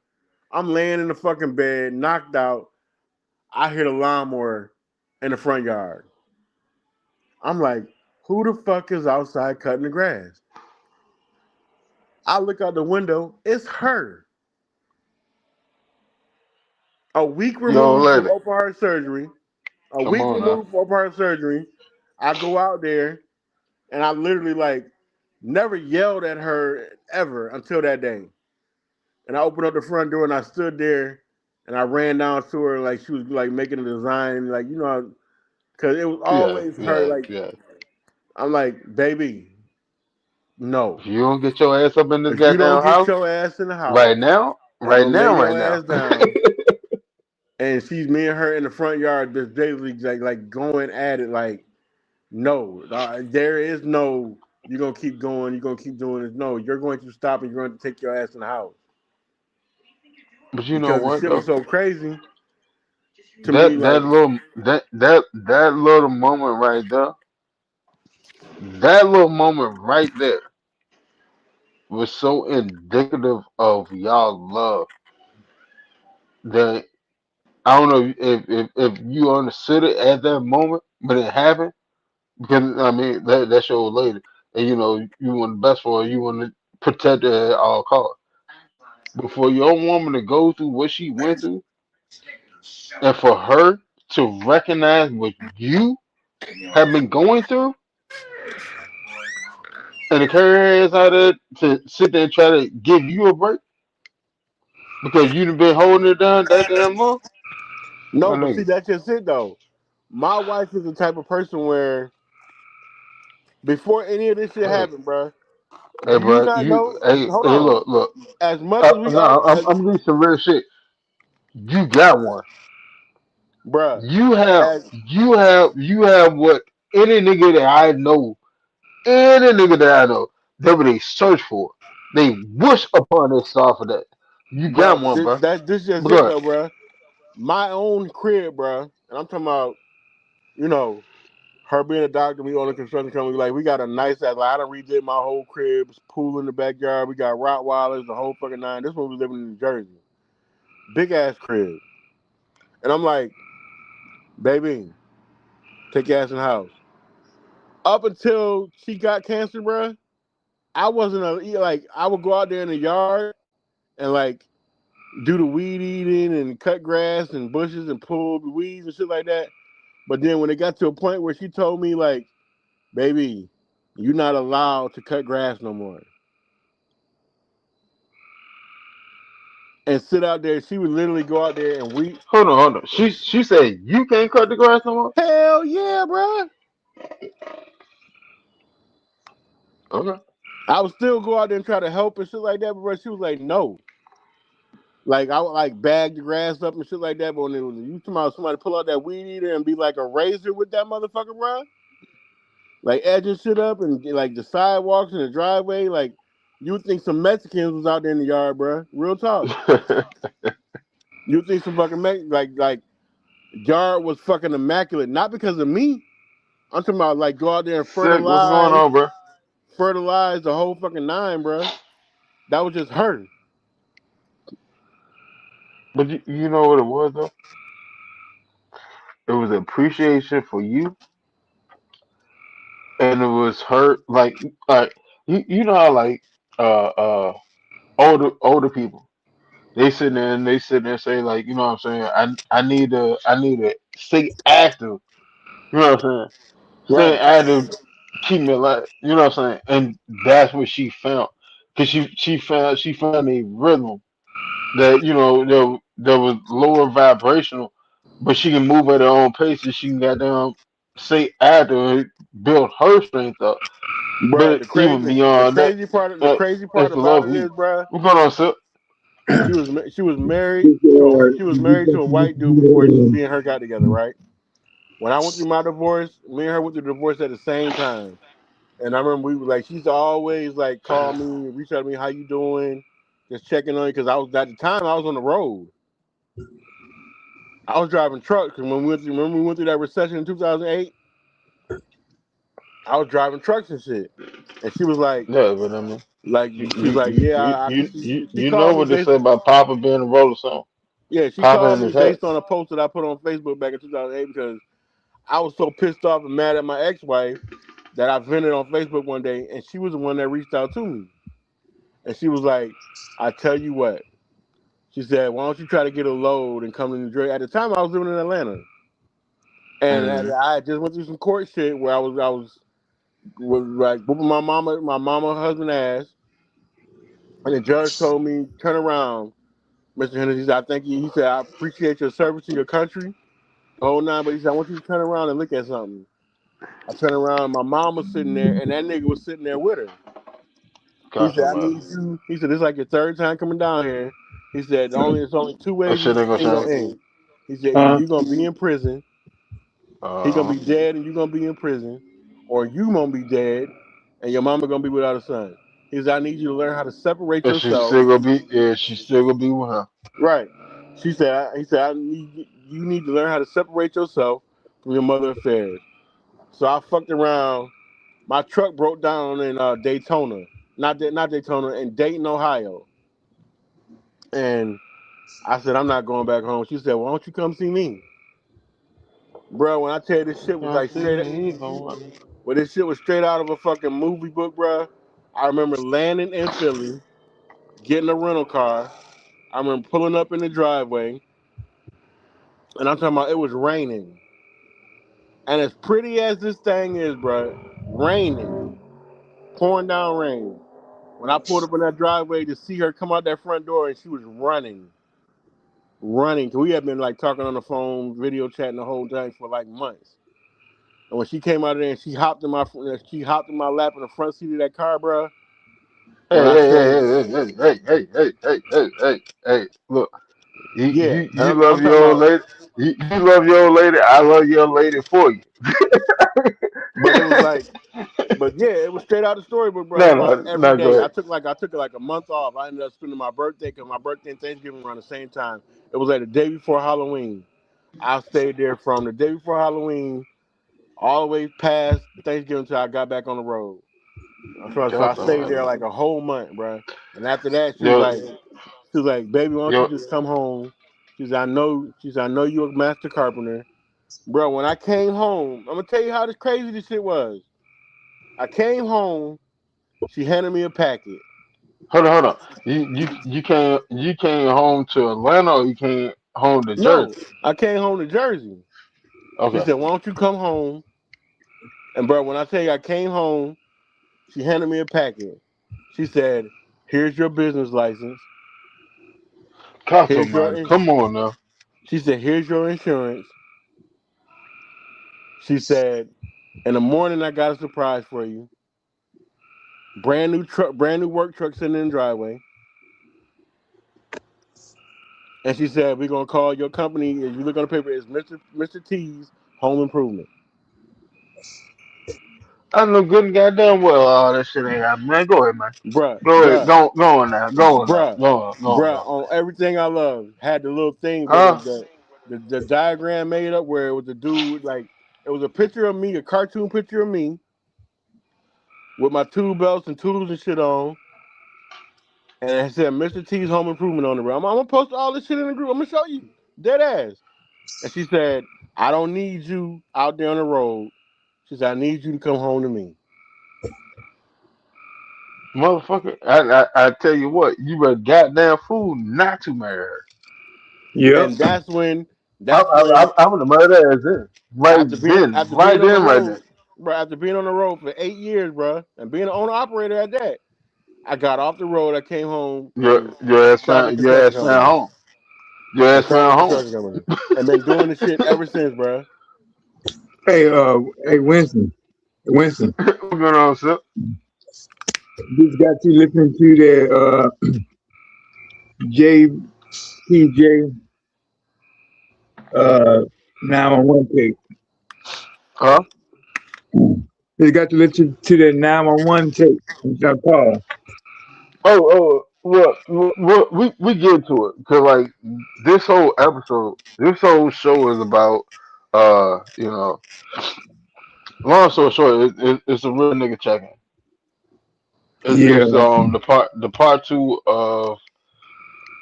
I'm laying in the fucking bed, knocked out. I hear the lawnmower in the front yard. I'm like, who the fuck is outside cutting the grass? I look out the window, it's her. A week Yo, removed from lady, open heart surgery. A come week on now. removed from open heart surgery. I go out there and I literally like never yelled at her ever until that day. And I opened up the front door and I stood there and I ran down to her like she was like making a design, like because it was Yeah, always her. yeah, Like yeah. I'm like, baby, no. If you don't get your ass up in this If you don't goddamn get house your ass in the right house now, and right go lay now, right your now. ass down, and she's me and her in the front yard just daily like going at it like no, there is no. You're gonna keep going. You're gonna keep doing this. No, you're going to stop and you're going to take your ass in the house But you know because the what shit was though? so crazy to me. That Like, little that little moment right there, that little moment right there was so indicative of y'all love that I don't know if you understood it at that moment, but it happened because I mean that's your old lady, and you want the best for her, you want to protect her at all costs. But for your woman to go through what she went through, and for her to recognize what you have been going through, and to carry her ass out there to sit there and try to give you a break because you've been holding it down that damn long, my no, but see, nigga. that's just it though. My wife is the type of person where before any of this shit Hey, happened, bro. hey, Do you bro. not know? Hey, Hold on. look. As much as we are, No, I'm doing some real shit. You got one. bruh, You have, as you have what any nigga that I know, any nigga that I know, that what they search for. They wish upon their star for that. You got bruh, one, bro. this just But it go ahead. though, bruh. My own crib, bruh, and I'm talking about, you know, her being a doctor, we own a construction company. Like we got a nice ass. Like I done redid my whole crib, pool in the backyard. We got Rottweilers, the whole fucking nine. This one was living in New Jersey, big ass crib, and I'm like, baby, take your ass in the house. Up until she got cancer, bruh, I wasn't like I would go out there in the yard and like do the weed eating and cut grass and bushes and pull the weeds and shit like that. But then when it got to a point where she told me like, baby, you're not allowed to cut grass no more. And sit out there, she would literally go out there and weed. Hold on. She said you can't cut the grass no more. Hell yeah, bro. Okay. I would still go out there and try to help and shit like that, but bro, she was like, no. Like I would like bag the grass up and shit like that, but when it was you talking about somebody pull out that weed eater and be like a razor with that motherfucker, bro. Like edging shit up and like the sidewalks and the driveway, like you would think some Mexicans was out there in the yard, bro. Real talk. You would think some fucking like yard was fucking immaculate, not because of me. I'm talking about like go out there and Sick, what's going on, bro? fertilize the whole fucking nine, bro. That was just her. But you know what it was though? It was appreciation for you, and it was her like you know how like uh uh older people they sit there and say like you know what I'm saying I need to stay active, you know what I'm saying, stay Right, active, keep me alive, you know what I'm saying, and that's what she found, because she found a rhythm that you know that was lower vibrational, but she can move at her own pace and she can goddamn stay active and build her strength up. bro. But even The beyond that, crazy part it's the about love it of you. is, bro. What's going on, Sip? She was married she was married to a white dude before me and her got together, right? When I went through my divorce, me and her went through the divorce at the same time. And I remember we were like, she's always like call me, reach out to me, how you doing? Just checking on you because I was at the time I was on the road. I was driving trucks because when remember we went through that recession in 2008, I was driving trucks and shit. And she was Yeah, but I mean, she was like, yeah, I can see. She you know called me what they based, say about Papa being a roller song, yeah, she Papa called in me his hat. based on a post that I put on Facebook back in 2008 because I was so pissed off and mad at my ex-wife that I vented on Facebook one day, and she was the one that reached out to me, and she was like, "I tell you what," she said, "Why don't you try to get a load and come to New Jersey?" At the time, I was living in Atlanta, and Mm. I just went through some court shit where was like whooping my mama husband ass, and the judge told me, "Turn around, Mr. Henderson." He said, "I thank you." He said, "I appreciate your service to your country." The whole nine, but he said, "I want you to turn around and look at something." I turned around, my mom was sitting there, and that nigga was sitting there with her. He Gosh, said, "I about need you." He said, "This is like your third time coming down here." He said, "It's only two that ways shit this ain't gonna thing change. gonna end." He said, "Either you gonna be in prison, he gonna Uh huh. be dead, and you gonna be in prison, or you gonna be dead, and your mama gonna be without a son." He said, "I need you to learn how to separate And she's yourself." still gonna be, yeah, she's still gonna be with her. Right. He said, you need to learn how to separate yourself from your mother affairs." So I fucked around. My truck broke down in Daytona, not Daytona, in Dayton, Ohio. And I said, "I'm not going back home." She said, "Why don't you come see me?" Bro, when I tell you this shit was Y'all like see me, going. well, this shit was straight out of a fucking movie book, bro. I remember landing in Philly, getting a rental car. I remember pulling up in the driveway, and I'm talking about it was raining. And as pretty as this thing is, bro, raining, pouring down rain. When I pulled up in that driveway to see her come out that front door, and she was running. running. Cause we had been like talking on the phone, video chatting the whole time for like months. And when she came out of there and she hopped in my lap in the front seat of that car, bro. When I say, Hey, look, yeah, you I'm love your talking old about. lady. You love your old lady. I love your old lady for you. But it was like, but yeah, it was straight out the story. But bro, No, bro, no, every no, go day ahead. I took like a month off. I ended up spending my birthday because my birthday and Thanksgiving around the same time. It was like the day before Halloween. I stayed there from the day before Halloween all the way past Thanksgiving until I got back on the road. So I Got stayed there them. like a whole month, bro. And after that, Yo, she was like, baby, why don't you yo, just come home? I know you're a master carpenter, bro. When I came home, I'm gonna tell you how crazy this shit was. I came home. She handed me a packet. hold on. You came home to Atlanta or you came home to No, Jersey? I came home to Jersey. She Okay. said, why don't you come home? And bro, when I tell you I came home, she handed me a packet. She said, here's your business license. Castle Here's your man, come on now. She said, here's your insurance. She said, in the morning I got a surprise for you. Brand new truck, brand new work truck sitting in the driveway. And she said, we're gonna call your company. If you look on the paper, it's Mr. T's Home Improvement. I know good and goddamn well all that shit ain't happening, man. Go ahead, man. Bruh, Go ahead. bruh, Go on now. Go on now. bruh, Go on bruh, now. on everything I love. Had the little thing where Huh? the diagram made up where it was a dude like it was a picture of me, a cartoon picture of me with my tool belts and tools and shit on. And it said Mr. T's Home Improvement on the road. I'm gonna post all this shit in the group. I'm gonna show you. Dead ass. And she said, I don't need you out there on the road. She said, I need you to come home to me. Motherfucker. I tell you what, you were goddamn fool not to marry her. Yep. And that's when I'm gonna murder her as in. after Right being on the then, right road, there. bro, after being on the road for 8 years, bro, and being an owner operator at that, I got off the road, I came home and started the Your construction ass found company. home. Your And ass started found the home. construction company. And been doing the shit ever since, bro. Hey, Winston. Winston, What's going on, sir? just got you listening to the JPJ 911 tape. Huh? Just got to listen to the 911 tape. That call. Look, we get to it because like this whole show is about, you know, long story short, it's a real nigga checking. Yeah, It's the part two of,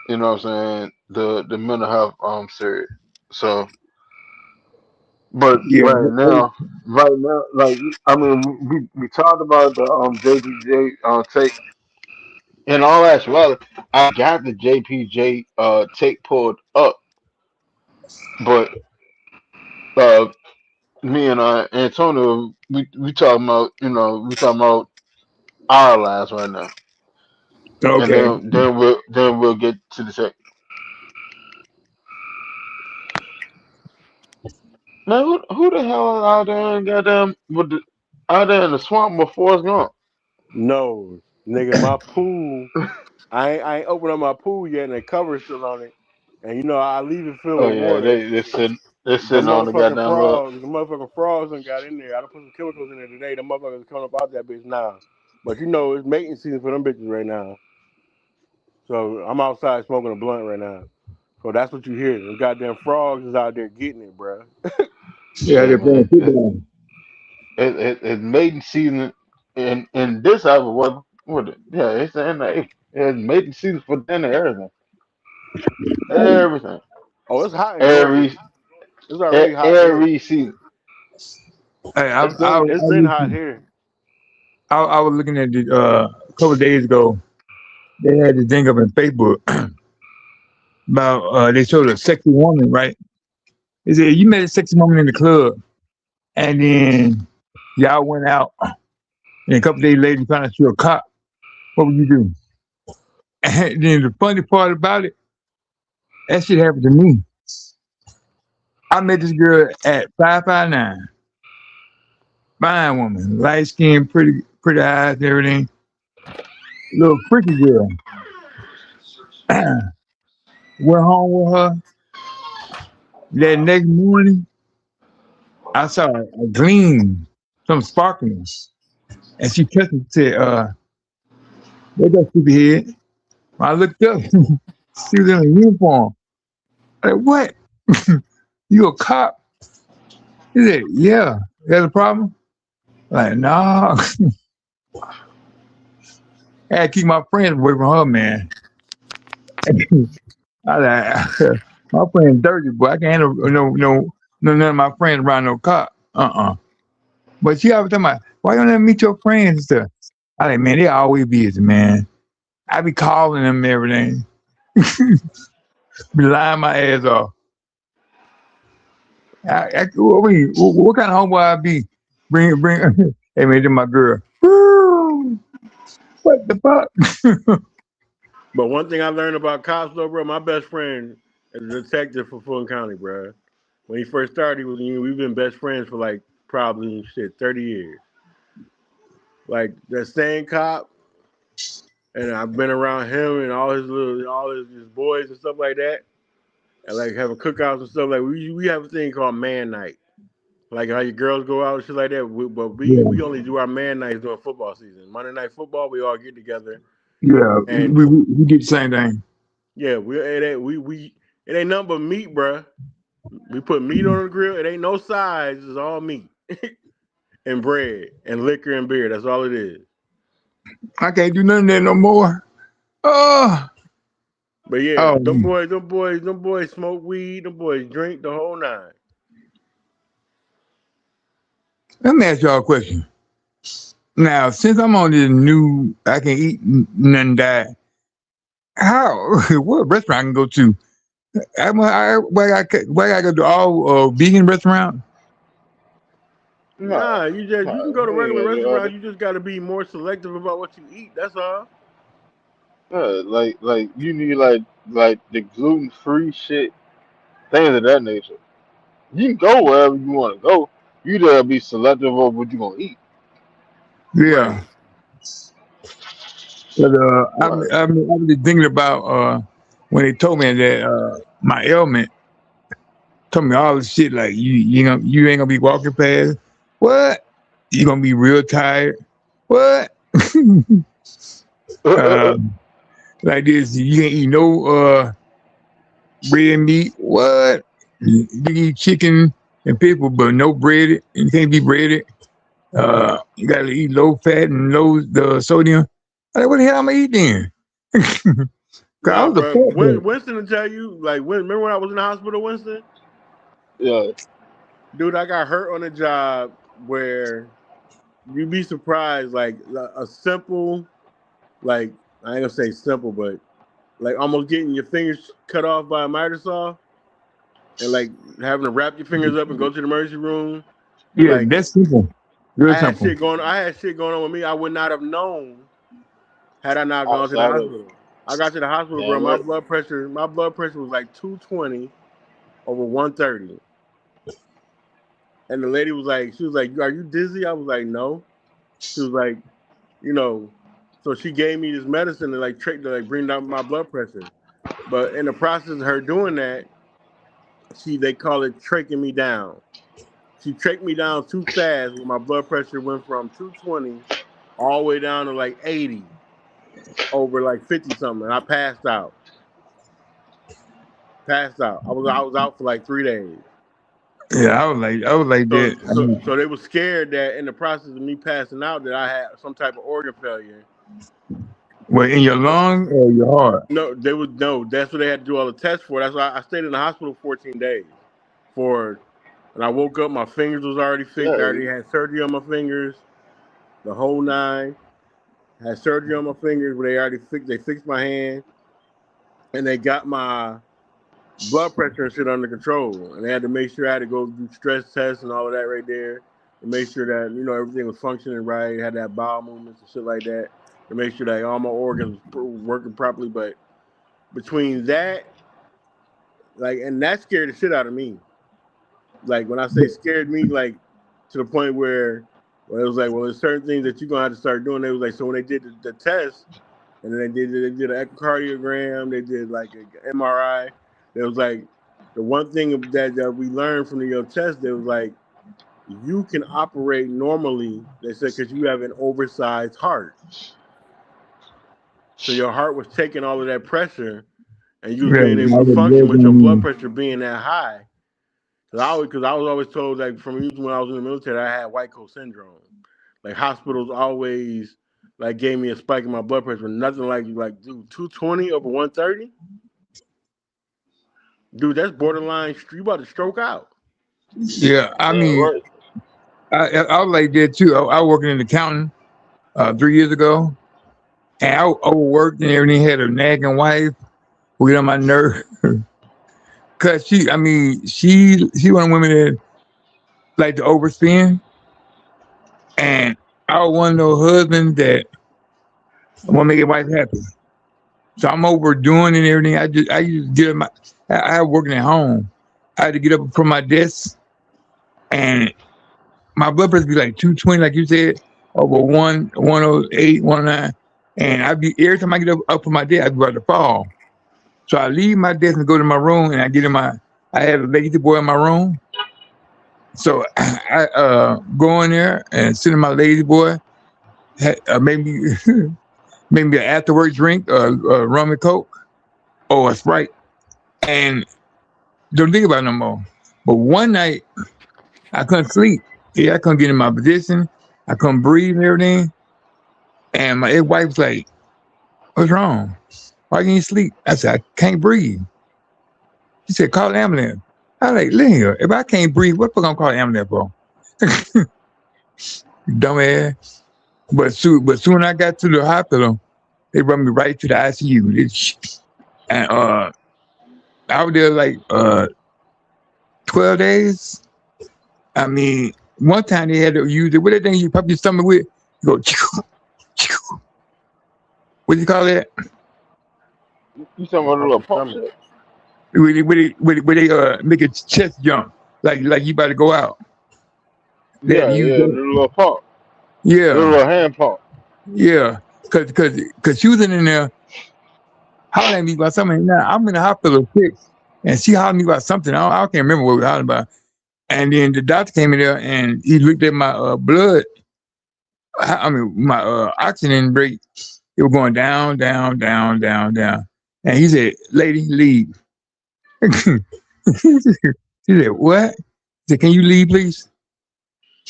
you know what I'm saying, the mental health series. So, but yeah. right now, like I mean, we talked about the JPJ tape. In all actuality, I got the JPJ tape pulled up, but uh, me and Antonio, we talking about, we talking about our lives right now, and Okay. then we'll get to the tape. Man, who the hell is out there and goddamn out there in the swamp before it's gone? No, nigga, my pool. I ain't opened up my pool yet, and the cover's still on it. And you know, I leave it filled Oh with yeah, water. they're sitting on the goddamn rug. The motherfucking frogs done got in there. I done put some chemicals in there today. The motherfuckers coming up out that bitch now. But you know, it's mating season for them bitches right now. So I'm outside smoking a blunt right now. So that's what you hear. The goddamn frogs is out there getting it, bro. Yeah, Hey they're playing man, football. it's mating season in this type of weather. What it? Yeah, it's in the April. It's mating season for dinner, everything, everything, Oh, it's hot in Georgia. every It's already hot here. every season. Hey, It's been hot here. I was looking at the a couple of days ago. They had this thing up on Facebook about they showed a sexy woman, right? They said you met a sexy woman in the club, and then y'all went out, and a couple of days later you found out you're a cop. What would you do? And then the funny part about it, That shit happened to me. I met this girl at 559. Fine woman, light skin, pretty eyes, and everything. Little freaky girl. Went home with her. That next morning, I saw a gleam, some sparkling. And she touched me and said, where's that stupid head? When I looked up, she was in a uniform. I said, what? You a cop? He said, yeah. There's a problem? Like, nah. I had to keep my friends away from her, man. I like, my friend dirty, boy. I can't handle none of my friends around no cop. But she always talking about, why you don't let me meet your friends and stuff? I like, man, they always busy, man. I be calling them and everything. Be lying my ass off. What kind of homeboy I be? Bring, hey man, to my girl. Woo! What the fuck? But one thing I learned about cops, though, bro, my best friend is a detective for Fulton County, bro. When he first started, we've been best friends for like probably 30 years. Like that same cop, and I've been around him and all his boys and stuff like that, and like having cookouts and stuff. Like we have a thing called man night, like how your girls go out and shit like that. But Yeah, we only do our man nights during football season. Monday Night Football, we all get together, yeah. and We did the same thing. yeah, it ain't nothing but meat, bruh. We put meat on the grill. It ain't no sides. It's all meat and bread and liquor and beer. That's all it is. I can't do nothing there no more. Oh, But yeah, oh. them boys smoke weed. Them boys drink the whole nine. Let me ask y'all a question. Now, since I'm on this new, I can eat nothing die. How? What restaurant I can go to? Where I go to all vegan restaurant? Nah, you can go to regular Yeah, restaurants. You just got to be more selective about what you eat. That's all. like you need like the gluten free shit, things of that nature. You can go wherever you want to go. You gotta be selective of what you gonna eat. Yeah. Right. But Right. I'm just thinking about when they told me that my ailment told me all the shit like you ain't gonna be walking past. What? You gonna be real tired. What? uh, like this, you can't eat no red meat. What? You can eat chicken and pickle, but no breaded. You can't be breaded. You gotta eat low fat and low the sodium. Like, what the hell am I eating? Cause I Nah, was a bro. fat boy. Winston will tell you, like, remember when I was in the hospital, Winston? Yeah. Dude, I got hurt on a job where you'd be surprised, like a simple, like I ain't gonna say simple, but like almost getting your fingers cut off by a miter saw and like having to wrap your fingers up and go to the emergency room. Yeah, Like that's simple. Real simple. I had shit going on with me. I would not have known had I not gone to the Outside of hospital. I got to the hospital, bro. damn right. My blood pressure was like 220 over 130. And the lady was like, she was like, "Are you dizzy?" I was like, "No." She was like, you know, so she gave me this medicine to bring down my blood pressure. But in the process of her doing that, they call it traking me down. She tracked me down too fast where my blood pressure went from 220 all the way down to like 80 over like 50 something. And I passed out. Passed out. I was out for like 3 days. Yeah, I was like So that. I mean, so they were scared that in the process of me passing out that I had some type of organ failure. well, in your lung or your heart? No, they would no. That's what they had to do all the tests for. That's why I stayed in the hospital 14 days. For and I woke up, my fingers was already fixed. I Yeah. already had surgery on my fingers, the whole nine. Had surgery on my fingers where they already fixed. They fixed my hand, and they got my blood pressure and shit under control. And they had to make sure I had to go do stress tests and all of that right there, to make sure that everything was functioning right. Had that bowel movements and shit like that to make sure that all my organs was working properly. But between that like, and that scared the shit out of me. Like when I say scared me, like to the point where it was like, well, there's certain things that you're gonna have to start doing. It was like, so when they did the test, and then they did an echocardiogram, they did like an MRI. There was like the one thing that we learned from the test. There was like you can operate normally. They said because you have an oversized heart, so your heart was taking all of that pressure, and you was being able to function with your blood pressure being that high. Because I was always told, like, from even when I was in the military, I had white coat syndrome. Like, hospitals always, like, gave me a spike in my blood pressure. Nothing like, dude, 220 over 130? Dude, that's borderline. You about to stroke out. Yeah, I mean, I was like that, too. I was working in accounting 3 years ago. And I overworked and everything, had a nagging wife who get on my nerve. Cause she one of the women that like to overspend, and I was one of those husbands that want to make his wife happy. So I'm overdoing and everything. I used to get I was working at home. I had to get up from my desk, and my blood pressure be like 220, like you said, over 108, 109, and every time I get up from my desk, I'd be about to fall. So I leave my desk and go to my room, and I have a lazy boy in my room. So I go in there and sit in my lazy boy, maybe maybe an after work drink, rum and coke, or a Sprite, and don't think about it no more. But one night I couldn't sleep. Yeah, I couldn't get in my position. I couldn't breathe and everything. And my ex-wife was like, "What's wrong? Why can't you sleep?" I said, "I can't breathe." She said, "Call the ambulance." I was like, "Listen, if I can't breathe, what the fuck I'm calling the ambulance for?" Dumbass. But soon I got to the hospital, they brought me right to the ICU. And I was there like 12 days. I mean, one time they had to use it. What that thing you pop your stomach with? You go, choo, choo. What do you call that? You talking about a little pump shit? Where they make a chest jump, like you about to go out. Yeah, the little pump. Yeah. The little hand pump. Yeah. Cause she was in there hollering at me about something. Now I'm in the hospital sick, and she hollered at me about something. I can't remember what we were hollering about. And then the doctor came in there and he looked at my blood. I mean, my oxygen rate. It was going down, down, down, down, down. And he said, "Lady, leave." She said, "What?" He said, "Can you leave, please?"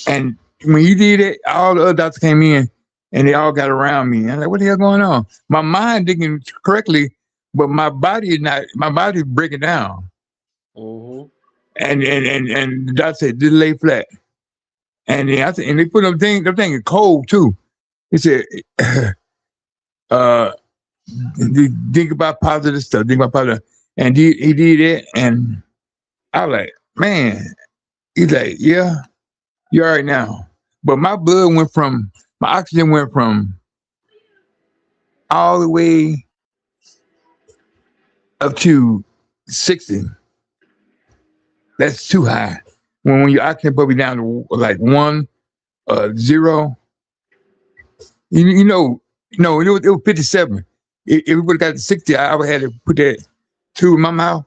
And when he did it, all the other doctors came in and they all got around me. I'm like, "What the hell going on?" My mind thinking correctly, but my body is not. My body's breaking down. Mm-hmm. And the doctor said, "Just lay flat." And then and they put them thing cold too. He said, "Think about positive stuff. Think about positive." And he did it, and I was like, "Man." He's like, "Yeah, you're all right now." But my oxygen went from all the way up to 60. That's too high. When your oxygen put me down to like 0, you know, no, it was 57. If we would have got to 60, I would have had to put that tube in my mouth,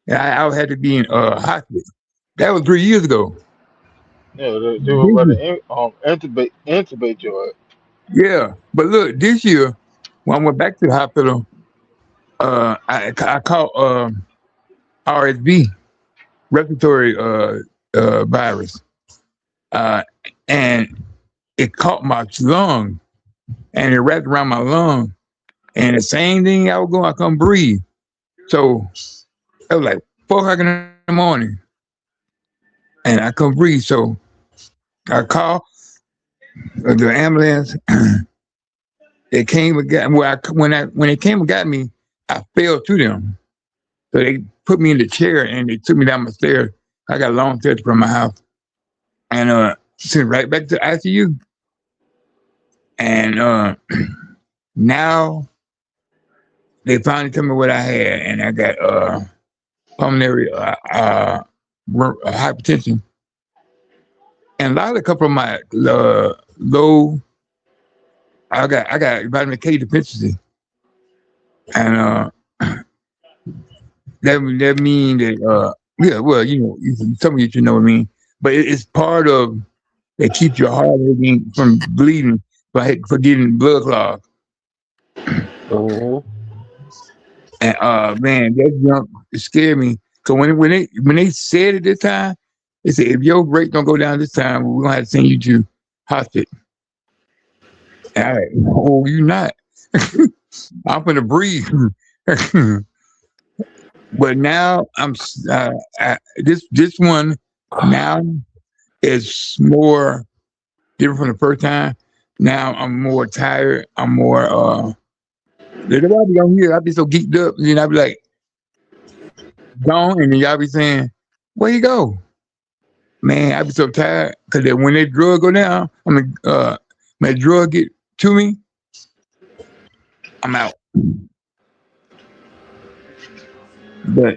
and I would have to be in hospital. That was 3 years ago. Yeah, they were about to intubate your. Yeah, but look, this year when I went back to the hospital, I caught RSV, respiratory virus, and it caught my lung, and it wrapped around my lung, and the same thing I was going, I couldn't breathe. So it was like 4 o'clock in the morning, and I couldn't breathe. So I called the ambulance. They came and got when they came and got me, I fell to them. So they put me in the chair and they took me down my stairs. I got a long stairs from my house, and sent right back to ICU. And now they finally told me what I had, and I got pulmonary hypertension, and a lot of couple of my low. I got vitamin K deficiency, and that mean that yeah, well, some of you should know what I mean, but it's part of that keeps your heart from bleeding for getting blood clogged. Mm-hmm. And man, that jump scared me. So when they said it this time, they said if your rate don't go down this time, we're gonna have to send you to hospital. All right, oh, you not? I'm gonna breathe. But now this one now is more different from the first time. Now I'm more tired. I'm more I'll be on here. I'll be so geeked up, and then I'll be like gone, and then y'all be saying, "Where you go, man?" I be so tired because when that drug go down, when that drug get to me, I'm out. But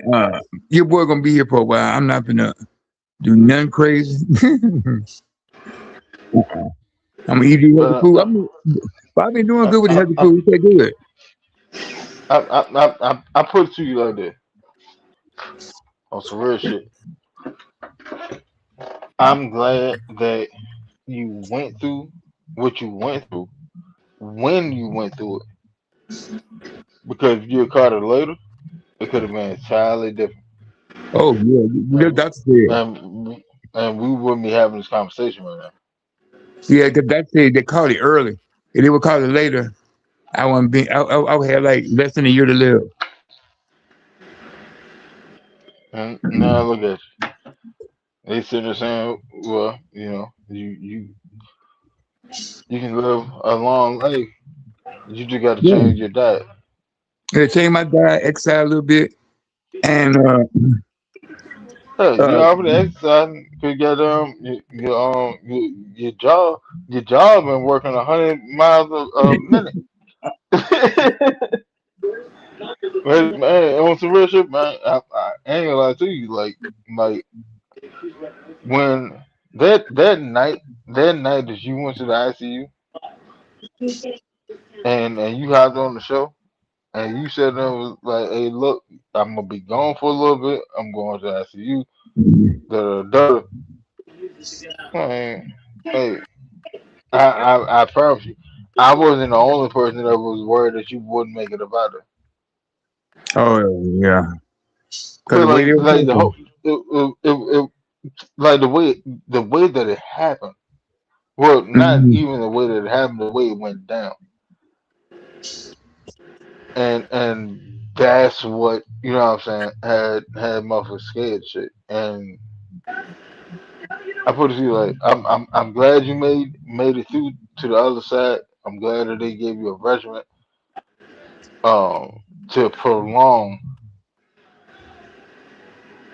your boy gonna be here for a while. I'm not gonna do nothing crazy. I'm gonna eat healthy But food. I've been doing I, good with the I, healthy I, food. It's good. I put it to you like this on some real shit. I'm glad that you went through what you went through when you went through it. Because if you had caught it later, it could have been entirely different. Oh yeah, the And, doctor said. and we wouldn't be having this conversation right now. Yeah, because that said they called it early. If they would call it later, I wouldn't be. I would have like less than a year to live. And now look at you. They sitting there saying, well, you can live a long life. You just got to Yeah, change your diet. they changed my diet, exercise a little bit, and Hey, you uh, already exercising. Could get your job been working 100 miles a minute. Man, on some real shit, man. I ain't gonna lie to you. Like when that night that you went to the ICU and you hopped on the show and you said there was like, hey, look, I'm gonna be gone for a little bit. I'm going to the ICU. Da. Man, hey, I promise you, I wasn't the only person that was worried that you wouldn't make it about it. oh yeah, because Cause the way they were like the whole talking. like the way that it happened. Well, not Mhm. even the way that it happened, the way it went down, and that's what what I'm saying had motherfuckers scared shit. And I put it to you like I'm glad you made it through to the other side. I'm glad that they gave you a regimen to prolong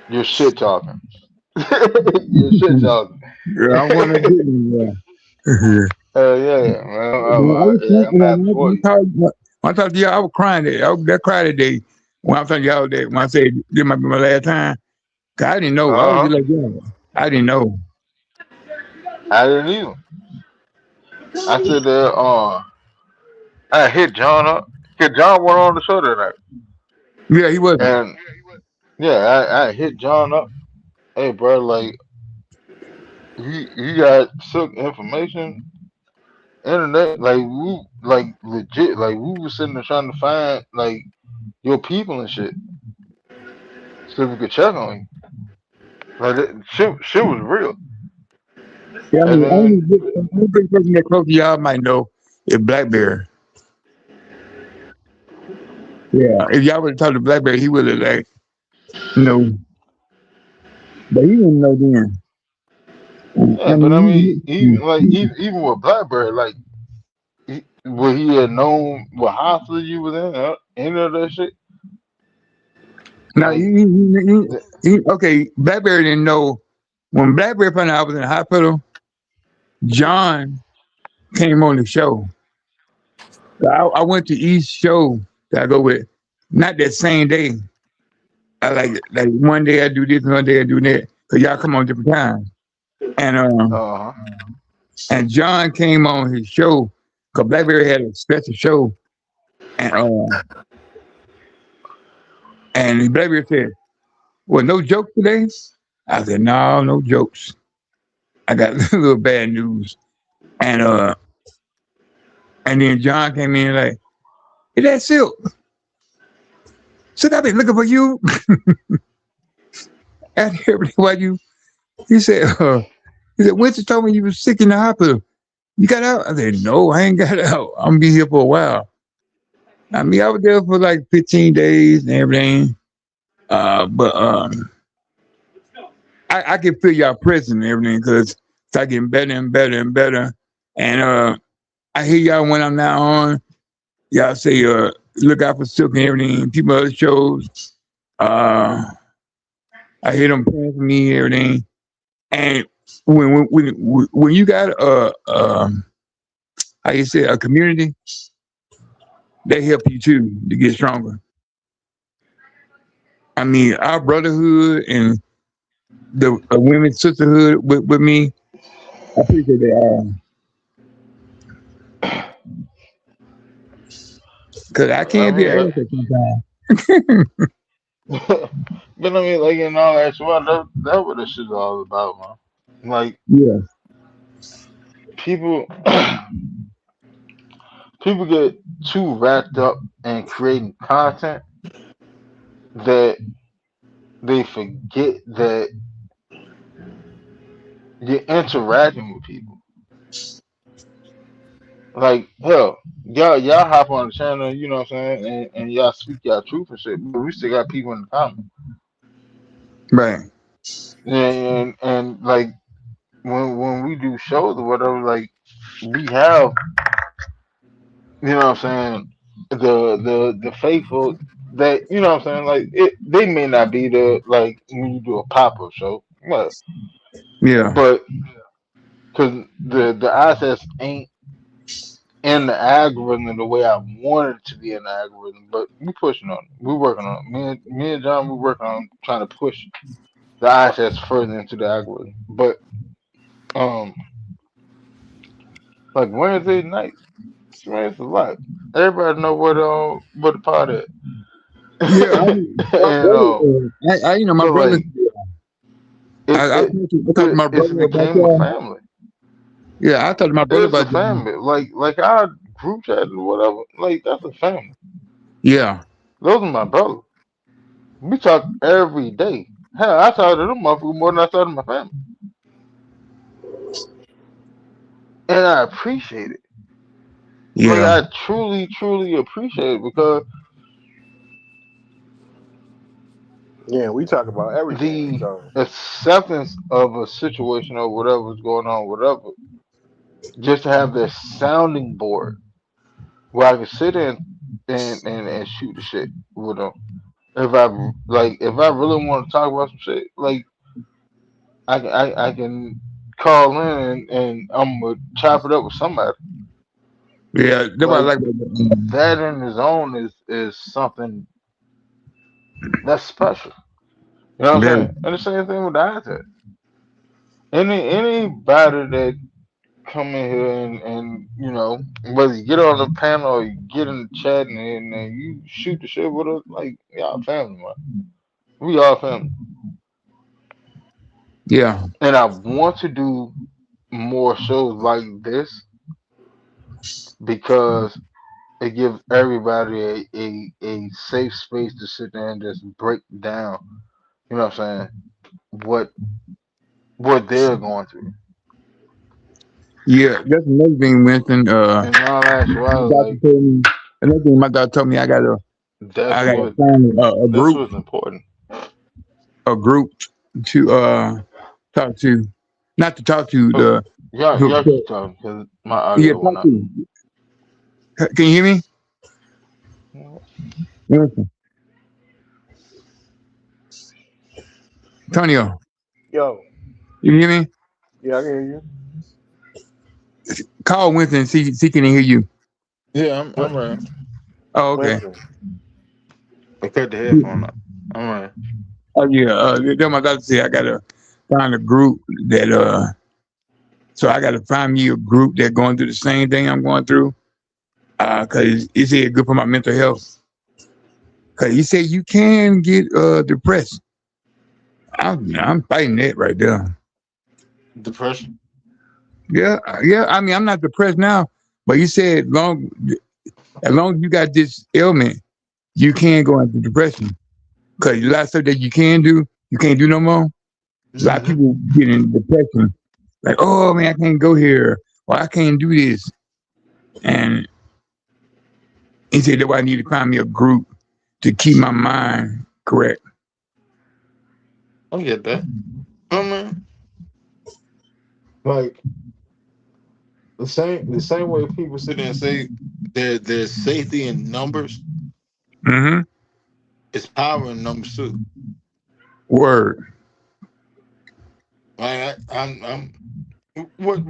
your shit talking. Your shit talking. Yeah, I want to get in there. Yeah, man. When I was Yeah, I'm happy when for you. I talked to y'all, I was crying. That cried that day when I was telling y'all that when I said this might be my last time. 'Cause I didn't know. I was Uh just huh. like, yeah, I didn't know. I didn't either. I said that I hit John up. Cause John went on the show tonight. Yeah, he wasn't. And yeah, I hit John up. Hey bro, like you got some information, internet, like we like legit, like we was sitting there trying to find like your people and shit. So we could check on you. Like shit was real. Yeah, I And mean, then only big person that close to y'all might know is Blackberry. Yeah, if y'all would have talked to Blackberry, he would have like, no, but he didn't know then. yeah, I but I mean mean, even with Blackberry, like would he have known what hospital you was in, any of that shit? now Like th- okay, Blackberry didn't know when Blackberry found out I was in the hospital. John came on the show. So I went to each show that I go with, not that same day. I like one day I do this, one day I do that, cause y'all come on different times. And Uh huh. and John came on his show, cause Blackberry had a special show, and Blackberry said, "Well, no jokes today." I said, "No, no jokes. I got a little bad news." And and then John came in like, "Is that Silk? Silk, I've been looking for you." And everybody, why you? He said, Winston told me you was sick in the hospital. You got out? I said, no, I ain't got out. I'm gonna be here for a while. I mean, I was there for like 15 days and everything. But I can feel y'all presence and everything because it's like getting better and better and better. And I hear y'all when I'm not on. Y'all say, look out for Silk and everything. People other shows. I hear them praying for me and everything. And when you got how you say a community, they help you too to get stronger. I mean, our brotherhood and the women's sisterhood with me, I appreciate that. Cause I I can't be mean, an but asset sometimes. but I mean, like in all actuality, that what this shit is all about, man. Like Yeah, people, people get too wrapped up in creating content that they forget that you're interacting with people. Like hell, y'all hop on the channel, you know what I'm saying, and y'all speak y'all truth and shit. But we still got people in the comments, right. and like when we do shows or whatever, like we have, you know what I'm saying, the faithful that you know what I'm saying, like they may not be the like when you do a pop up show, Yeah, but because the assets ain't in the algorithm the way I want it to be in the algorithm, but we pushing on it. We working on it. Me and John, we working on trying to push the assets further into the algorithm. But um, like Wednesday nights, man, it's a lot. Everybody know what the pot at, yeah. My and brother, you know, my but brother. like it I it, talked to my it's brother about became a that. family. Yeah, I talked to my brother It's a about that. family. Like our group chat or whatever. Like that's a family. Yeah, Those are my brothers. We talk every day. Hell, I talk to them motherfuckers more than I talk to my family. And I appreciate it. Like yeah, I truly, truly appreciate it because Yeah, we talk about everything. the So acceptance of a situation or whatever's going on, whatever, just to have this sounding board where I can sit in and shoot the shit with them. If I really want to talk about some shit, like I can call in and I'm gonna chop it up with somebody. yeah. That's what I Like like about that. that in its own is something that's special. You know what I'm Very, saying? And the same thing with the eye test. Anybody that come in here and you know whether you get on the panel or you get in the chat and you shoot the shit with us, like y'all family, man. We all family. yeah, And I want to do more shows like this because it gives everybody a safe space to sit there and just break down, you know what I'm saying, what what they're going through. yeah. That's another thing, Winston. In all My actuality, doctor like told me. Another thing, my doctor told me that's I gotta what find that's what's important. a group to talk to, not to talk to Oh, the y'all keep talking because my yeah, audio went talk out. to. Can you hear me? Listen, Antonio, yo, you hear me? yeah, I can hear you. Call Winston and see can he hear you. Yeah, What I'm ready. Oh, okay. Winston? I cut the headphone out. All right. Oh yeah, then my doctor said I gotta find a group that so I gotta find me a group that going through the same thing I'm going through. Cause he said good for my mental health. Cause he said you can get depressed. I'm fighting that right there. Depression. Yeah, yeah. I mean I'm not depressed now, but he said as long as you got this ailment, you can go into depression. Cause a lot of stuff that you can't do no more. A lot of Mm-hmm. people get in depression. Like, oh man, I can't go here, or I can't do this. And he said that I need to find me a group to keep my mind correct. I get that. I mean, like the same way people sit there and say there's safety in numbers, Mm-hmm. it's power in numbers too. Word. I'm what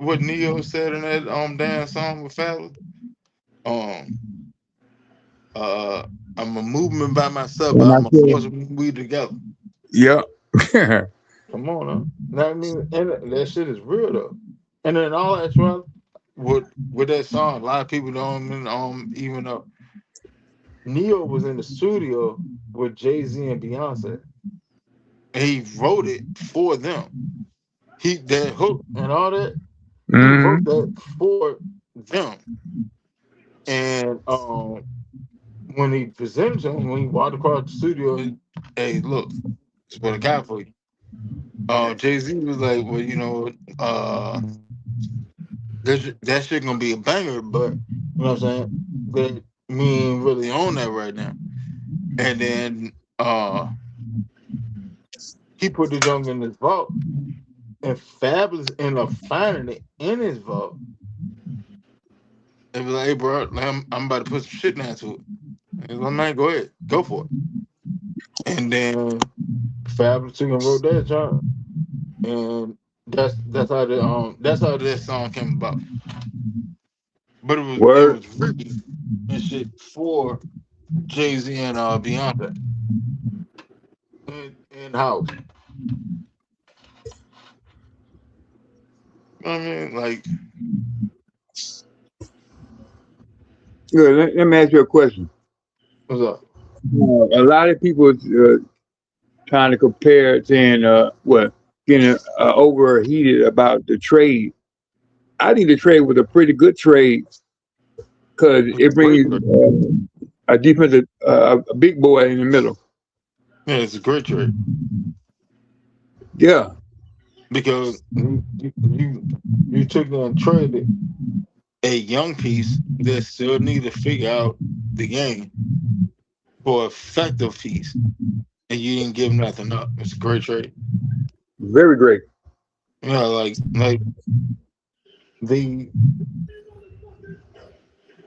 what Neo said in that damn song with Fallon. Um I'm a movement by myself, but And I I'm a force said, we together. yep. Come on now. That mean and that shit is real though. And then all that well with that song, a lot of people don't even know Neo was in the studio with Jay-Z and Beyonce. And he wrote it for them. He that hook and all that, he wrote Mm-hmm. that for them. And when he presented him, when he walked across the studio, hey, look, it's what I got for you. Jay-Z was like, well, that shit gonna be a banger, but you know what I'm saying? But me ain't really on that right now. And then he put the junk in his vault, and Fabulous ended up finding it in his vault. And be like, hey, bro, like, I'm about to put some shit down to it. He's like, man, go ahead, go for it. And then Fabulous took and wrote that junk, and that's how that song came about. But it was Word. written and shit for Jay-Z and Beyonce in house. You know what I mean? Like, Good. Let me ask you a question. what's up? A lot of people trying to compare, saying, what, getting overheated about the trade. I think the trade was a pretty good trade because It's a it great brings trade. a defensive, a big boy in the middle. Yeah, it's a great trade Yeah. because you took and traded a young piece that still need to figure out the game for effective piece, and you didn't give nothing up. It's a great trade. Very great. Like the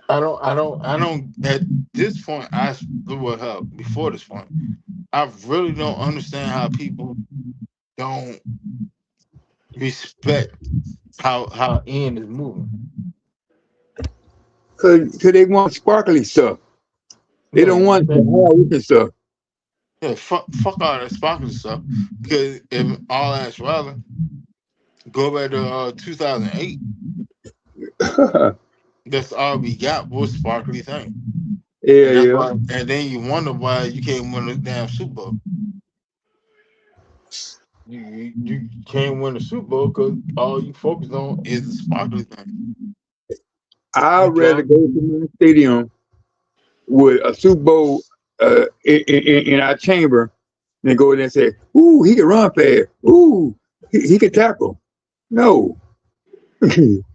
I don't at this point I well hell before this point I really don't understand how people don't respect how Ian is moving. Because they want sparkly stuff. They Yeah, don't want the hard looking stuff. yeah, fuck all that sparkly stuff. Because if all that's rather go back to 2008, that's all we got was sparkly thing, Yeah, and that's yeah. why. And then you wonder why you can't win the damn Super Bowl. You can't win the Super Bowl because all you focus on is the sparkly thing. I'd You rather drive. go to my stadium with a Super Bowl in our chamber than go in there and say, ooh, he can run fast. Ooh, he can tackle. No. I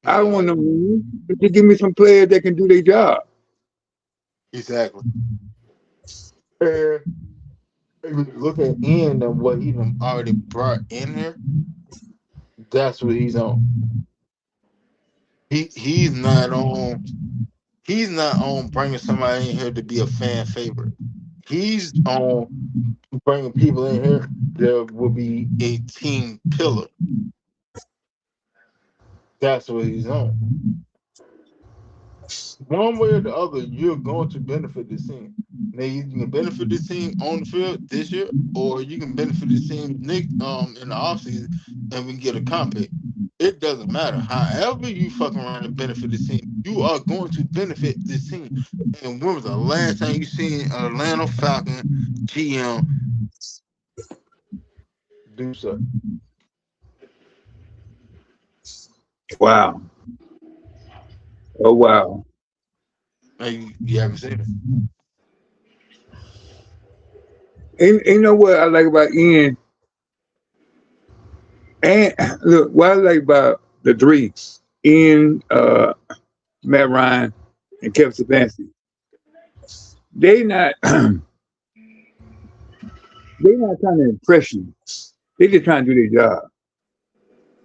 Yeah, don't want like them. Just give me some players that can do their job. exactly. And if you look at Ian and what he done already brought in here, that's what he's on. He's not on. He's not on bringing somebody in here to be a fan favorite. He's on bringing people in here that will be a team pillar. That's what he's on. One way or the other, you're going to benefit this team. Now you can benefit this team on the field this year, or you can benefit this team in the offseason and we can get a comp pick. It doesn't matter. However you fucking around and benefit this team, you are going to benefit this team. And when was the last time you seen Atlanta Falcon GM do so? Wow. Oh wow. You haven't seen it. And you know what I like about Ian? And look, what I like about the three, Ian, Matt Ryan, and Kevin Stefanski, they not they not trying to impress you. They just trying to do their job.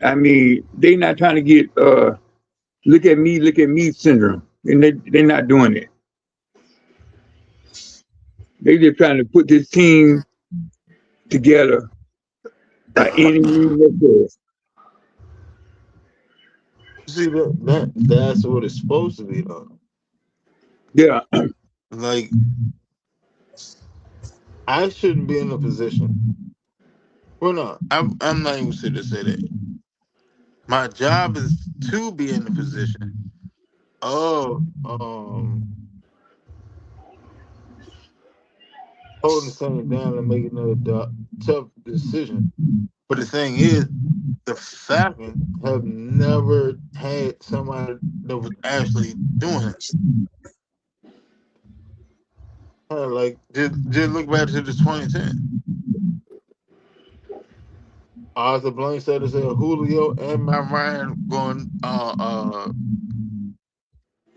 I mean, they not trying to get look at me syndrome. And they're not doing it. They just trying to put this team together by any means necessary. See that's what it's supposed to be though. Yeah. Like I shouldn't be in a position. Well, no, I'm not even sitting to say that. My job is to be in the position of holding something down and making a tough decision. But the thing is, the Falcons have never had somebody that was actually doing it. Like just look back to the 2010. Arthur Blank said Julio and Matt Ryan going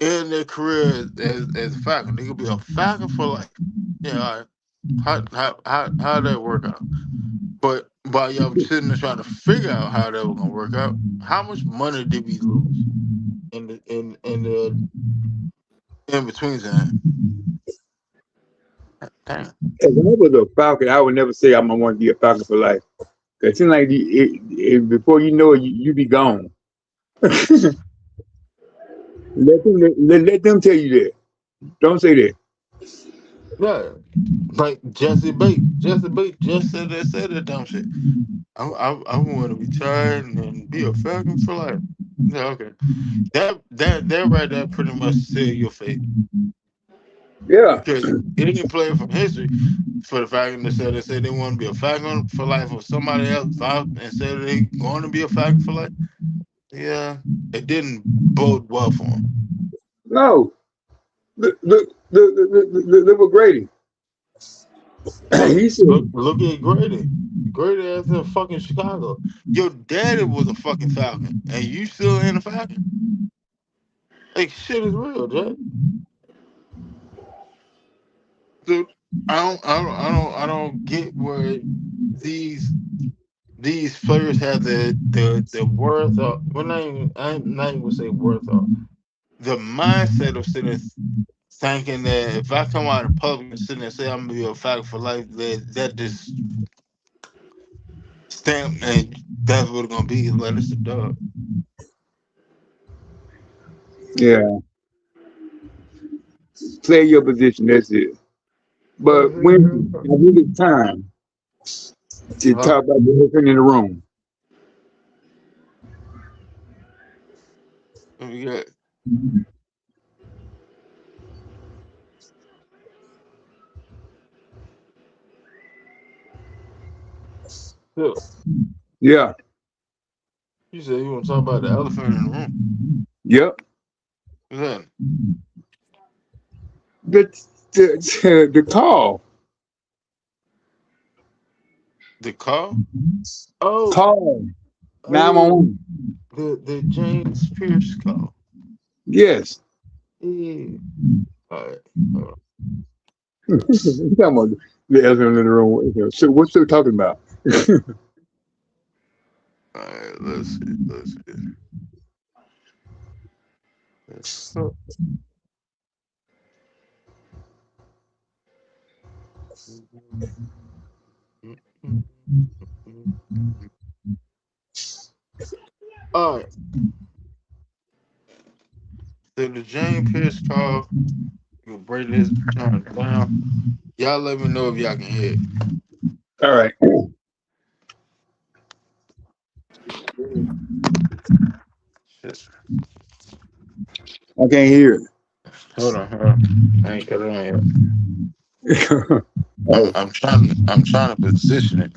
in their career as a Falcon. They could be a Falcon for life. Yeah, all right. How that work out? But while y'all sitting there trying to figure out how that was gonna work out, how much money did we lose in the in between time? Damn. If I was a Falcon, I would never say I'm gonna want to be a Falcon for life. Cause it seems like before you know it, you be gone. Let them tell you that. Don't say that. Yeah. Like Jesse Bates. Jesse Bates just said that dumb shit. I want to retire and be a Falcon for life. Yeah, okay. That right there pretty much said your fate. Yeah. Because any player from history for the Falcons that said they want to be a Falcon for life, or somebody else vouched and said they going to be a Falcon for life, yeah, it didn't bode well for him. No. Look what Grady. He said, Look at Grady. Grady is in fucking Chicago. Your daddy was a fucking Falcon, and you still in a Falcon? Like shit is real, Jack. Dude, I don't get where these players have the worth of. Well, I'm not even gonna say worth of. The mindset of sitting thinking that if I come out in public and sit there and say I'm gonna be a Falcon for life, that just stamp and that's what it's gonna be. Let us a dog. yeah, play your position. That's it. But when I think it's time to talk about the elephant in the room. We got Phil. Yeah. You said you want to talk about the elephant in the room. Yep. What's that? The call. The call? Oh, Call. 911. the James Pierce call. Yes. Yeah. All right. You talking about the elephant in the room. So what's they talking about? All right. Let's see. So, all right. after the James Pierce call, you'll break this turn down. Y'all let me know if y'all can hear it. All right. Shit. I can't hear Hold on. I ain't got it on yet. it. I'm, Oh, I'm trying. I'm trying to position it.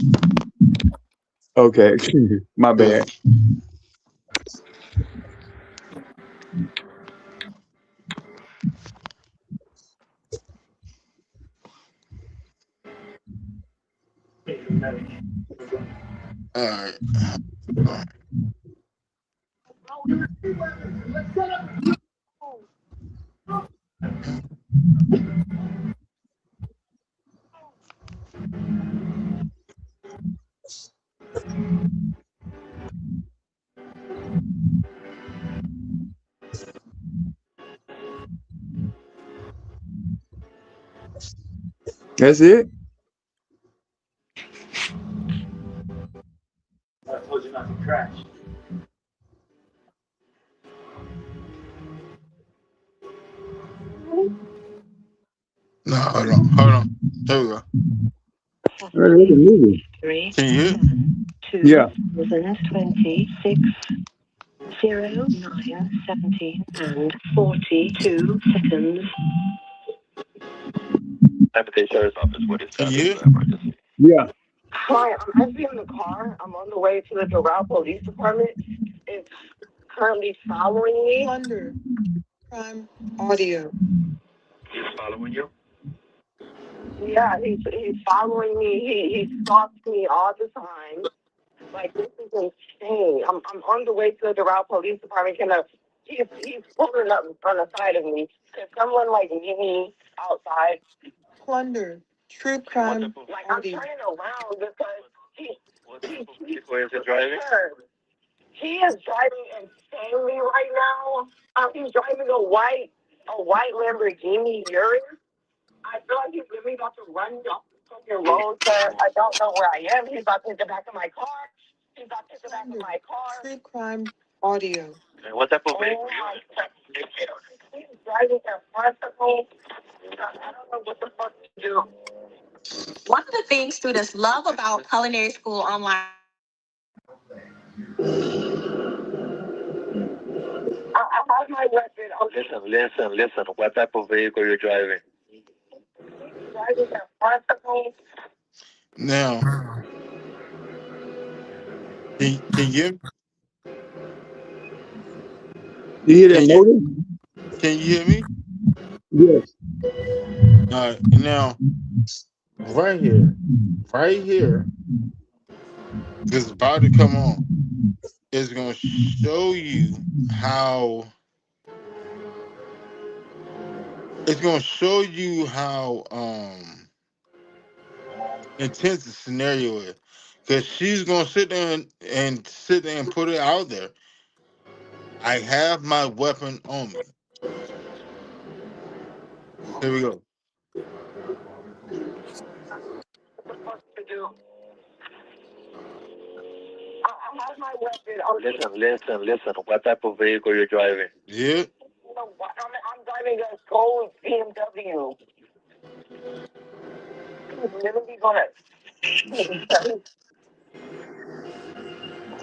okay. My Yeah. bad. All right. That's it. No, hold on. There we go. Well, that's a movie. Can you hear it? Yeah. 2026 0917 and 42 seconds. Deputy Sheriff's Office. What is Can that? you Is hear? an emergency? Yeah. Hi, I'm actually in the car. I'm on the way to the Doral Police Department. It's currently following me. Plunder. Crime audio. He's following you. Yeah, he's following me. He stalks me all the time. Like, this is insane. I'm on the way to the Doral Police Department. He's pulling up on the side of me. Can someone like meet me outside? Plunder. True crime. Like, I'm turning around because Where is it driving? he is driving insanely right now. He's driving a white Lamborghini Urus. I feel like he's literally about to run off the fucking road, sir. I don't know where I am. He's about to hit the back of my car. He's about to hit the back of my car. True crime audio. Okay, what type of vehicle Oh you my God. He's driving in front of me. I don't know what the fuck to do. One of the things students love about culinary school online. I have my weapon. Listen. What type of vehicle you're driving? He's driving in front of me. Now, can you You hear that can you motor? can you hear me? Yes. All right. Now, right here, this is about to come on. It's gonna show you how. It's gonna show you how intense the scenario is, because she's gonna sit there and put it out there. I have my weapon on me. Here we go. to do? I have my weapon. Listen. What type of vehicle you're driving? Yeah. I'm driving a gold BMW. He's literally gonna.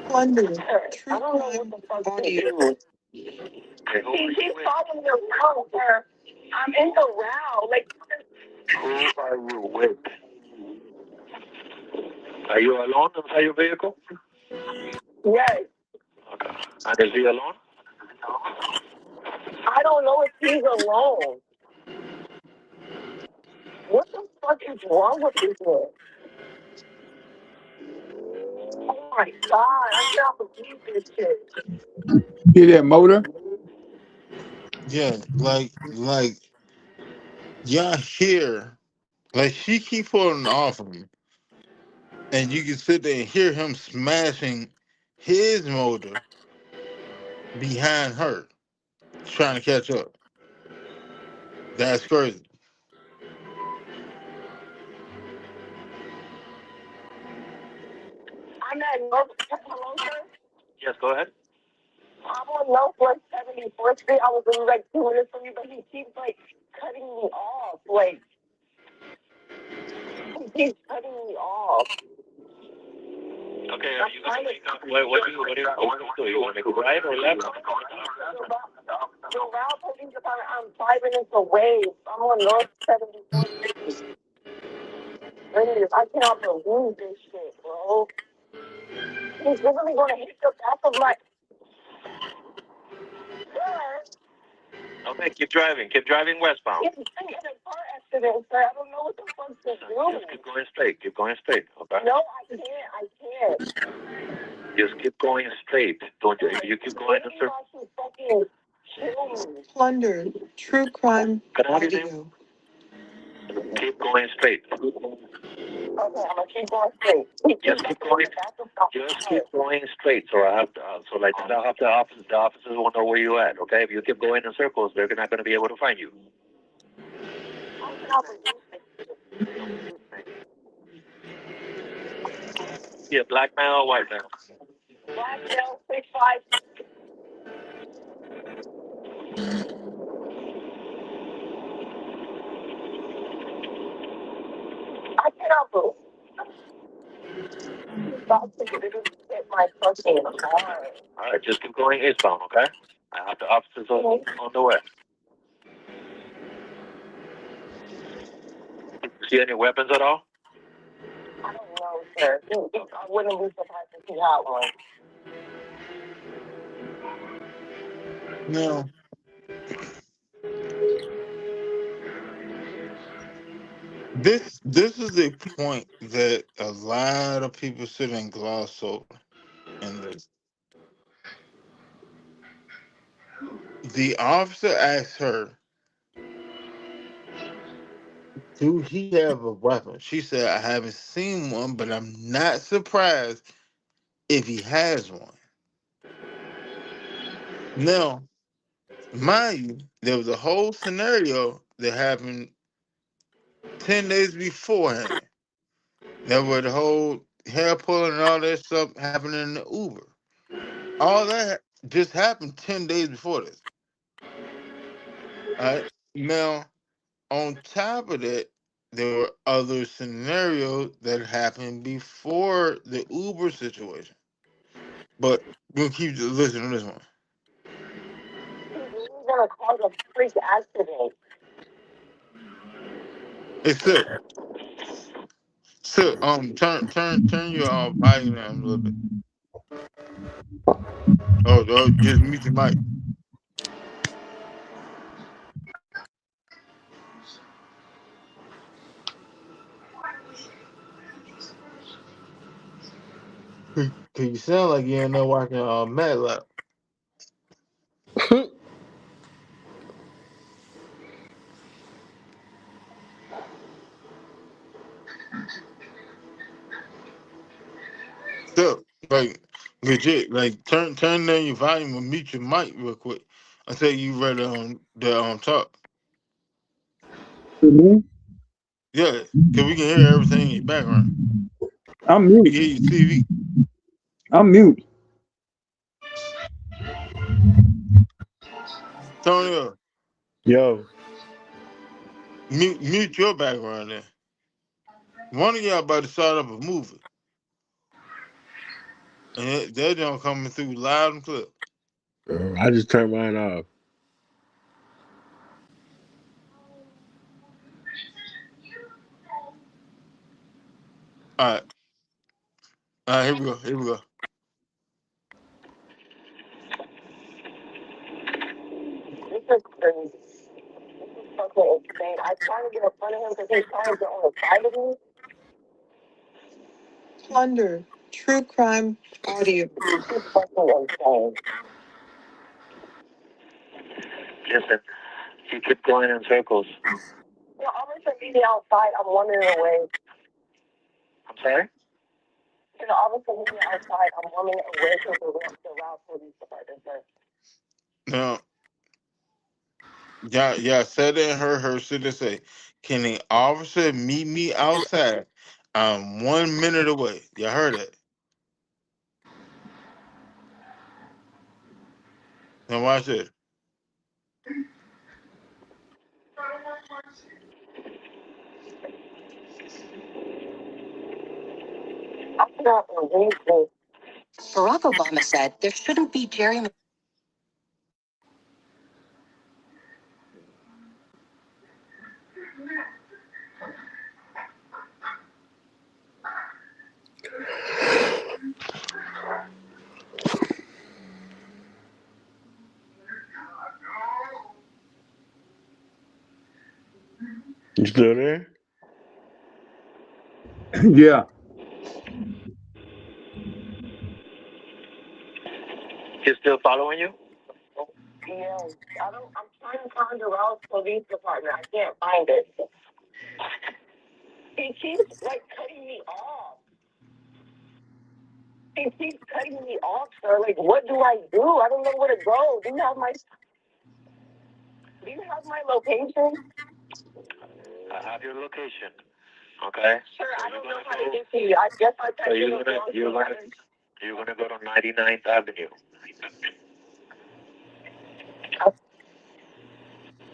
Plunder. I don't know what the fuck to do. He's following me around, sir. I'm in the route. Like, Who are you with? Are you alone inside your vehicle? yes. Okay. And is he alone? I don't know if he's alone. What the fuck is wrong with this man? Oh my God, I cannot believe this shit. Hear that motor? Yeah, like y'all hear, like she keep pulling off of him, and you can sit there and hear him smashing his motor behind her, trying to catch up. That's crazy. I'm at North. Hello, sir. Yes, go ahead. on Northwest 74th Street. I was only like 2 minutes from you, but he keeps like cutting me off. Like he keeps cutting me off. Okay, are you gonna make up? What do you do? You want to make a right or left? The Route Police Department. I'm 5 minutes away. I'm on North 74th Street. I cannot believe this shit, bro. He's literally gonna hit the back of my. Sir. Okay, keep driving. Keep driving westbound. He's in a car accident, sir. I don't know what the fuck to do. Just keep going straight. Keep going straight. Okay. No, I can't. Just keep going straight. Don't you? If you keep going in circles. Plunder, true crime Can I have your audio. Keep going straight. Okay, I'm gonna keep going straight. Just keep going. Just keep going straight. So I have to. So like the officers won't know where you at. Okay. If you keep going in circles, they're not going to be able to find you. Yeah, black male or white male? Black male, 6'5". I cannot believe. About to hit my fucking car. All right, just keep going eastbound, okay? I have the officers on the way. See any weapons at all? I don't know, sir. I wouldn't be surprised if he had one. No. This is the point that a lot of people sit and gloss over in this. The officer asked her, "Do he have a weapon?" She said, "I haven't seen one, but I'm not surprised if he has one." Now, mind you, there was a whole scenario that happened 10 days beforehand. That where the whole hair pulling and all that stuff happened in the Uber. All that just happened 10 days before this. All right. Now, on top of that, there were other scenarios that happened before the Uber situation. But we'll keep listening to this one. He's gonna cause a freak accident. Hey, Silk. Silk, turn your volume down a little bit. Oh, just mute your mic. Cause you sound like you ain't there watching Matlock. So, like, legit, like, turn down your volume and mute your mic real quick until you ready on the talk. Me? Yeah, cause we can hear everything in your background. I'm We mute. can hear your TV. I'm mute. Tonyo, Yo, mute your background then. One of y'all about to start up a movie, and that don't coming through loud and clear. I just turned mine off. All right, here we go. This is crazy. This is fucking insane. I tried to get in front of him because he's trying to get on the side of me. Plunder, true crime audio. This is fucking insane. Listen, you keep going in circles. You know, officer meet me outside. I'm 1 minute away. I'm sorry? You know, officer meet me outside. I'm 1 minute away from the Route Police Department, sir. Now, y'all said it and heard her sit and say, "Can the officer meet me outside? I'm 1 minute away." Y'all heard that? Now watch it. Barack Obama said there shouldn't be gerrymandering. You still there? Yeah. He's still following you? Yeah, I'm trying to find the Rouse Police Department. I can't find it. He keeps like cutting me off. He keeps cutting me off, sir. Like, what do I do? I don't know where to go. Do you have my location? I have your location. Okay. Sir, I don't know how to get to you. I guess I So you're gonna go to 99th Avenue.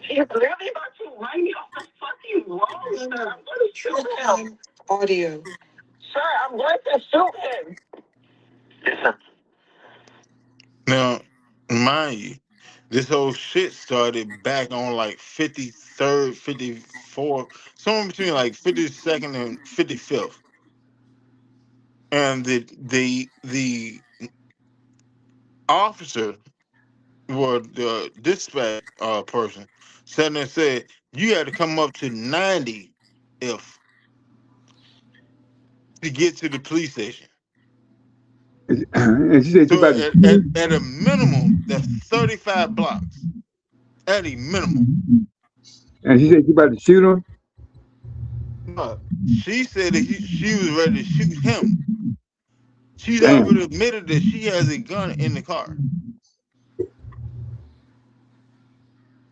He's literally about to run me off the fucking road, sir. I'm going to shoot him. Audio. Sir, I'm going to shoot him. Listen. Now, mind you, this whole shit started back on like 53rd, 54th, somewhere between like 52nd and 55th. And the officer, or the dispatch person, sat there and said, you had to come up to 90 if to get to the police station. And she said you So about to at a minimum, that's 35 blocks. At a minimum. and she said you about to shoot him. No, she said that she was ready to shoot him. She's Damn. already admitted that she has a gun in the car.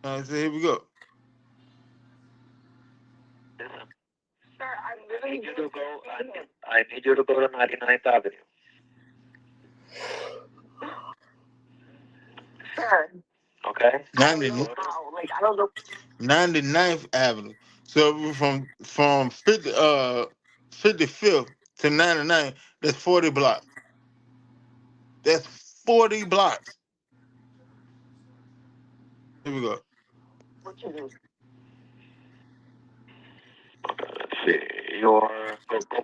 And I said, here we go. Listen. Sir, I'm literally I need you to go to 99th Avenue. Sir. Okay. 99th Avenue. So from 55th to 99th, that's 40 blocks. That's 40 blocks. Here we go. What you do? Let's see. Go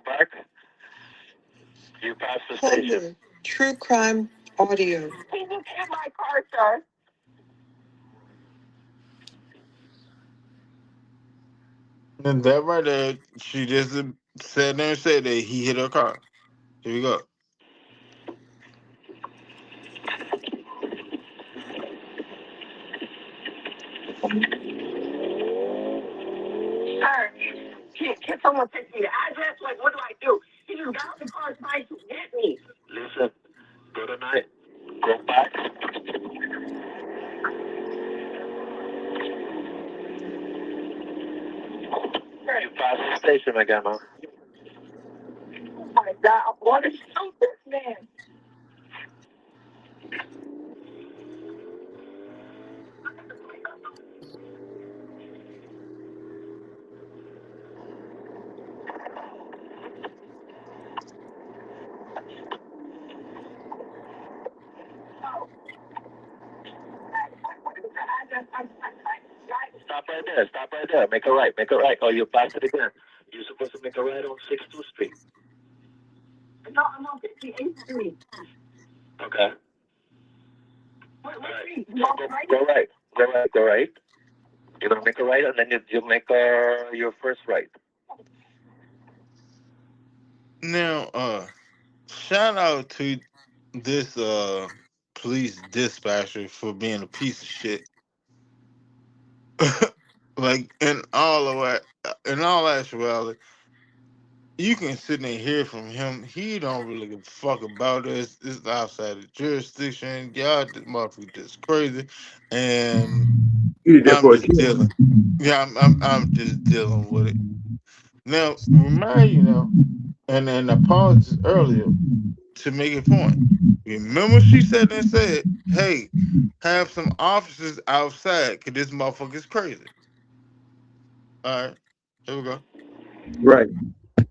back. You pass the station. Homer, True Crime Audio. He just hit my car, sir. And that right there, she just sat there and said that he hit her car. Here we go. Sir, can someone text me the address? Like, what do I do? He just got out the car trying to hit me. Listen. Go back. You pass the station again, huh? Oh my God, I want to shoot this man. Stop right there. Make a right. Oh, you passed it again. You're supposed to make a right on 62nd Street. No, I'm on 58th Street. Okay. What Right. street? Go right. You're gonna make a right, and then you make your first right. Now, shout out to this police dispatcher for being a piece of shit. Like in all actuality, you can sit there and hear from him. He don't really give a fuck about us. It's outside the jurisdiction. Y'all, this motherfucker just crazy, and I'm just dealing. Yeah, I'm just dealing with it. Now, remind you now, and I paused earlier. to make a point. Remember, she said and said, "Hey, have some officers outside, cause this motherfucker's crazy." All right, here we go. Right.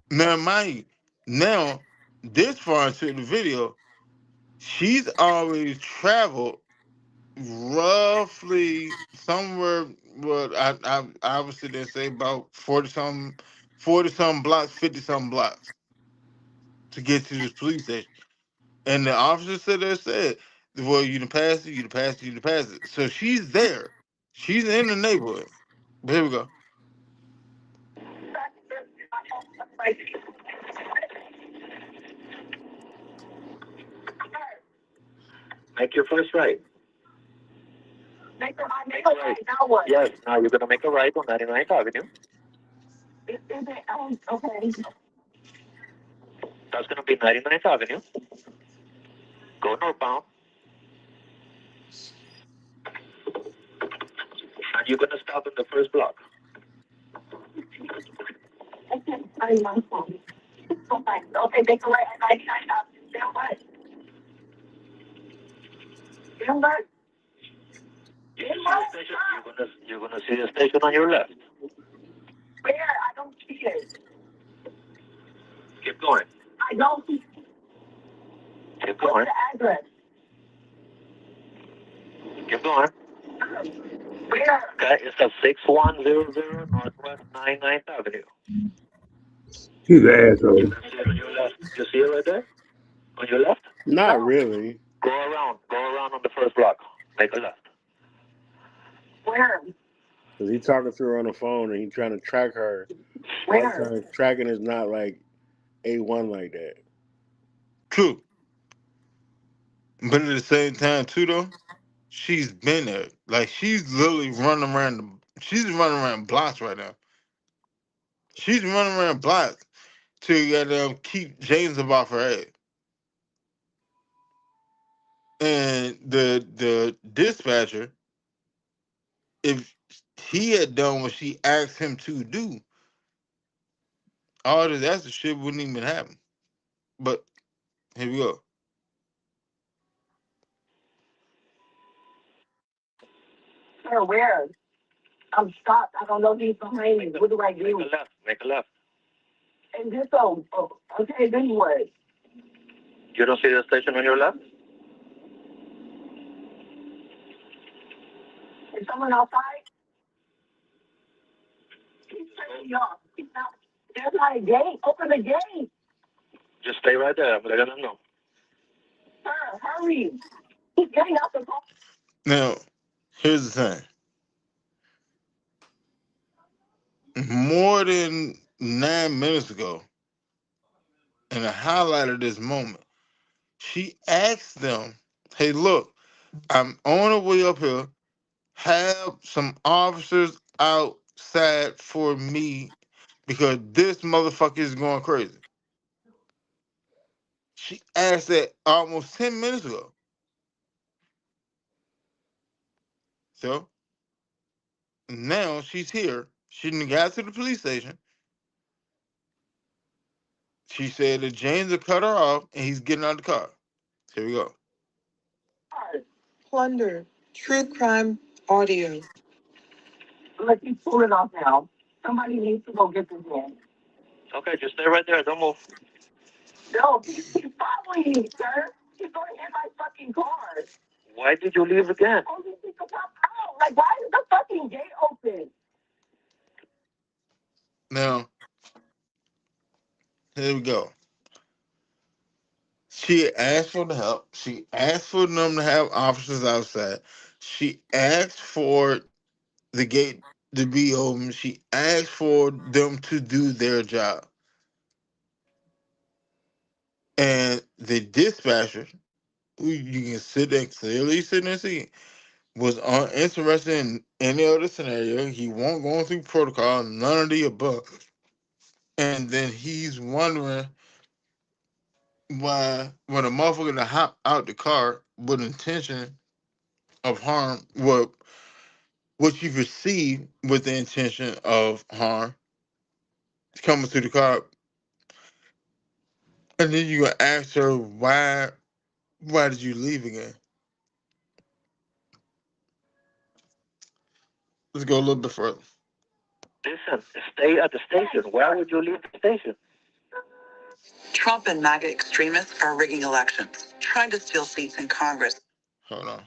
Now, mind you, now this far into the video, she's already traveled roughly somewhere. Well, I would sit there and say about 40 some blocks, 50 some blocks to get to this police station. And the officer said there said, "Well, you done passed it, you done passed it, you done passed it." So she's there. She's in the neighborhood. But here we go. Make your first right. Make a right. Now what? Yes, now you're going to make a right on 99th Avenue. Is it, okay. That's going to be 99th Avenue. Go northbound. And you're going to stop in the first block. Okay, make a right at 99 Then what? Then what? You're gonna see the station on your left. Where? I don't see it. Keep going. I don't see it. Keep going. What's the address? Keep going. Where? Okay, it's a 6100 Northwest 99th Avenue. He's an asshole. You see it on your left. You see it right there? On your left? Not really. Go around. Go around on the first block. Make a left. Where? Because he's talking to her on the phone and he's trying to track her. Where? Tracking is not like A1 like that. True. But at the same time, too, though, she's been there. Like, she's literally running around. She's running around blocks right now. She's running around blocks to keep James above her head. And the dispatcher, if he had done what she asked him to do, all this extra shit wouldn't even happen. But here we go. Sir, where? I'm stopped. I don't know if he's behind me. What do I do? Make a left. Make a left. And this okay, then what? You don't see the station on your left? Is someone outside? He's turning me off. He's not. There's not a gate. Open the gate. Just stay right there. I'm letting them know. Sir, hurry. He's getting out the car. Now, here's the thing. More than 9 minutes ago, and the highlight of this moment, she asked them, "Hey, look, I'm on the way up here. Have some officers outside for me because this motherfucker is going crazy." She asked that almost 10 minutes ago. So now she's here. She done got to the police station. She said that James will cut her off and he's getting out of the car. Here we go. Plunder. True crime audio. Look, he's pulling off now. Somebody needs to go get this man. Okay, just stay right there. Don't move. No, he's following me, sir. He's going to hit my fucking car. Why did you leave again? Oh, you think about out. Like, why is the fucking gate open? Now, here we go. She asked for the help. She asked for them to have officers outside. She asked for the gate to be open. She asked for them to do their job. And the dispatcher, who you can sit there clearly sit there and see, was uninterested in any other scenario. He won't go through protocol, none of the above. And then he's wondering why when a motherfucker to hop out the car with intention of harm, what you perceive with the intention of harm, coming to the car, And then you gonna ask her why did you leave again? Let's go a little bit further. Listen, stay at the station. Why would you leave the station? Trump and MAGA extremists are rigging elections, trying to steal seats in Congress. Hold on.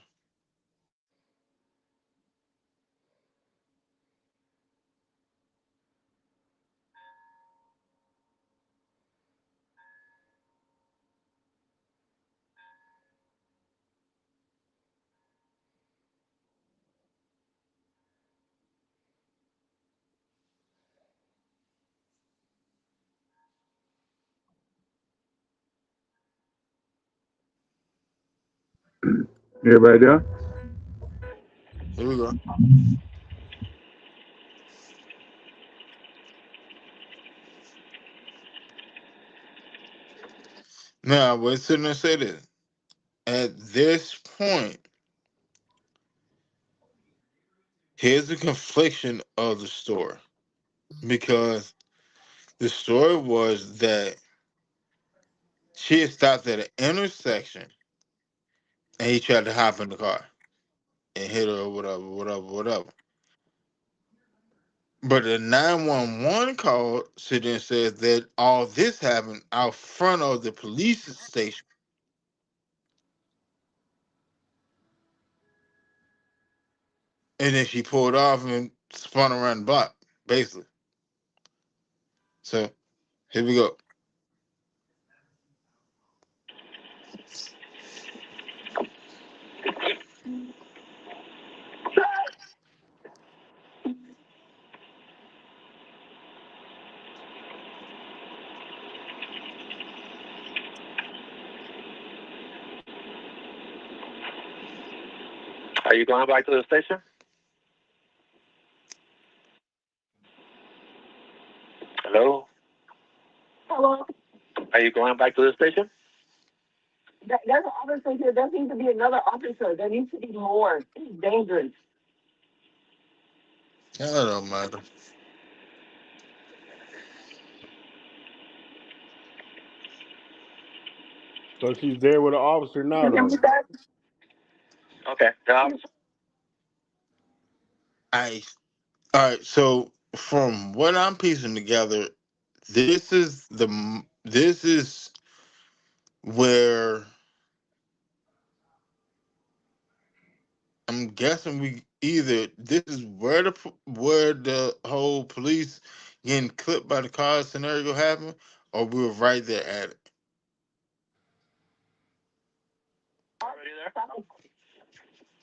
Everybody there? Here we go. Now, I was sitting there and say this. At this point, here's the confliction of the story. Because the story was that she had stopped at an intersection and he tried to hop in the car and hit her or whatever. But the 911 call sitting there says that all this happened out front of the police station. And then she pulled off and spun around the block, basically. So here we go. Are you going back to the station? Hello? Hello? Are you going back to the station? There's an officer here. There needs to be another officer. There needs to be more. It's dangerous. That don't matter. So she's there with an officer now, You hear though. me, sir? Okay. All right. So from what I'm piecing together, this is where I'm guessing this is where the whole police getting clipped by the car scenario happened, or we were right there at it. Already there?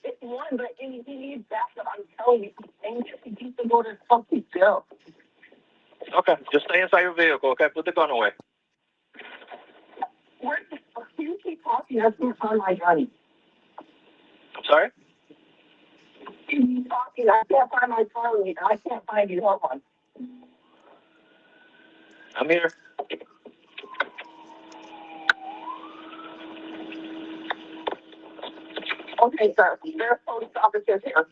It's one, but he needs backup. I'm telling you. And he needs to go to fucking jail. Okay. Just stay inside your vehicle, okay? Put the gun away. Where you keep talking? I can't find my gun. I'm sorry? You keep talking. I can't find my phone. I can't find you. Hold on. I'm here. Okay, sir. There's police officers here.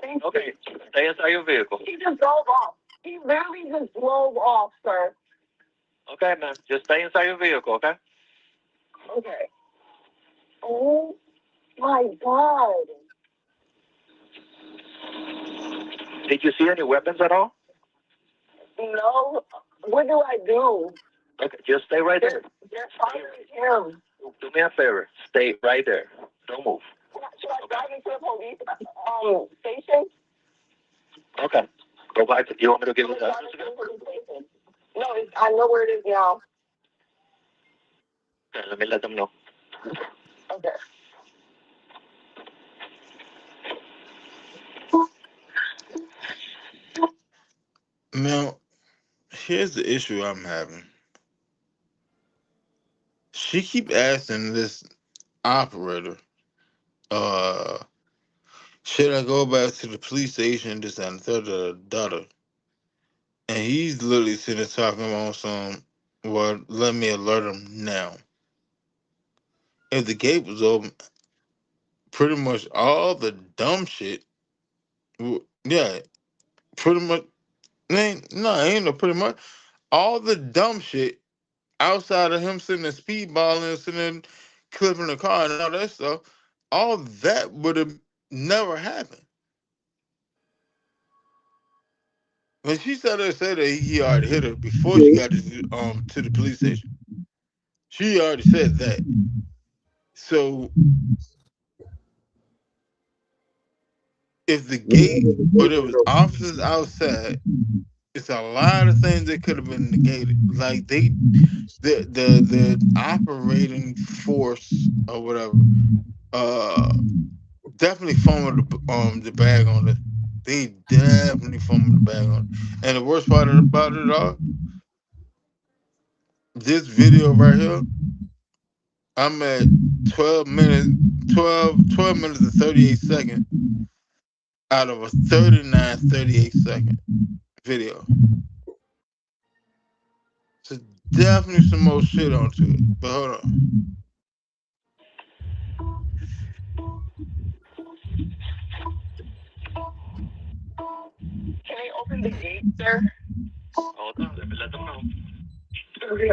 Thank Okay. Stay inside your vehicle. you. He just drove off. He literally just drove off, sir. Okay, man. Just stay inside your vehicle, okay? Okay. Oh my God. Did you see any weapons at all? No. What do I do? Okay. Just stay right there. They're following him. Do me a favor. Stay right there. Don't move. Should I drive into the police station? Okay. Go back to, you want me to give you I'm the gonna address drive again? into the police station. No, I know where it is now. Okay, let me let them know. Okay. Now, here's the issue I'm having. She keep asking this operator, should I go back to the police station, this and the third. And he's literally sitting there talking about some, well, let me alert him now. If the gate was open, pretty much all the dumb shit, yeah, pretty much, ain't no pretty much, all the dumb shit outside of him sitting there speedballing, sitting there clipping the car and all that stuff, all that would have never happened. When she said that he already hit her before she got to the police station. She already said that. So if the gate or there was officers outside, it's a lot of things that could have been negated. Like the operating force or whatever, definitely fumbled the bag on it. They definitely fumbled the bag on it. And the worst part about it all, this video right here, I'm at 12 minutes and 38 seconds out of a 38 second video. So definitely some more shit onto it. But hold on. Can I open the gate, sir? Hold on, let me let them know. Okay.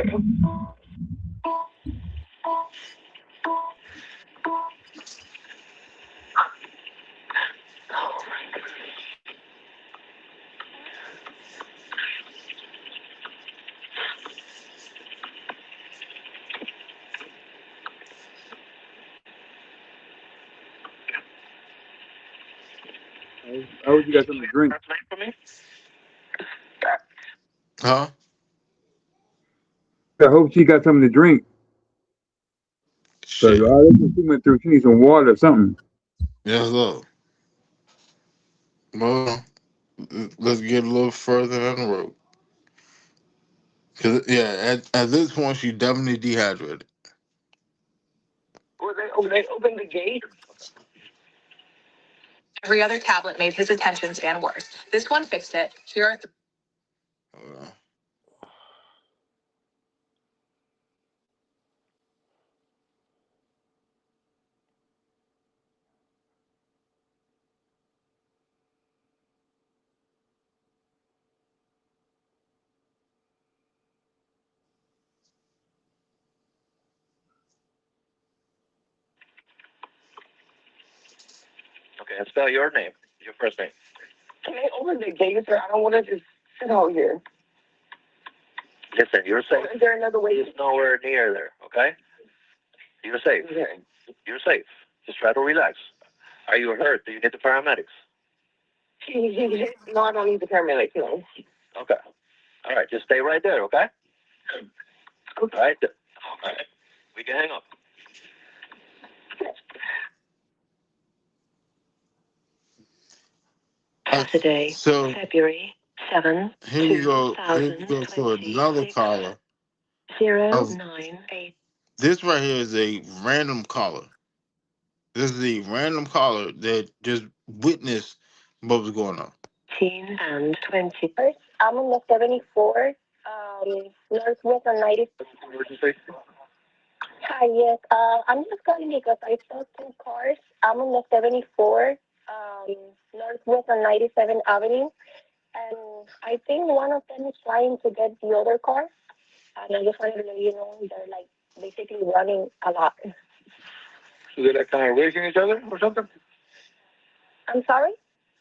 I hope you got something to drink. For me? Huh? I hope she got something to drink. Cause Shit. all this she went through, she needs some water or something. Yes, look. Well, let's get a little further down the road. Cause yeah, at this point she definitely dehydrated. They open the gate. Every other tablet made his attention span worse. This one fixed it. Here are Hold on. Okay, and spell your name, your first name. Can I open the gate, sir? I don't want to just sit out here. Listen, you're safe. Is there another way? He's nowhere near there, okay? You're safe. Okay. You're safe. Just try to relax. Are you hurt? Do you need the paramedics? No, I don't need the paramedics, no. Okay. All right, just stay right there, okay? All right. All right. We can hang up. Saturday, So February 7, here you go to another caller. 098. This right here is a random caller. This is a random caller that just witnessed what was going on. 18 and 20. I'm on the 74, Northwest on 90. What did you say? Hi, yes. I'm just calling because I saw two cars. I'm on the 74, Northwest on 97th Avenue. And I think one of them is trying to get the other car. And I just wanted to let you know they're like basically running a lot. So they're like kind of racing each other or something? I'm sorry?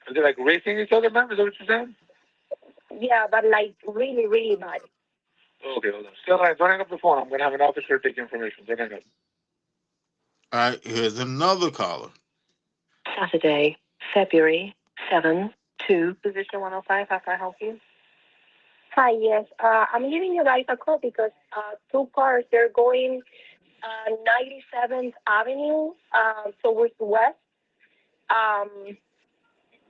Are they like racing each other, ma'am? Is that what you're saying? Yeah, but like really, really bad. Okay, hold on. Still, I'm running up the phone. I'm going to have an officer take information. They're going to. All right, here's another caller. Saturday, February 7, 2. Position 105, how can I help you? Hi, yes. I'm giving you guys a call because two cars, they're going 97th Avenue towards west.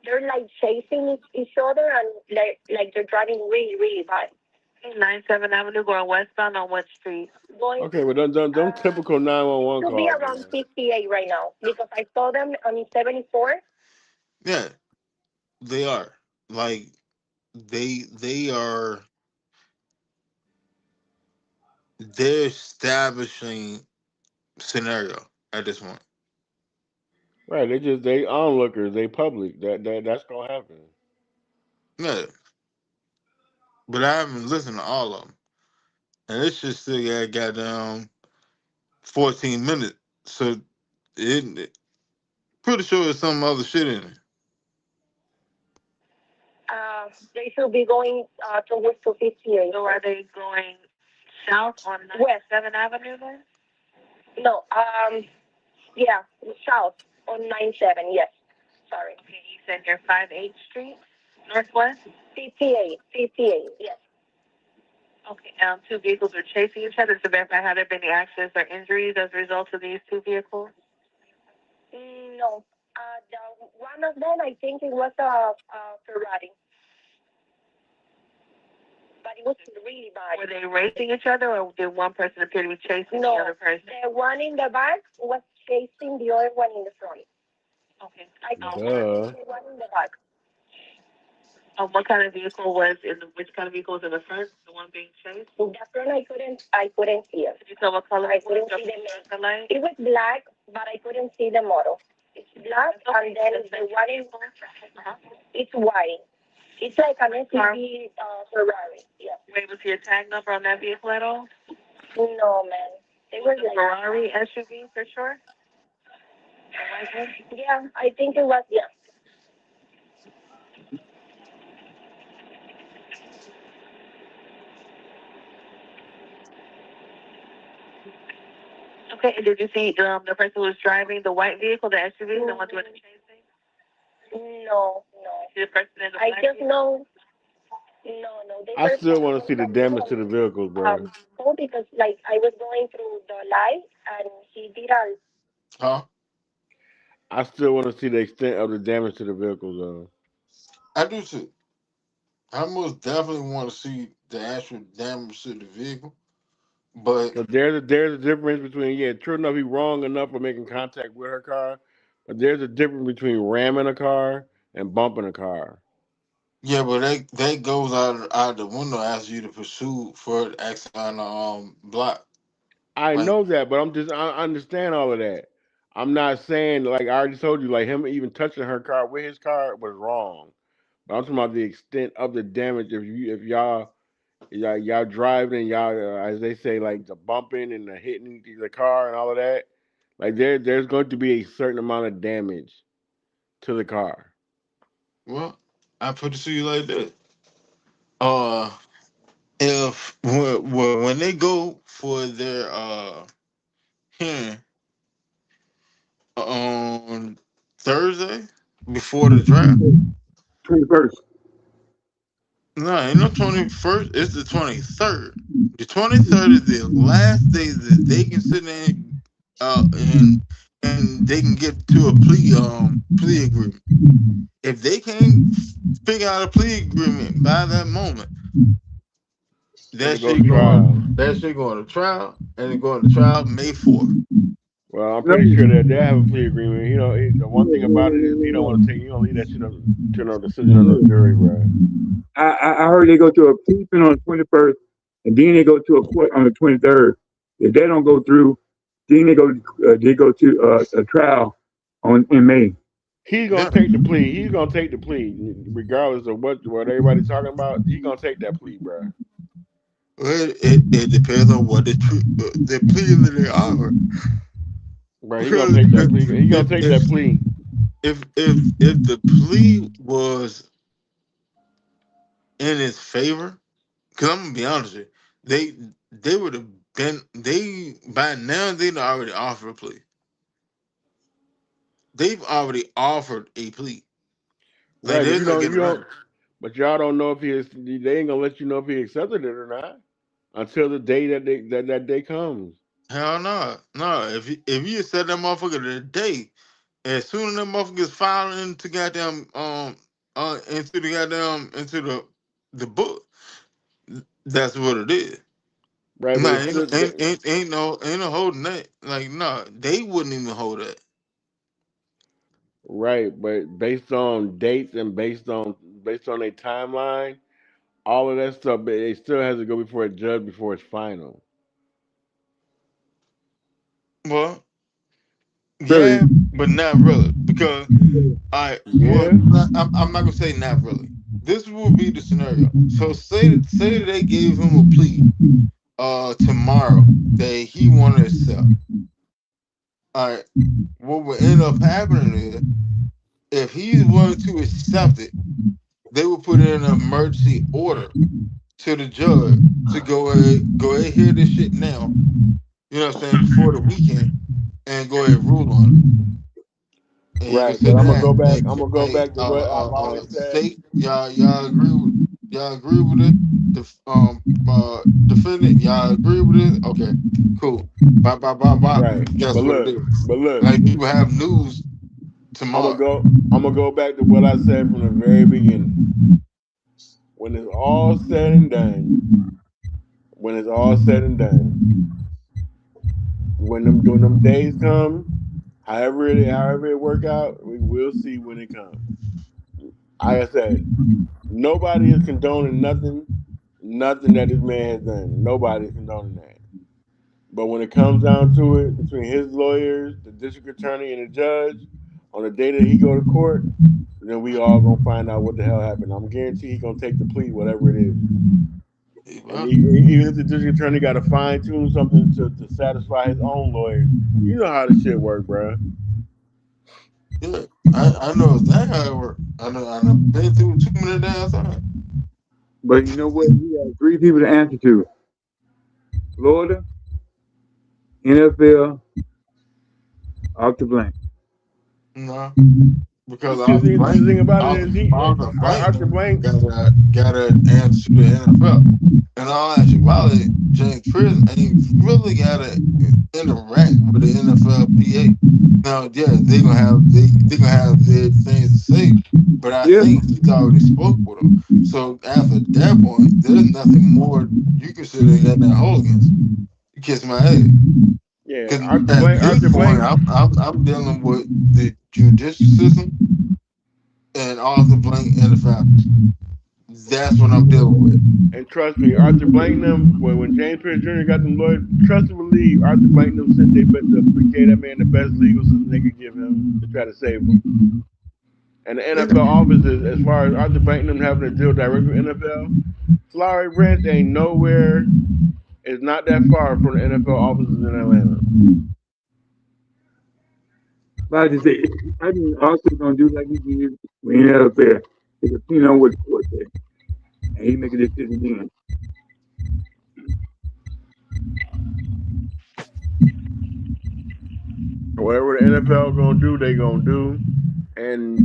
They're like chasing each other and like they're driving really, really bad. 97th Avenue going westbound on what street? Okay, well, them typical 911 calls. Should be around 58 right now because I saw them on 74. Yeah, they are. Like they are. They're establishing scenario at this point. Right, they onlookers, they public. That's gonna happen. Yeah, but I haven't listened to all of them. and this shit still got goddamn 14 minutes. So pretty sure there's some other shit in it. They should be going towards 258. So are they going south on West. 7th Avenue then? No, yeah, south on 97. Yes, sorry. Okay, you said you're 58th Street, Northwest? 58, yes. Okay, two vehicles were chasing each other to verify had there been any accidents or injuries as a result of these two vehicles? No, the one of them, I think it was a Ferrari. But it was really bad. Were they racing each other, or did one person appear to be chasing No, the other person? the one in the back was chasing the other one in the front. Okay. I think Duh. the one in the back. What kind of vehicle was in the? Which kind of vehicle was in the front? The one being chased. In the front, I couldn't see it. Did you tell what color I it was? couldn't see The light. It was black, but I couldn't see the model. It's black, and then the one in it's white. It's like an SUV Ferrari. Yeah. Wait, was your tag number on that vehicle at all? No, man. It was a Ferrari SUV for sure. Yeah, I think it was. Yeah. Okay, and did you see the person who was driving the white vehicle, the SUV, the one doing the chasing? No. The person in the I black just vehicle? know. No. I still want to see the damage to the vehicles, bro. Because like I was going through the light and he did all. Huh? I still want to see the extent of the damage to the vehicles, though. I do too. I most definitely want to see the actual damage to the vehicle. But But there's a difference between true enough, he's wrong enough for making contact with her car, but there's a difference between ramming a car and bumping a car. yeah, but that goes out the window after you to pursue for the accident on the block. I Like, know that, but I understand all of that. I'm not saying like I already told you, like him even touching her car with his car was wrong. But I'm talking about the extent of the damage. If y'all driving and y'all as they say like the bumping and the hitting the car and all of that, like there's going to be a certain amount of damage to the car. well, I put it to you like this. Uh, if when they go for their hearing on Thursday before the draft, 21st. no, ain't no 21st. It's the 23rd. The 23rd is the last day that they can sit in and they can get to a plea agreement. If they can't figure out a plea agreement by that moment, that shit going to trial, and it going to trial May 4th. Well, I'm pretty sure that they have a plea agreement. You know, the one thing about it is he don't want to take. You don't leave that shit up to no decision on the jury, bro. I heard they go to a briefing on the 21st, and then they go to a court on the 23rd. If they don't go through, then they go to a trial in May. He's gonna take the plea. He's gonna take the plea, regardless of what everybody's talking about. He's gonna take that plea, bro. Well, it depends on what the plea that they offer. Right, he's gonna take that plea. He's gonna take that plea. If the plea was in his favor, because I'm gonna be honest with you, they would have been by now they'd already offered a plea. They've already offered a plea. Like, Right, but you don't. But y'all don't know if they ain't gonna let you know if he accepted it or not until the day that day comes. Hell no, no. If you set that motherfucker today, as soon as that motherfucker gets filed into goddamn into the book, that's what it is. Right, Nah, but ain't no holding that. Like, no, they wouldn't even hold that. right, but based on dates and based on a timeline, all of that stuff, it still has to go before a judge before it's final. Well, yeah, but not really, because I'm not gonna say not really. This will be the scenario. So say that they gave him a plea tomorrow that he wanted to sell. All right, what would end up happening is if he's willing to accept it, they will put in an emergency order to the judge to go ahead, hear this shit now. You know what I'm saying, before the weekend, and go ahead and rule on it. And you can Right, but sit I'm gonna down go back. and I'm gonna go back to what I've always said. state y'all agree with it. Defendant, y'all agree with it. Okay, cool. Bye. Right, Guess what it is? but look, Like people have news tomorrow. I'm gonna go back to what I said from the very beginning. When it's all said and done, when them days come, however it work out, we will see when it comes. Like I said, nobody is condoning nothing that this man has done. Nobody's condoning that. But when it comes down to it, between his lawyers, the district attorney, and the judge, on the day that he go to court, then we all gonna find out what the hell happened. I'm guaranteed he gonna take the plea, whatever it is. And even if the district attorney got to fine tune something to satisfy his own lawyers, you know how the shit work, bro. Yeah, I know exactly how it works. I've been through too many damn times. But you know what? We have three people to answer to: Florida, NFL, Arthur Blank. No, because The thing about it is Arthur Arthur Blank Blank. got an answer to the NFL. And all actuality, James Chris ain't really got to interact with the NFLPA. Now, yeah, they're gonna have their things to say, but I think he's already spoke with them. So after that point, there's nothing more you can say they got that hold against. You kiss my ass. Yeah, Because Arthur at Blank. this Arthur point, Blank. I'm dealing with the judicial system and Arthur Blank and the Falcons. That's what I'm dealing with. And trust me, Arthur Blank them when James Pierce Jr. got them lawyers, trust and believe Arthur Blank them sent they bet to gave that man the best legal system they could give him to try to save him. And the NFL offices, as far as Arthur Blank them having to deal directly with NFL, Flowery Branch ain't nowhere. It's not that far from the NFL offices in Atlanta. But I just say, I think Arthur's gonna do like he did when he had up there. He could clean on what the court said, and he make a decision again. Whatever the NFL gonna do, they gonna do, and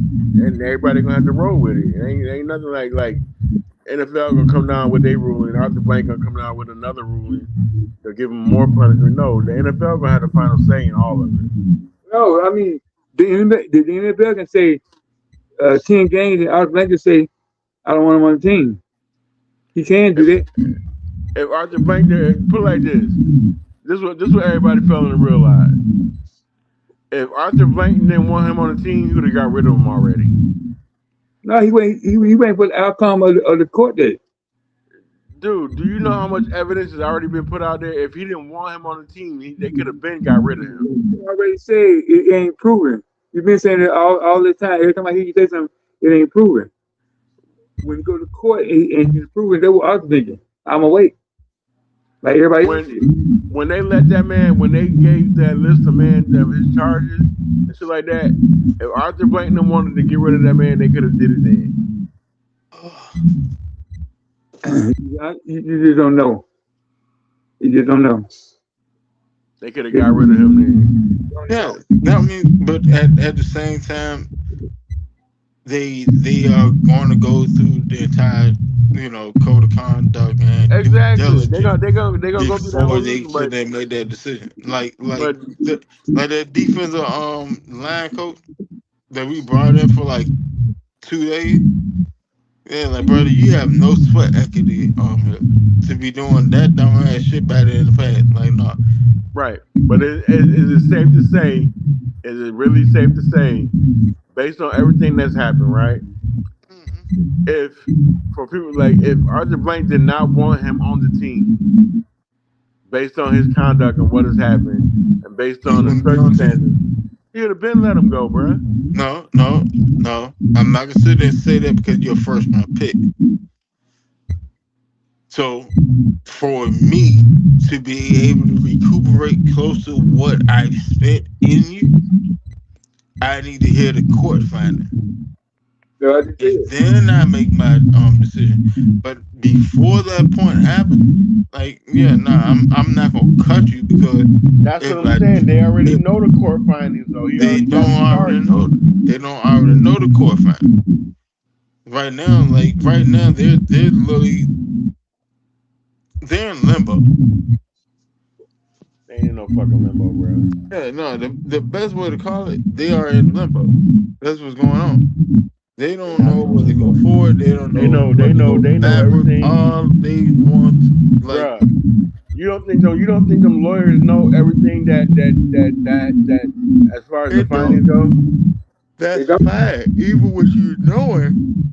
everybody gonna have to roll with it. It ain't nothing like NFL gonna come down with their ruling. Arthur Blank gonna come down with another ruling to give him more punishment. No, the NFL gonna have the final say in all of it. No, I mean the NFL can say 10 games, and Arthur Blank can say I don't want him on the team. He can do that. If Arthur Blank put it like this, this what everybody failing to realize. If Arthur Blank didn't want him on the team, he would have got rid of him already. No, he waiting for the outcome of the court date. Dude, do you know how much evidence has already been put out there? If he didn't want him on the team, they could have been got rid of him. You already say it ain't proven. You've been saying it all the time. Every time I hear you say something, it ain't proven. When you go to court and it's proven, they were Arthur thinking, I'm awake. Like everybody else did. When they let that man, when they gave that list of his charges and shit like that, if Arthur Blank wanted to get rid of that man, they could have did it then. You just don't know. You just don't know. They could have got rid of him then. Yeah, I mean, but at the same time, they are going to go through the entire, code of conduct and exactly. They're gonna go through that before they made that decision. Like that defensive line coach that we brought in for like 2 days. Yeah, like brother, you have no sweat equity to be doing that dumb ass shit back in the past. Like no. Right, but is it safe to say? Is it really safe to say, based on everything that's happened, right? Mm-hmm. If for people if Arthur Blank did not want him on the team, based on his conduct and what has happened, and based on the circumstances, he would have been let him go, bro. No. I'm not gonna sit there and say that because you're a first round pick. So for me to be able to recuperate close to what I've spent in you, I need to hear the court finding. And then I make my decision. But before that point happened, like, yeah, I'm not gonna cut you because That's what I'm saying. They already know the court findings, though. He they already got don't already charged. know. They don't already know the court finding. Right now, they're literally they're in limbo. They ain't in no fucking limbo, bro. Yeah, no, the best way to call it, they are in limbo. That's what's going on. They don't know where to go forward. They don't know. They know everything. All they want, like, bruh, you don't think them lawyers know everything that as far as the findings go? That's fine. Even with you knowing,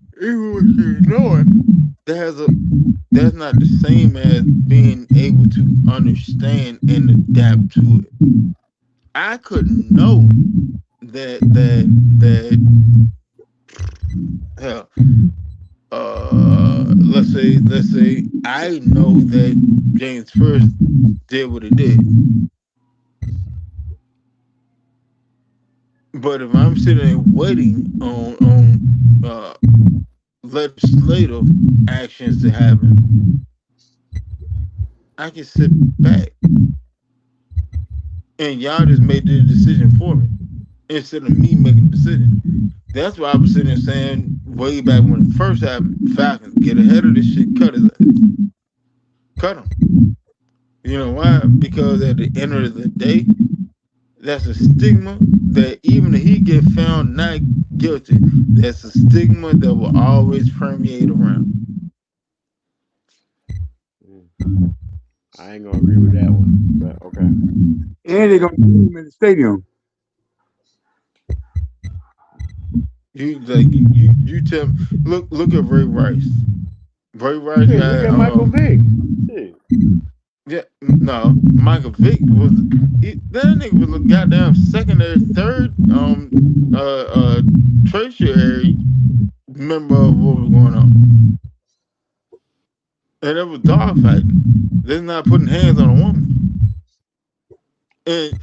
that's not the same as being able to understand and adapt to it. I couldn't know that hell, let's say I know that James First did what he did. But if I'm sitting there waiting on legislative actions to happen, I can sit back and y'all just made the decision for me instead of me making the decision. That's why I was sitting there saying way back when it first happened, Falcons, get ahead of this shit, cut his ass. Cut him. You know why? Because at the end of the day, that's a stigma that even if he get found not guilty, that's a stigma that will always permeate around. I ain't gonna agree with that one, but okay. And they're gonna put him in the stadium. You tell me, look at Ray Rice. Ray Rice look at Michael Vick. Yeah, no, Michael Vick that nigga was a goddamn second or third tertiary member of what was going on. And it was dogfighting. They're not putting hands on a woman. And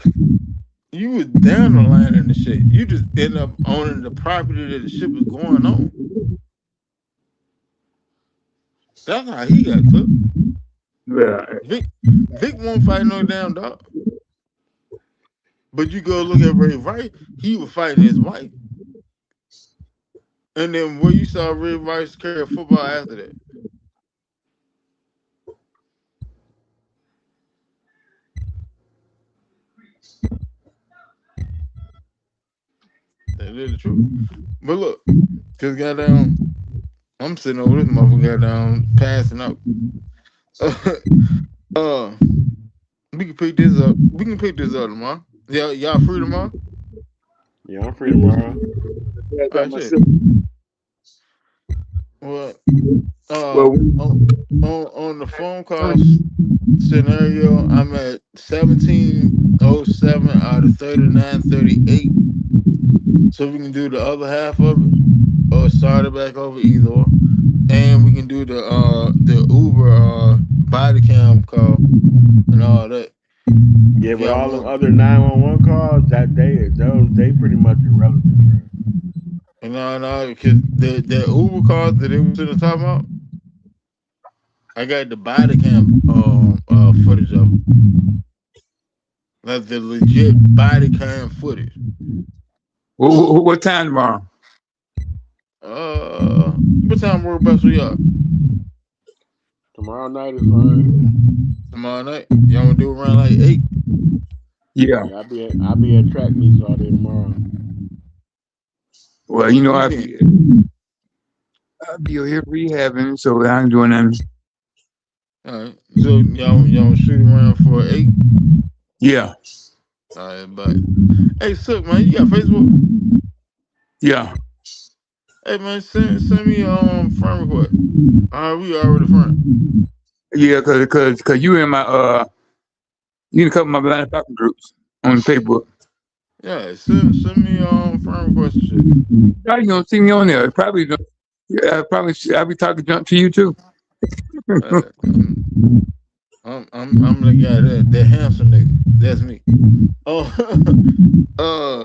you was down the line in the shit. You just end up owning the property that the shit was going on. That's how he got took. Yeah. Vic won't fight no damn dog. But you go look at Ray Rice, he was fighting his wife. And then where you saw Ray Rice carry football after that. That is the truth. But look, cause goddamn, I'm sitting over this motherfucker goddamn passing out. We can pick this up. We can pick this up tomorrow. Y'all free tomorrow? Yeah, I'm free tomorrow. Well, on the phone call scenario, I'm at 1707 out of 3938. So we can do the other half of it, or start it back over, either or. And we can do the Uber body cam call and all that. Yeah, but all the other 911 calls that they pretty much irrelevant, bro. No, because the Uber calls that they were sitting talking about, I got the body cam footage of them. Like the legit body cam footage. What time tomorrow? What time work best for y'all? Tomorrow night is fine. Tomorrow night? Y'all wanna do it around like 8? Yeah. I'll be at track meets all day tomorrow. Well, you know, I'll be here rehabbing, so I'm doing that. Alright. So y'all shoot around for 8? Yeah. Alright, bye. Hey, Sook, man, you got Facebook? Yeah. Hey, man, send me friend request. We already friends. Yeah, cause you in my you in a couple of my Blind Falcon groups on Facebook. Yeah, send me friend request and shit. How you gonna see me on there? Probably don't. Yeah, I'll be talking junk to you too. I'm the guy that handsome nigga. That's me. Oh, uh,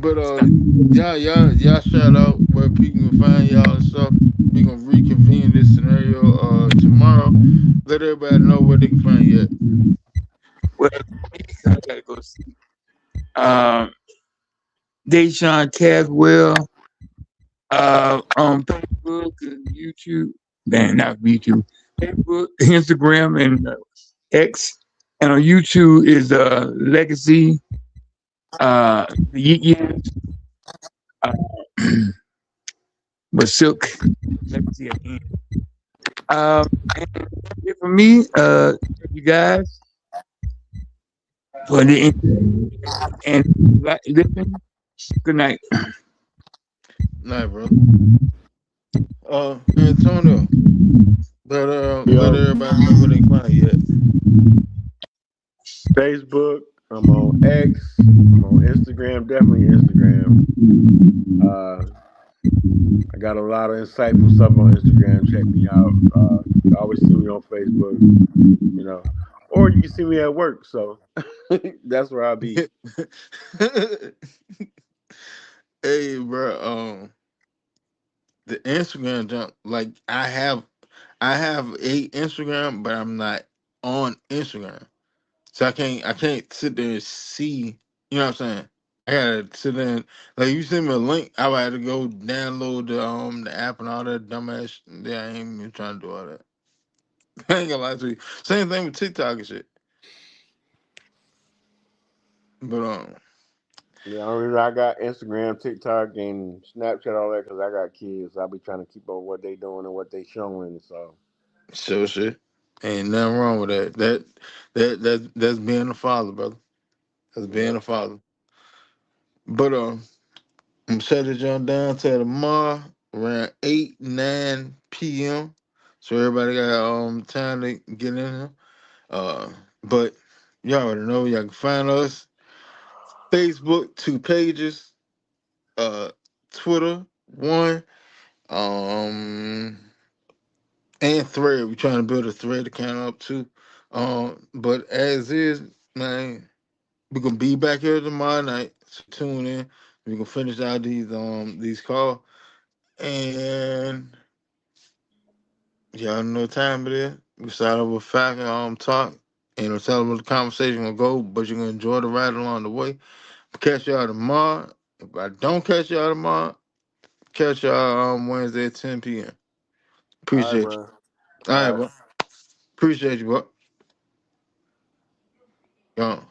but y'all shout out where people can find y'all and stuff. We gonna reconvene this scenario tomorrow. Let everybody know where they can find you at. Well, I gotta go see. Deshaun Caswell. On Facebook and YouTube. Man, not YouTube. Facebook, Instagram, and X. And on YouTube is Legacy. The Yeet but Silk. Legacy again. And for me, you guys for the and listen. Good night. Night, bro. Antonio. Let everybody know where they can find you at. Facebook. I'm on X. I'm on Instagram. Definitely Instagram. I got a lot of insightful stuff on Instagram. Check me out. You always see me on Facebook. You know, or you can see me at work. So that's where I'll be. Hey, bro. The Instagram jump. Like I have a Instagram, but I'm not on Instagram, so I can't sit there and see. You know what I'm saying? I gotta sit there and, like, you send me a link, I would have to go download the app and all that dumbass. Yeah, I ain't even trying to do all that. I ain't gonna lie to you. Same thing with TikTok and shit. But The only reason I got Instagram, TikTok, and Snapchat, all that, because I got kids. I'll be trying to keep up with what they doing and what they showing. so shit. Ain't nothing wrong with that. That's being a father, brother. That's being Yep. a father. But I'm gonna shut it down till tomorrow around 8-9 p.m. So everybody got time to get in here. But y'all already know y'all can find us. Facebook 2 pages, Twitter 1, and Thread. We're trying to build a Thread account up too. But as is, man, we're gonna be back here tomorrow night. So tune in. We can finish out these calls. And y'all know what time it is. We start off with fact and talk. Ain't no telling where the conversation gonna go, but you're gonna enjoy the ride along the way. Catch y'all tomorrow. If I don't catch y'all tomorrow, catch y'all Wednesday at 10 p.m. All right, Appreciate you. bro. All All right, right. bro. Appreciate you, bro. Gone.